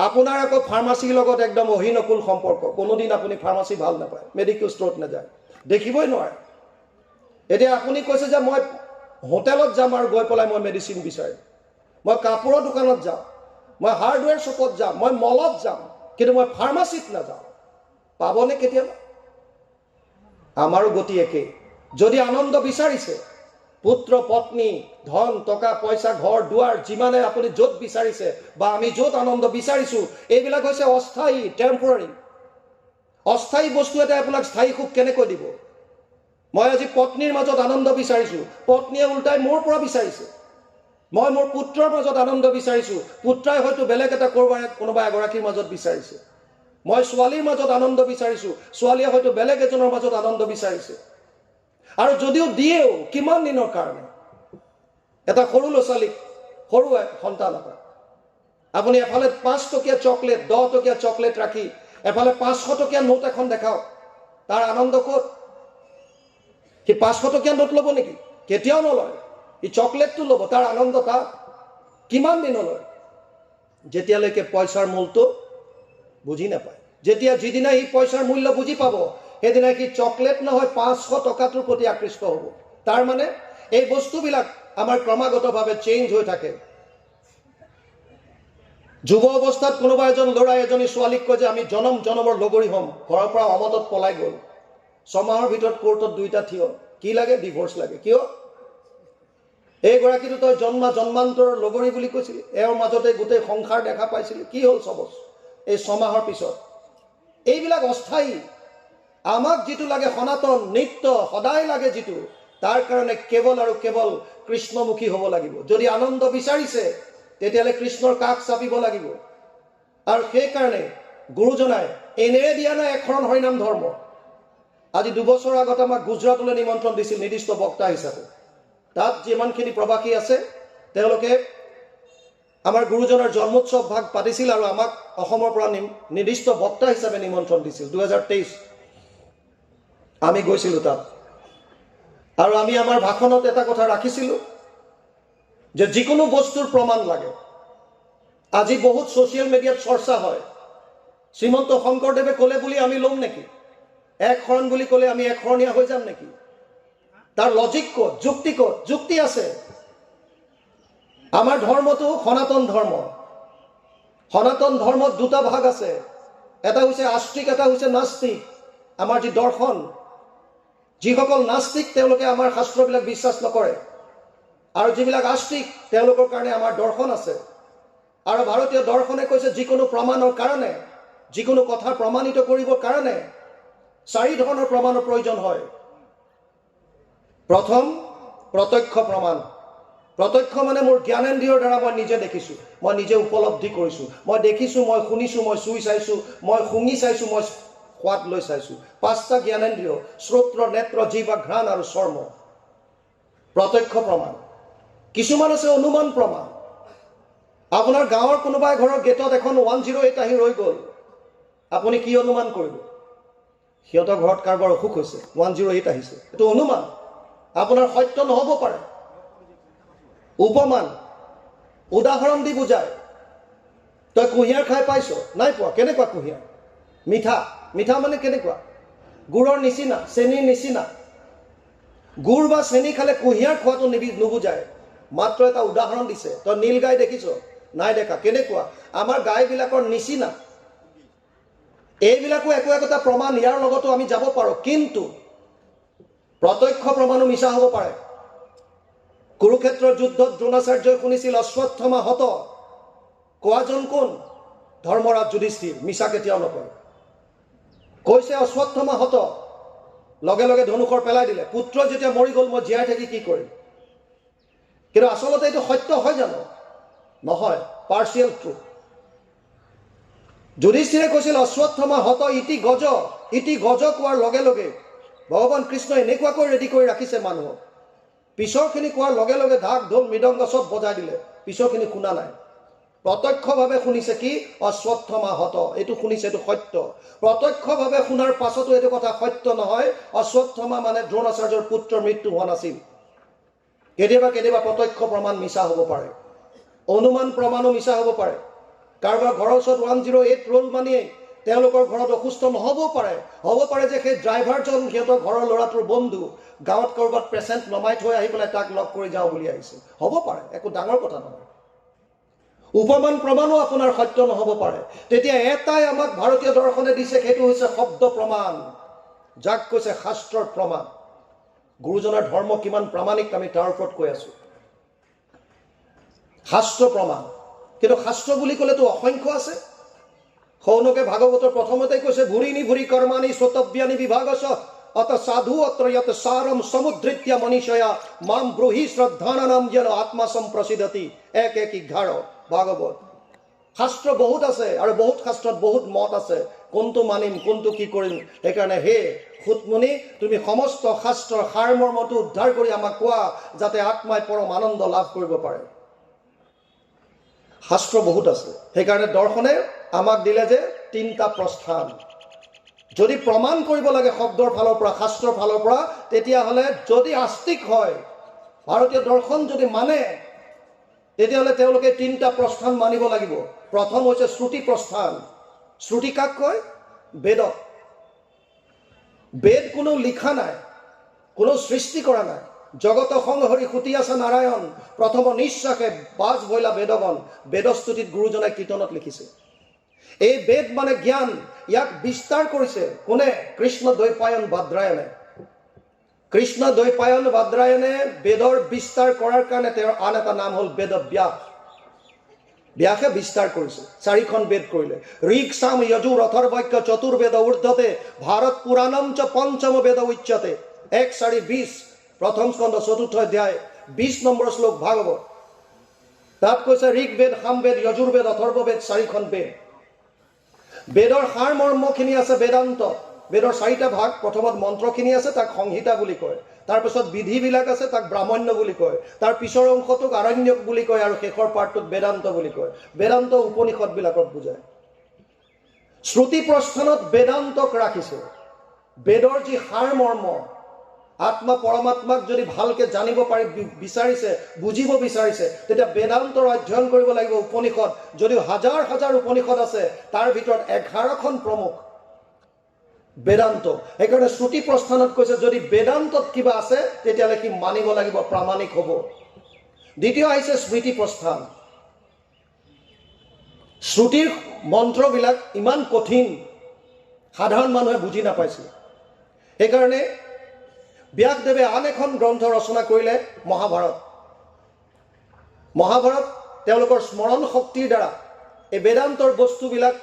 আপোনাৰ আকৌ ফাৰ্মাচীৰ লগত একদম অহিনকুল সম্পৰ্ক, কোনোদিন আপুনি ফাৰ্মাচী ভাল নাপায়, মেডিকেল ষ্ট'ৰত নাযায়, দেখিবই নোৱাৰে। এতিয়া আপুনি কৈছে যে মই হোটেলত যাম আৰু গৈ পেলাই মই মেডিচিন বিচাৰিম, মই কাপোৰৰ দোকানত যাম, মই হাৰ্ডৱেৰ শ্বপত যাম, মই মলত যাম, কিন্তু মই ফাৰ্মাচীত নাযাওঁ। পাবনে কেতিয়াবা? আমাৰো গতি একেই। যদি আনন্দ বিচাৰিছে, পুত্ৰ পত্নী, ধন টকা পইচা, ঘৰ দুৱাৰ, যিমানে আপুনি য'ত বিচাৰিছে বা আমি য'ত আনন্দ বিচাৰিছোঁ, এইবিলাক হৈছে অস্থায়ী, টেম্পৰাৰী। অস্থায়ী বস্তু এটাই আপোনাক স্থায়ী সুখ কেনেকৈ দিব? মই আজি পত্নীৰ মাজত আনন্দ বিচাৰিছোঁ, পত্নীয়ে উল্টাই মোৰ পৰা বিচাৰিছে। মই মোৰ পুত্ৰৰ মাজত আনন্দ বিচাৰিছোঁ, পুত্ৰাই হয়তো বেলেগ এটা কোনোবা এগৰাকীৰ মাজত বিচাৰিছে। মই ছোৱালীৰ মাজত আনন্দ বিচাৰিছোঁ, ছোৱালীয়ে হয়তো বেলেগ এজনৰ মাজত আনন্দ বিচাৰিছে। আৰু যদিও দিয়েও কিমান দিনৰ কাৰণে? এটা সৰু ল'ৰা ছোৱালীক, সৰু সন্তান এটা, আপুনি এফালে 5 টকীয়া চকলেট, 10 টকীয়া চকলেট ৰাখি এফালে 500 টকীয়া নোট এখন দেখাওক, তাৰ আনন্দ ক'ত? সি 500 টকীয়া নোট ল'ব নেকি? কেতিয়াও নলয়। সি চকলেটটো ল'ব, তাৰ আনন্দ তাত। কিমান দিনলৈ? যেতিয়ালৈকে পইচাৰ মূলটো বুজি নাপায়। যেতিয়া যিদিনা সি পইচাৰ মূল্য বুজি পাব, সেইদিনা সি চকলেট নহয় 500 টকাটোৰ প্ৰতি আকৃষ্ট হ'ব। তাৰ মানে এই বস্তুবিলাক আমাৰ ক্ৰমাগতভাৱে চেঞ্জ হৈ থাকে। যুৱ অৱস্থাত কোনোবা এজন ল'ৰা এজনী ছোৱালীক কয় যে আমি জনম জনমৰ লগৰী হ'ম, ঘৰৰ পৰা অমতত পলাই গ'ল, 6 মাহৰ ভিতৰত কোৰ্টত 2টা থিয়, কি লাগে? ডিভোৰ্চ লাগে। কিয়? এইগৰাকীটো তই জন্মান্তৰৰ লগৰী বুলি কৈছিল, এওঁৰ মাজতে গোটেই সংসাৰ দেখা পাইছিলি, কি হ'ল সবজ এই 6 মাহৰ পিছত? এইবিলাক অস্থায়ী। আমাক যিটো লাগে সনাতন নিত্য সদায় লাগে যিটো, তাৰ কাৰণে কেৱল আৰু কেৱল কৃষ্ণমুখী হ'ব লাগিব। যদি আনন্দ বিচাৰিছে তেতিয়াহ'লে কৃষ্ণৰ কাষ চাপিব লাগিব। আৰু সেইকাৰণে গুৰুজনাই এনেই দিয়া নাই এখন হৰিনাম ধৰ্ম। আজি 2 বছৰ আগত আমাক গুজৰাটলৈ নিমন্ত্ৰণ দিছিল নিৰ্দিষ্ট বক্তা হিচাপে। তাত যিমানখিনি প্ৰবাসী আছে তেওঁলোকে আমাৰ গুৰুজনাৰ জন্মোৎসৱ ভাগ পাতিছিল আৰু আমাক অসমৰ পৰা নিৰ্দিষ্ট বক্তা হিচাপে নিমন্ত্ৰণ দিছিল। 2023 আমি গৈছিলোঁ তাত। আৰু আমি আমাৰ ভাষণত এটা কথা ৰাখিছিলোঁ যে যিকোনো বস্তুৰ প্ৰমাণ লাগে। আজি বহুত ছ'চিয়েল মিডিয়াত চৰ্চা হয়, শ্ৰীমন্ত শংকৰদেৱে ক'লে বুলি আমি ল'ম নেকি? এক শৰণ বুলি ক'লে আমি এক শৰণীয়া হৈ যাম নেকি? তাৰ লজিক ক'ত? যুক্তি ক'ত? যুক্তি আছে। আমাৰ ধৰ্মটো সনাতন ধৰ্ম। সনাতন ধৰ্মত 2টা ভাগ আছে, এটা হৈছে আস্তিক, এটা হৈছে নাস্তিক। আমাৰ যি দৰ্শন, যিসকল নাস্তিক তেওঁলোকে আমাৰ শাস্ত্ৰবিলাক বিশ্বাস নকৰে, আৰু যিবিলাক আস্তিক তেওঁলোকৰ কাৰণে আমাৰ দৰ্শন আছে। আৰু ভাৰতীয় দৰ্শনে কৈছে যিকোনো প্ৰমাণৰ কাৰণে, যিকোনো কথা প্ৰমাণিত কৰিবৰ কাৰণে 4 ধৰণৰ প্ৰমাণৰ প্ৰয়োজন হয়। প্ৰথম, প্ৰত্যক্ষ প্ৰমাণ। প্ৰত্যক্ষ মানে মোৰ জ্ঞানেন্দ্ৰিয়ৰ দ্বাৰা মই নিজে দেখিছোঁ, মই নিজে উপলব্ধি কৰিছোঁ, মই দেখিছোঁ, মই শুনিছোঁ, মই চুই চাইছোঁ, মই শুঙি চাইছোঁ, মই সোৱাদ লৈ চাইছোঁ। 5টা জ্ঞানেন্দ্ৰিয়, শ্ৰোত্ৰ, নেত্ৰ, জিহ্বা, ঘ্ৰাণ আৰু চৰ্ম। প্ৰত্যক্ষ প্ৰমাণ। কিছুমান আছে অনুমান প্ৰমাণ। আপোনাৰ গাঁৱৰ কোনোবাই ঘৰৰ গেটত এখন 108 আহি ৰৈ গ'ল, আপুনি কি অনুমান কৰিব? সিহঁতৰ ঘৰত কাৰোবাৰ অসুখ হৈছে, 108 আহিছে, এইটো অনুমান। আপোনাৰ সত্য নহ'ব পাৰে। উপমান, উদাহৰণ দি বুজায়। তই কুঁহিয়াৰ খাই পাইছ? নাই পোৱা। কেনেকুৱা কুঁহিয়াৰ? মিঠা। মিঠা মানে কেনেকুৱা? গুড়ৰ নিচিনা, চেনিৰ নিচিনা। গুড় বা চেনি খালে কুঁহিয়াৰ খোৱাটো নুবুজায়, মাত্ৰ এটা উদাহৰণ দিছে। তই নীল গাই দেখিছ? নাই দেখা। কেনেকুৱা? আমাৰ গাইবিলাকৰ নিচিনা। এইবিলাকো একো একোটা প্ৰমাণ, ইয়াৰ লগতো আমি যাব পাৰোঁ। কিন্তু প্ৰত্যক্ষ প্ৰমাণো মিছা হ'ব পাৰে। কুৰুক্ষেত্ৰৰ যুদ্ধত দ্ৰোণাচাৰ্যই শুনিছিল অশ্বত্থমা হত। কোৱাজন কোন? ধৰ্মৰাজ যুধিষ্ঠিৰ। মিছা কেতিয়াও নকয়। কৈছে অশ্বত্থমা হত, লগে লগে ধনুষৰ পেলাই দিলে। পুত্ৰ যেতিয়া মৰি গ'ল, মই জীয়াই থাকি কি কৰিম? কিন্তু আচলতে এইটো সত্য হয় জানো? নহয়, পাৰ্চিয়েল ট্ৰুথ। যুধিষ্ঠিৰে কৈছিল অশ্বত্থমা হত ইতি গজ। ইতি গজ কোৱাৰ লগে লগে ভগৱান কৃষ্ণই এনেকুৱাকৈ ৰেডি কৰি ৰাখিছে মানুহক, পিছৰখিনি কোৱাৰ লগে লগে ঢাক ঢোল মৃদংগ চব বজাই দিলে, পিছৰখিনি শুনা নাই। প্ৰত্যক্ষভাৱে শুনিছে কি? অশ্বত্থমা হত। এইটো শুনিছে, এইটো সত্য। প্ৰত্যক্ষভাৱে শুনাৰ পাছতো এইটো কথা সত্য নহয়, অশ্বত্থমা মানে দ্ৰোণাচাৰ্যৰ পুত্ৰৰ মৃত্যু হোৱা নাছিল। কেতিয়াবা কেতিয়াবা প্ৰত্যক্ষ প্ৰমাণ মিছা হ'ব পাৰে, অনুমান প্ৰমাণো মিছা হ'ব পাৰে। কাৰোবাৰ ঘৰৰ ওচৰত 108 ৰোল মানিয়ে তেওঁলোকৰ ঘৰত অসুস্থ নহ'বও পাৰে। হ'ব পাৰে যে সেই ড্ৰাইভাৰজন সিহঁতৰ ঘৰৰ ল'ৰাটোৰ বন্ধু, গাঁৱত ক'ৰবাত পেচেণ্ট নমাই থৈ আহি পেলাই তাক লগ কৰি যাওঁ বুলি আহিছে। হ'ব পাৰে, একো ডাঙৰ কথা নহয়। উপমান প্ৰমাণো আপোনাৰ সত্য নহ'ব পাৰে। তেতিয়া এটাই আমাক ভাৰতীয় দৰ্শনে দিছে, সেইটো হৈছে শব্দ প্ৰমাণ, যাক কৈছে শাস্ত্ৰৰ প্ৰমাণ। গুৰুজনাৰ ধৰ্ম কিমান প্ৰামাণিক আমি তাৰ ওপৰত কৈ আছোঁ। শাস্ত্ৰ প্ৰমাণ। কিন্তু শাস্ত্ৰ বুলি ক'লেতো অসংখ্য আছে। শৌনকে ভাগৱতৰ প্ৰথমতে কৈছে ভুৰিনি ভুৰি কৰ্মাণি শ্ৰোতব্যানি বিভাগশ অত সাধু অত্ৰ যত সাৰম সমুদ্ৰিত্য মনীষয়া মাম ব্ৰুহি শ্ৰদ্ধানানাম যেন আত্মা সম্প্ৰসিদ্ধতি 1:11 ভাগৱত। শাস্ত্ৰ বহুত আছে আৰু বহুত শাস্ত্ৰত বহুত মত আছে, কোনটো মানিম কোনটো কি কৰিম। সেইকাৰণে হে সুতমুনি, তুমি সমস্ত শাস্ত্ৰৰ সাৰমৰ্মটো উদ্ধাৰ কৰি আমাক কোৱা, যাতে আত্মাই পৰম আনন্দ লাভ কৰিব পাৰে। শাস্ত্ৰ বহুত আছে। সেইকাৰণে দৰ্শনে আমাক দিলে যে 3টা প্ৰস্থান। যদি প্ৰমাণ কৰিব লাগে শব্দৰ ফালৰ পৰা, শাস্ত্ৰৰ ফালৰ পৰা, তেতিয়াহ'লে যদি আস্তিক হয়, ভাৰতীয় দৰ্শন যদি মানে, তেতিয়াহ'লে তেওঁলোকে 3টা প্ৰস্থান মানিব লাগিব। প্ৰথম হৈছে শ্ৰুতি প্ৰস্থান। শ্ৰুতি কাক কয়? বেদক। বেদ কোনো লিখা নাই, কোনো সৃষ্টি কৰা নাই। জগত সংহৰি সুতি আছে নাৰায়ণ, প্ৰথম নিশ্বাসে বাজ বইলা বেদগণ। বেদস্তুতিত গুৰুজনাই কীৰ্তনত লিখিছে। এই বেদ মানে জ্ঞান, ইয়াক বিস্তাৰ কৰিছে কোনে? কৃষ্ণ দ্বৈপায়ন ভাদ্ৰায়ণে। কৃষ্ণ দ্বৈপায়ন ভাদ্ৰায়ণে বেদৰ বিস্তাৰ কৰাৰ কাৰণে তেওঁৰ আন এটা নাম হ'ল বেদব্যাস। ব্যাসে বিস্তাৰ কৰিছে, 4খন বেদ কৰিলে। ঋক সাম যজুৰ অথৰ্বৈক্য চতুৰ্বেদ ঊৰ্ধ্বতে ভাৰত পুৰাণম চ পঞ্চম বেদ উচ্যতে। 1:4:20 প্ৰথম স্কন্ধ 4ৰ্থ অধ্যায় 20 নম্বৰ শ্লোক ভাগৱত। তাত কৈছে ঋক বেদ, সামবেদ, যজুৰ্বেদ, অথৰ্ববেদ, 4খন বেদ। বেদৰ সাৰ মৰ্মখিনি আছে বেদান্ত। বেদৰ 4টা ভাগ। প্ৰথমত মন্ত্ৰখিনি আছে, তাক সংহিতা বুলি কয়। তাৰপিছত বিধিবিলাক আছে, তাক ব্ৰাহ্মণ্য বুলি কয়। তাৰ পিছৰ অংশটোক আৰণ্যক বুলি কয়, আৰু শেষৰ পাৰ্টটোক বেদান্ত বুলি কয়। বেদান্ত উপনিষদবিলাকক বুজায়। শ্ৰুতি প্ৰস্থানত বেদান্তক ৰাখিছে। বেদৰ যি সাৰ মৰ্ম, আত্মা পৰমাত্মাক যদি ভালকে জানিব পাৰি বিচাৰিছে, বুজিব বিচাৰিছে, তেতিয়া বেদান্তৰ অধ্যয়ন কৰিব লাগিব। উপনিষদ যদিও হাজাৰ হাজাৰ উপনিষদ আছে, তাৰ ভিতৰত 11খন প্ৰমুখ বেদান্ত। সেইকাৰণে শ্ৰুতি প্ৰস্থানত কৈছে যদি বেদান্তত কিবা আছে তেতিয়াহ'লে সি মানিব লাগিব, প্ৰামাণিক হ'ব। দ্বিতীয় আহিছে স্মৃতি প্ৰস্থান। শ্ৰুতিৰ মন্ত্ৰবিলাক ইমান কঠিন, সাধাৰণ মানুহে বুজি নাপাইছিল। সেইকাৰণে ব্যাসদেৱে আন এখন গ্ৰন্থ ৰচনা কৰিলে, মহাভাৰত। মহাভাৰত তেওঁলোকৰ স্মৰণ শক্তিৰ দ্বাৰা এই বেদান্তৰ বস্তুবিলাক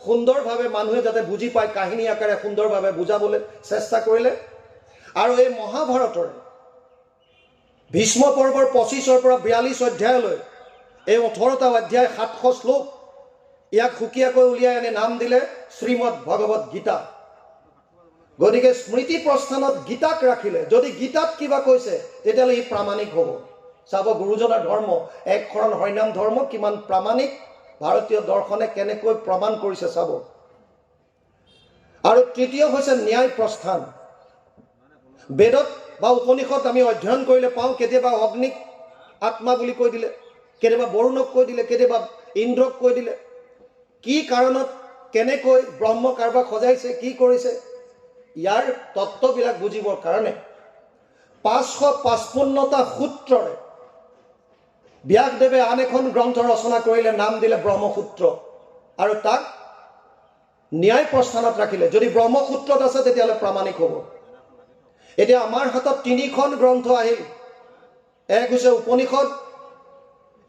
সুন্দৰভাৱে মানুহে যাতে বুজি পায়, কাহিনী আকাৰে সুন্দৰভাৱে বুজাবলৈ চেষ্টা কৰিলে। আৰু এই মহাভাৰতৰ ভীষ্ম পৰ্বৰ 25ৰ পৰা 42 অধ্যায়লৈ এই 18টা অধ্যায় 700 শ্লোক, ইয়াক সুকীয়াকৈ উলিয়াই আনি নাম দিলে শ্ৰীমদ ভগৱত গীতা। গতিকে স্মৃতি প্ৰস্থানত গীতাক ৰাখিলে। যদি গীতাত কিবা কৈছে তেতিয়াহ'লে ই প্ৰামাণিক হ'ব। চাব গুৰুজনাৰ ধৰ্ম, এক শৰণ হৰিনাম ধৰ্ম কিমান প্ৰামাণিক, ভাৰতীয় দৰ্শনে কেনেকৈ প্ৰমাণ কৰিছে চাব। আৰু তৃতীয় হৈছে ন্যায় প্ৰস্থান। বেদত বা উপনিষদ আমি অধ্যয়ন কৰিলে পাওঁ, কেতিয়াবা অগ্নিক আত্মা বুলি কৈ দিলে, কেতিয়াবা বৰুণক কৈ দিলে, কেতিয়াবা ইন্দ্ৰক কৈ দিলে। কি কাৰণত, কেনেকৈ ব্ৰহ্ম কাৰোবাক সজাইছে, কি কৰিছে, ইয়াৰ তত্ত্ববিলাক বুজিবৰ কাৰণে 555টা সূত্ৰৰে ব্যাসদেৱে আন এখন গ্ৰন্থ ৰচনা কৰিলে, নাম দিলে ব্ৰহ্মসূত্ৰ। আৰু তাক ন্যায় প্ৰস্থানত ৰাখিলে। যদি ব্ৰহ্মসূত্ৰত আছে তেতিয়াহ'লে প্ৰামাণিক হ'ব। এতিয়া আমাৰ হাতত 3খন গ্ৰন্থ আহিল। এক হৈছে উপনিষদ,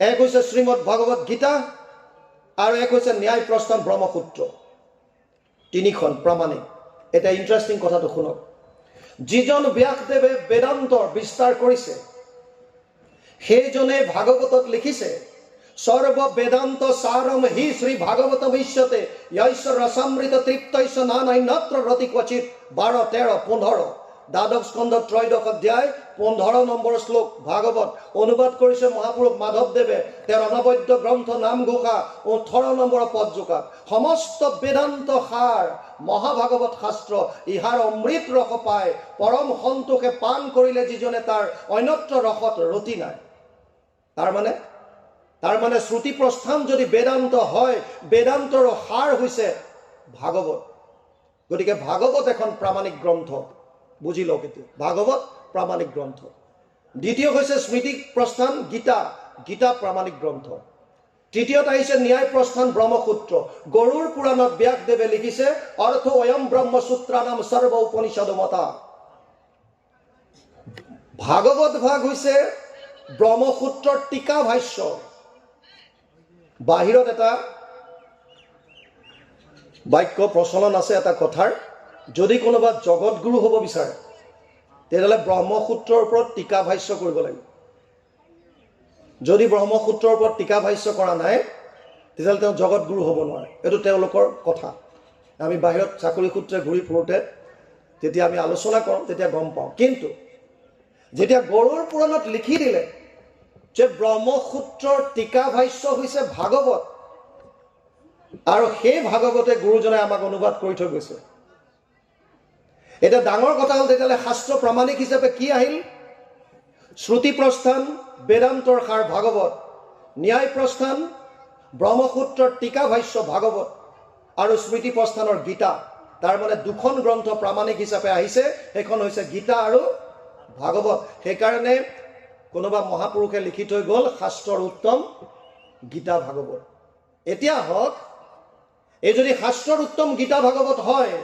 এক হৈছে শ্ৰীমদ ভগৱত গীতা, আৰু এক হৈছে ন্যায় প্ৰস্থান ব্ৰহ্মসূত্ৰ। 3খন প্ৰামাণিক। এটা ইণ্টাৰেষ্টিং কথাটো শুনক। যিজন ব্যাসদেৱে বেদান্তৰ বিস্তাৰ কৰিছে সেইজনে ভাগৱতত লিখিছে সৰ্ব বেদান্ত সাৰম হি শ্ৰী ভাগৱত বিশ্বতে য়ৈশ্য ৰসামৃত তৃপ্তৈশ্য নানান্যত্ৰ ৰতি ক্বচিত। 12, 13, 15 দ্বাদশ স্কন্ধ 3য় অধ্যায় 15 নম্বৰ শ্লোক ভাগৱত। অনুবাদ কৰিছে মহাপুৰুষ মাধৱদেৱে তেওঁৰ অনবদ্য গ্ৰন্থ নামঘোষা 18 নম্বৰ পদজোকাত। সমস্ত বেদান্ত সাৰ মহাভাগৱত শাস্ত্ৰ, ইহাৰ অমৃত ৰস পায় পৰম সন্তোষে পান কৰিলে যিজনে তাৰ অন্যত্ৰ ৰসত ৰতি নাই। তাৰ মানে শ্ৰুতি প্ৰস্থান যদি বেদান্ত হয়, বেদান্তৰ সাৰ হৈছে ভাগৱত। গতিকে ভাগৱত এখন প্ৰামাণিক গ্ৰন্থ, বুজি লওক। এতিয়া ভাগৱত প্ৰামাণিক গ্ৰন্থ। দ্বিতীয় হৈছে স্মৃতি প্ৰস্থান গীতা, গীতা প্ৰামাণিক গ্ৰন্থ। তৃতীয়ত আহিছে ন্যায় প্ৰস্থান ব্ৰহ্মসূত্ৰ। গৰুড় পুৰাণত ব্যাসদেৱে লিখিছে অৰ্থ অয়ম ব্ৰহ্মসূত্ৰানাম সৰ্ব উপনিষদ মতা। ভাগৱত ভাগ হৈছে ব্ৰহ্মসূত্ৰৰ টীকা ভাষ্য। বাহিৰত এটা বাক্য প্ৰচলন আছে এটা কথাৰ, যদি কোনোবা জগতগুৰু হ'ব বিচাৰে তেতিয়াহ'লে ব্ৰহ্মসূত্ৰৰ ওপৰত টীকা ভাষ্য কৰিব লাগিব। যদি ব্ৰহ্মসূত্ৰৰ ওপৰত টীকা ভাষ্য কৰা নাই তেতিয়াহ'লে তেওঁ জগতগুৰু হ'ব নোৱাৰে। এইটো তেওঁলোকৰ কথা। আমি বাহিৰত চাকৰি সূত্ৰে ঘূৰি ফুৰোঁতে তেতিয়া আমি আলোচনা কৰোঁ, তেতিয়া গম পাওঁ। কিন্তু যেতিয়া গৰুড় পুৰাণত লিখি দিলে যে ব্ৰহ্মসূত্ৰৰ টীকা ভাষ্য হৈছে ভাগৱত, আৰু সেই ভাগৱতে গুৰুজনাই আমাক অনুবাদ কৰি থৈ গৈছে। এতিয়া ডাঙৰ কথা হ'ল তেতিয়াহ'লে শাস্ত্ৰ প্ৰামাণিক হিচাপে কি আহিল? শ্ৰুতি প্ৰস্থান বেদান্তৰ সাৰ ভাগৱত, ন্যায় প্ৰস্থান ব্ৰহ্মসূত্ৰৰ টিকা ভাষ্য ভাগৱত আৰু স্মৃতি প্ৰস্থানৰ গীতা, তাৰ মানে দুখন গ্ৰন্থ প্ৰামাণিক হিচাপে আহিছে। সেইখন হৈছে গীতা আৰু ভাগৱত। সেইকাৰণে কোনোবা মহাপুৰুষে লিখি থৈ গ'ল শাস্ত্ৰৰ উত্তম গীতা ভাগৱত। এতিয়া হওক, এই যদি শাস্ত্ৰৰ উত্তম গীতা ভাগৱত হয়,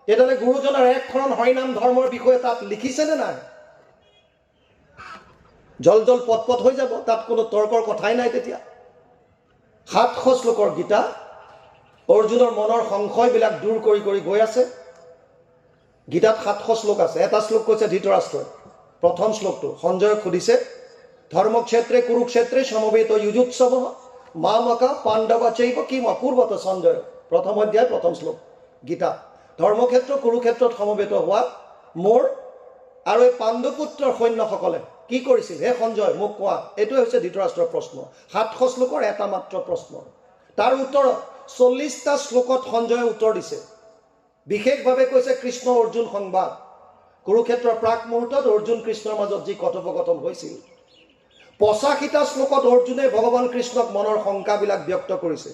তেতিয়াহ'লে গুৰুজনাৰ এক শৰণ হৰিনাম ধৰ্মৰ বিষয়ে তাত লিখিছেনে নাই? জল জল পট পট হৈ যাব, তাত কোনো তৰ্কৰ কথাই নাই। তেতিয়া 700 শ্লোকৰ গীতা অৰ্জুনৰ মনৰ সংশয়বিলাক দূৰ কৰি কৰি গৈ আছে। গীতাত 700 শ্লোক আছে। এটা শ্লোক কৈছে ধৃতৰাষ্ট্ৰই, প্ৰথম শ্লোকটো সঞ্জয়ক সুধিছে, ধৰ্মক্ষেত্ৰে কুৰুক্ষেত্ৰে সমবেত যুজুৎসৱ মামকা পাণ্ডৱ চৈব কিম অপূৰ্বত সঞ্জয়। প্ৰথম অধ্যায় প্ৰথম শ্লোক গীতা। ধৰ্মক্ষেত্ৰ কুৰুক্ষেত্ৰত সমবেত হোৱা মোৰ আৰু এই পাণ্ডুপুত্ৰৰ সৈন্যসকলে কি কৰিছিল হে সঞ্জয়, মোক কোৱা। এইটোৱে হৈছে ধৃতৰাষ্ট্ৰৰ প্ৰশ্ন। 700 শ্লোকৰ এটা মাত্ৰ প্ৰশ্ন। তাৰ উত্তৰত 40টা শ্লোকত সঞ্জয়ে উত্তৰ দিছে। বিশেষভাৱে কৈছে কৃষ্ণ অৰ্জুন সংবাদ। কুৰুক্ষেত্ৰৰ প্ৰাক মুহূৰ্তত অৰ্জুন কৃষ্ণৰ মাজত যি কথোপকথন হৈছিল। 85টা শ্লোকত অৰ্জুনে ভগৱান কৃষ্ণক মনৰ শংকাবিলাক ব্যক্ত কৰিছে।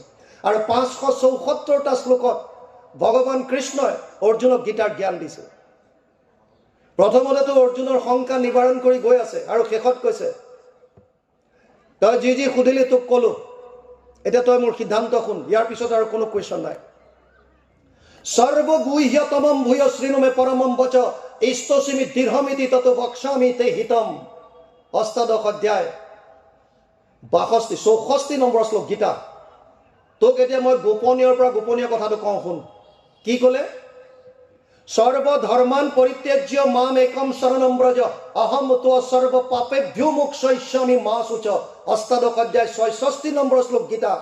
আৰু 574টা শ্লোকত ভগৱান কৃষ্ণই অৰ্জুনক গীতাৰ জ্ঞান দিছে। প্ৰথমতেতো অৰ্জুনৰ শংকা নিবাৰণ কৰি গৈ আছে আৰু শেষত কৈছে, তই যি যি সুধিলি তোক ক'লো, এতিয়া তই মোৰ সিদ্ধান্ত শুন। ইয়াৰ পিছত আৰু কোনো কুৱেশ্যন নাই। সৰ্বগুহ্যতমম ভূয় শ্ৰীনুমে পৰমম বচ ইষ্টসিমি দৃঢ়মিতি তত বক্সামি তে হিতম। অষ্টাদশ অধ্যায় 64 নম্বৰ শ্লোক গীতা। তোক এতিয়া মই গোপনীয়ৰ পৰা গোপনীয় কথাটো কওঁ, শুন। কি ক'লে? সৰ্বধৰ্মান পৰিত্যাজ্য মাম একম শৰণম ব্ৰজ অহম ত্ব সৰ্ব পাপেভ্যো মোক্ষয়িষ্যামি মা শুচ। অষ্টাদশ অধ্যায় 66 নম্বৰ শ্লোক গীতা,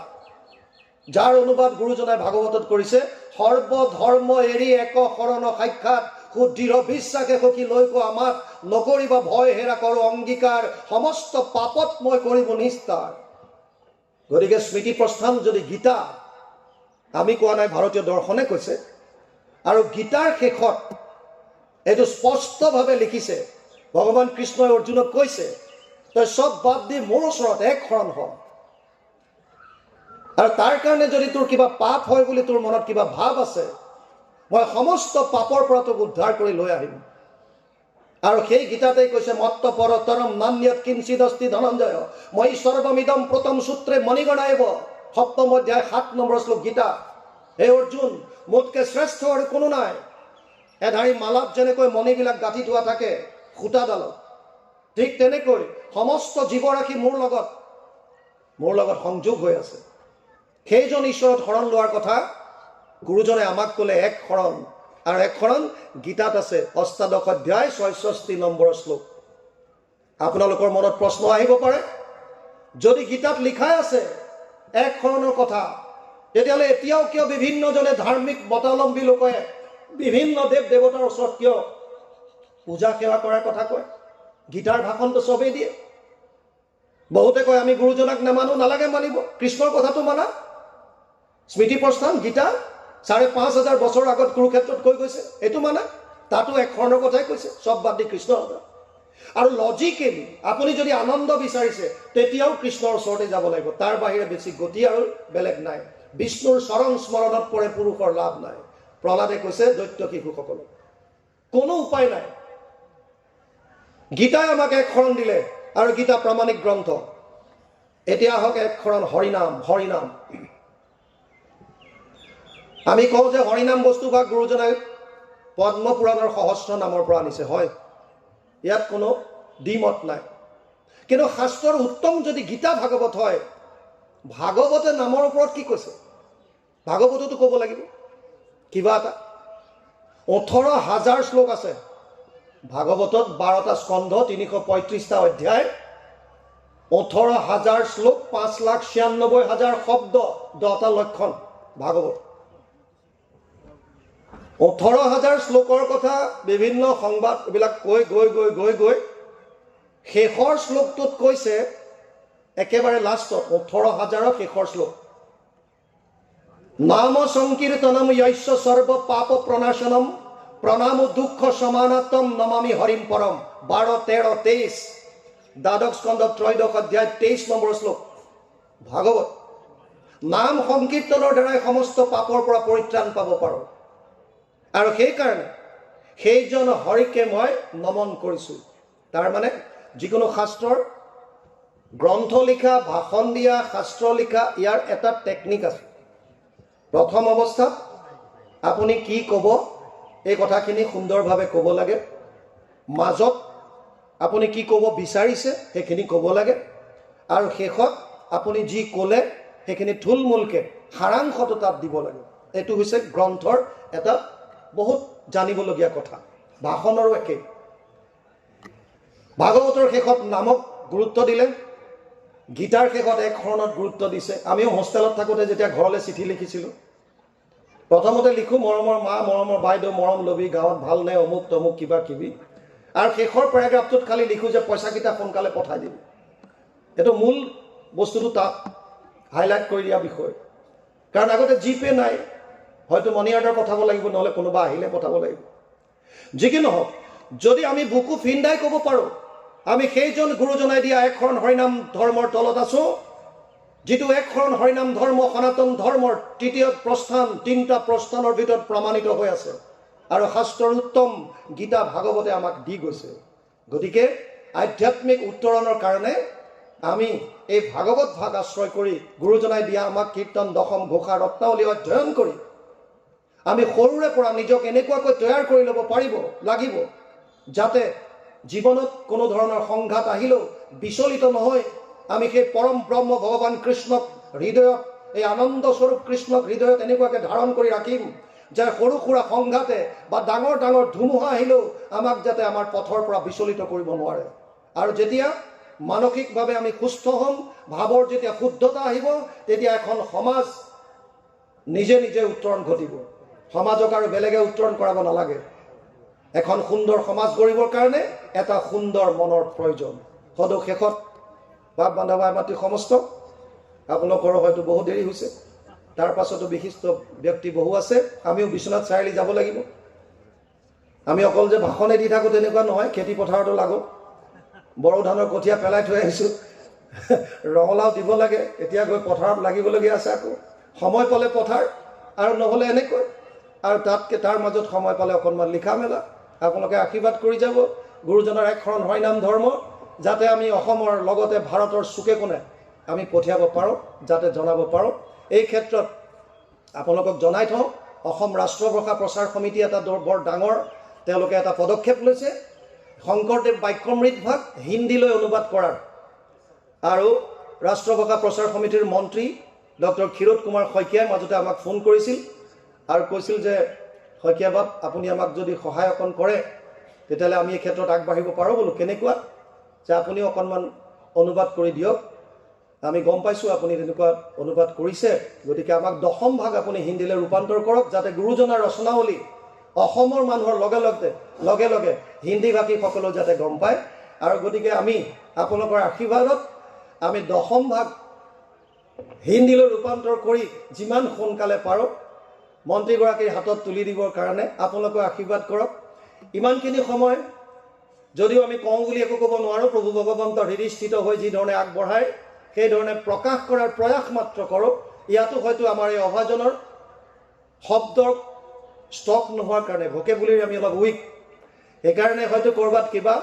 যাৰ অনুবাদ গুৰুজনাই ভাগৱতত কৰিছে, সৰ্বধৰ্ম এৰি এক শৰণ সাক্ষাৎ সুদৃঢ় বিশ্বাসে সখী লৈক আমাক নকৰিবা ভয় হেৰা কৰো অংগীকাৰ সমস্ত পাপত মই কৰিব নিস্তাৰ। গতিকে স্মৃতি প্ৰস্থান যদি গীতা, আমি কোৱা নাই, ভাৰতীয় দৰ্শনে কৈছে। আৰু গীতাৰ শেষত এইটো স্পষ্টভাৱে লিখিছে, ভগৱান কৃষ্ণই অৰ্জুনক কৈছে, তই চব বাদ দি মোৰ ওচৰত এক শৰণ হ। আৰু তাৰ কাৰণে যদি তোৰ কিবা পাপ হয় বুলি তোৰ মনত কিবা ভাৱ আছে, মই সমস্ত পাপৰ পৰা তোক উদ্ধাৰ কৰি লৈ আহিম। আৰু সেই গীতাতেই কৈছে, মত্ত পৰতৰম নান্যৎ কিঞ্চিদস্তি ধনঞ্জয় মই সৰ্বমিদম প্ৰথম সূত্ৰে মণিগণাইব। 7ম অধ্যায় 7 নম্বৰ শ্লোক গীতা। হে অৰ্জুন, মোতকে শ্ৰেষ্ঠ আৰু কোনো নাই। এধাৰী মালাত যেনেকৈ মণিবিলাক গাঁঠি থোৱা থাকে সূতাডালত, ঠিক তেনেকৈ সমস্ত জীৱৰাশি মোৰ লগত সংযোগ হৈ আছে। সেইজন ঈশ্বৰত শৰণ লোৱাৰ কথা গুৰুজনে আমাক ক'লে, এক শৰণ। আৰু এক শৰণ গীতাত আছে, অষ্টাদশ অধ্যায় 66 নম্বৰ শ্লোক। আপোনালোকৰ মনত প্ৰশ্ন আহিব পাৰে, যদি গীতাত লিখাই আছে এক শৰণৰ কথা, তেতিয়াহ'লে এতিয়াও কিয় বিভিন্নজনে ধাৰ্মিক মতাৱলম্বী লোকে বিভিন্ন দেৱ দেৱতাৰ ওচৰত কিয় পূজা সেৱা কৰাৰ কথা কয়? গীতাৰ ভাষণটো চবেই দিয়ে। বহুতে কয় আমি গুৰুজনাক নামানো, নালাগে মানিব, কৃষ্ণৰ কথাটো মানা। স্মৃতি প্ৰস্থান গীতা 5,500 বছৰ আগত কুৰুক্ষেত্ৰত কৈ গৈছে, এইটো মানা। তাতো এক শৰণৰ কথাই কৈছে, চব বাদ দি কৃষ্ণ। আৰু লজিকেলি আপুনি যদি আনন্দ বিচাৰিছে, তেতিয়াও কৃষ্ণৰ ওচৰতে যাব লাগিব। তাৰ বাহিৰে বেছি গতি আৰু বেলেগ নাই। বিষ্ণুৰ চৰণ স্মৰণত পৰে পুৰুষৰ লাভ নাই। প্ৰহ্লাদে কৈছে দৈত্য শিশুসকলক, কোনো উপায় নাই। গীতাই আমাক এক শৰণ দিলে আৰু গীতা প্ৰামাণিক গ্ৰন্থ। এতিয়া আহক এক শৰণ হৰিনাম। হৰিনাম আমি কওঁ যে হৰিনাম বস্তু বা গুৰুজনাই পদ্ম পুৰাণৰ সহস্ৰ নামৰ পৰা আনিছে, হয়, ইয়াত কোনো দ্বিমত নাই। কিন্তু শাস্ত্ৰৰ উত্তম যদি গীতা ভাগৱত হয়, ভাগৱতে নামৰ ওপৰত কি কৈছে? ভাগৱততো ক'ব লাগিব কিবা এটা। 18,000 শ্লোক আছে ভাগৱতত, 12টা স্কন্ধ, 335টা অধ্যায়, 18,000 শ্লোক, 5,96,000 শব্দ, 10টা লক্ষণ ভাগৱত। 18,000 শ্লোকৰ কথা বিভিন্ন সংবাদ এইবিলাক কৈ গৈ শেষৰ শ্লোকটোত কৈছে, একেবাৰে লাষ্টত 18,000ৰ শেষৰ শ্লোক, নাম সংকীৰ্তনম য়স্য সৰ্ব পাপ প্ৰণাশনম প্ৰণাম দুঃখ সমানাতম নমামি হৰিম পৰম। 12, 13, 23 দ্বাদশ স্কন্ধ 3য় অধ্যায় 23 নম্বৰ শ্লোক ভাগৱত। নাম সংকীৰ্তনৰ দ্বাৰাই সমস্ত পাপৰ পৰা পৰিত্ৰাণ পাব পাৰোঁ। আৰু সেইকাৰণে সেইজন হৰিকে মই নমন কৰিছোঁ। তাৰমানে যিকোনো শাস্ত্ৰৰ গ্ৰন্থ লিখা, ভাষণ দিয়া, শাস্ত্ৰ লিখা, ইয়াৰ এটা টেকনিক আছে। প্ৰথম অৱস্থাত আপুনি কি ক'ব এই কথাখিনি সুন্দৰভাৱে ক'ব লাগে। মাজত আপুনি কি ক'ব বিচাৰিছে সেইখিনি ক'ব লাগে। আৰু শেষত আপুনি যি ক'লে সেইখিনি থুলমূলকৈ সাৰাংশটো তাত দিব লাগে। এইটো হৈছে গ্ৰন্থৰ এটা বহুত জানিবলগীয়া কথা। ভাষণৰো একেই। ভাগৱতৰ শেষত নামক গুৰুত্ব দিলে, গীতাৰ শেষত এক শৰণত গুৰুত্ব দিছে। আমিও হোষ্টেলত থাকোঁতে যেতিয়া ঘৰলৈ চিঠি লিখিছিলোঁ, প্ৰথমতে লিখোঁ মৰমৰ মা, মৰমৰ বাইদেউ, মৰম লবি, গাঁৱত ভালনে, অমুক তমুক কিবা কিবি। আৰু শেষৰ পেৰাগ্ৰাফটোত খালি লিখোঁ যে পইচাকেইটা সোনকালে পঠাই দিম। এইটো মূল বস্তুটো তাত হাইলাইট কৰি দিয়া বিষয়। কাৰণ আগতে জিপে নাই, হয়তো মনি অৰ্ডাৰ পঠাব লাগিব, নহ'লে কোনোবা আহিলে পঠাব লাগিব। যি কি নহওক, যদি আমি বুকু ফিন্দাই ক'ব পাৰোঁ আমি সেইজন গুৰুজনাই দিয়া এক শৰণ হৰিনাম ধৰ্মৰ তলত আছোঁ, যিটো এক শৰণ হৰিনাম ধৰ্ম সনাতন ধৰ্মৰ তৃতীয় প্ৰস্থান, 3টা প্ৰস্থানৰ ভিতৰত প্ৰমাণিত হৈ আছে। আৰু শাস্ত্ৰৰ উত্তম গীতা ভাগৱতে আমাক দি গৈছে। গতিকে আধ্যাত্মিক উত্তৰণৰ কাৰণে আমি এই ভাগৱত ভাগ আশ্ৰয় কৰি গুৰুজনাই দিয়া আমাক কীৰ্তন, দশম, ঘোষা, ৰত্নাৱলী অধ্যয়ন কৰি আমি সৰুৰে পৰা নিজক এনেকুৱাকৈ তৈয়াৰ কৰি ল'ব লাগিব যাতে জীৱনত কোনো ধৰণৰ সংঘাত আহিলেও বিচলিত নহয়। আমি সেই পৰম ব্ৰহ্ম ভগৱান কৃষ্ণক হৃদয়ত, এই আনন্দস্বৰূপ কৃষ্ণক হৃদয়ত এনেকুৱাকৈ ধাৰণ কৰি ৰাখিম যে সৰু সুৰা সংঘাতে বা ডাঙৰ ডাঙৰ ধুমুহা আহিলেও আমাক যাতে আমাৰ পথৰ পৰা বিচলিত কৰিব নোৱাৰে। আৰু যেতিয়া মানসিকভাৱে আমি সুস্থ হ'ম, ভাৱৰ যেতিয়া শুদ্ধতা আহিব, তেতিয়া এখন সমাজ নিজে নিজে উত্তৰণ ঘটিব। সমাজক আৰু বেলেগে উত্তৰণ কৰাব নালাগে। এখন সুন্দৰ সমাজ গঢ়িবৰ কাৰণে এটা সুন্দৰ মনৰ প্ৰয়োজন। সদৌ শেষত বাপ বান্ধৱ আই মাতৃ সমস্ত, আপোনালোকৰ হয়তো বহু দেৰি হৈছে, তাৰ পাছতো বিশিষ্ট ব্যক্তি বহু আছে। আমিও বিশ্বনাথ চাৰিআলি যাব লাগিব। আমি অকল যে ভাষণে দি থাকোঁ তেনেকুৱা নহয়, খেতি পথাৰতো লাগো। বড়ো ধানৰ কঠীয়া পেলাই থৈ আহিছোঁ, ৰঙালাও দিব লাগে, এতিয়া গৈ পথাৰত লাগিবলগীয়া আছে। আকৌ সময় পালে পথাৰ, আৰু নহ'লে এনেকৈ, আৰু তাৰ মাজত সময় পালে অকণমান লিখা মেলা। আপোনালোকে আশীৰ্বাদ কৰি যাব গুৰুজনাৰ এক শৰণ হৰিনাম ধৰ্ম যাতে আমি অসমৰ লগতে ভাৰতৰ চুকে কোণে আমি পঠিয়াব পাৰোঁ, যাতে জনাব পাৰোঁ। এই ক্ষেত্ৰত আপোনালোকক জনাই থওঁ, অসম ৰাষ্ট্ৰভাষা প্ৰচাৰ সমিতি এটা বৰ ডাঙৰ তেওঁলোকে এটা পদক্ষেপ লৈছে। শংকৰদেৱ বাক্যমৃত ভাগ হিন্দীলৈ অনুবাদ কৰাৰ। আৰু ৰাষ্ট্ৰভাষা প্ৰচাৰ সমিতিৰ মন্ত্ৰী ডক্টৰ ক্ষীৰোদ কুমাৰ শইকীয়াই মাজতে আমাক ফোন কৰিছিল আৰু কৈছিল যে শইকীয়া বাপ, আপুনি আমাক যদি সহায় অকণ কৰে তেতিয়াহ'লে আমি এই ক্ষেত্ৰত আগবাঢ়িব পাৰোঁ। বোলো কেনেকুৱা, যে আপুনি অকণমান অনুবাদ কৰি দিয়ক। আমি গম পাইছোঁ আপুনি তেনেকুৱা অনুবাদ কৰিছে, গতিকে আমাক দশম ভাগ আপুনি হিন্দীলৈ ৰূপান্তৰ কৰক, যাতে গুৰুজনাৰ ৰচনাৱলী অসমৰ মানুহৰ লগে লগে হিন্দী ভাষীসকলেও যাতে গম পায়। আৰু গতিকে আমি আপোনালোকৰ আশীৰ্বাদত আমি দশম ভাগ হিন্দীলৈ ৰূপান্তৰ কৰি যিমান সোনকালে পাৰোঁ মন্ত্ৰীগৰাকীৰ হাতত তুলি দিবৰ কাৰণে আপোনালোকে আশীৰ্বাদ কৰক। ইমানখিনি সময় যদিও আমি কওঁ বুলি একো ক'ব নোৱাৰোঁ, প্ৰভু ভগৱন্তৰ হৃদয়স্থিত হৈ যি ধৰণে আগবঢ়ায় সেই ধৰণে প্ৰকাশ কৰাৰ প্ৰয়াস মাত্ৰ কৰোঁ। ইয়াতো হয়তো আমাৰ এই অভাজনৰ শব্দৰ ষ্টক নোহোৱাৰ কাৰণে, ভকেবুলাৰী আমি অলপ উইক, সেইকাৰণে হয়তো ক'ৰবাত কিবা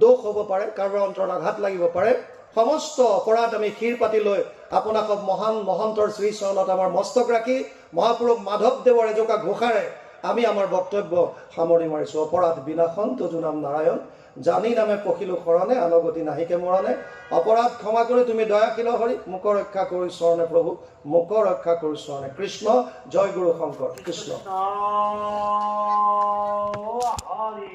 দোষ হ'ব পাৰে, কাৰোবাৰ অন্তৰত আঘাত লাগিব পাৰে। সমস্ত অপৰাধ আমি শিৰ পাতি লৈ আপোনাক মহান মহন্তৰ শ্ৰীচৰণত আমাৰ মস্তক ৰাখি মহাপুৰুষ মাধৱদেৱৰ এজোকা ঘোষাৰে আমি আমাৰ বক্তব্য সামৰি মাৰিছোঁ। অপৰাধ বিনাশন তজু নাম নাৰায়ণ, জানি নামে পখিলো শৰণে, আনগতি নাহিকে মৰণে। অপৰাধ ক্ষমা কৰি তুমি দয়াশীল হৰি, মোক ৰক্ষা কৰি চৰণে প্ৰভু, মোক ৰক্ষা কৰি চৰণে। কৃষ্ণ জয় গুৰু শংকৰ। কৃষ্ণ হৰি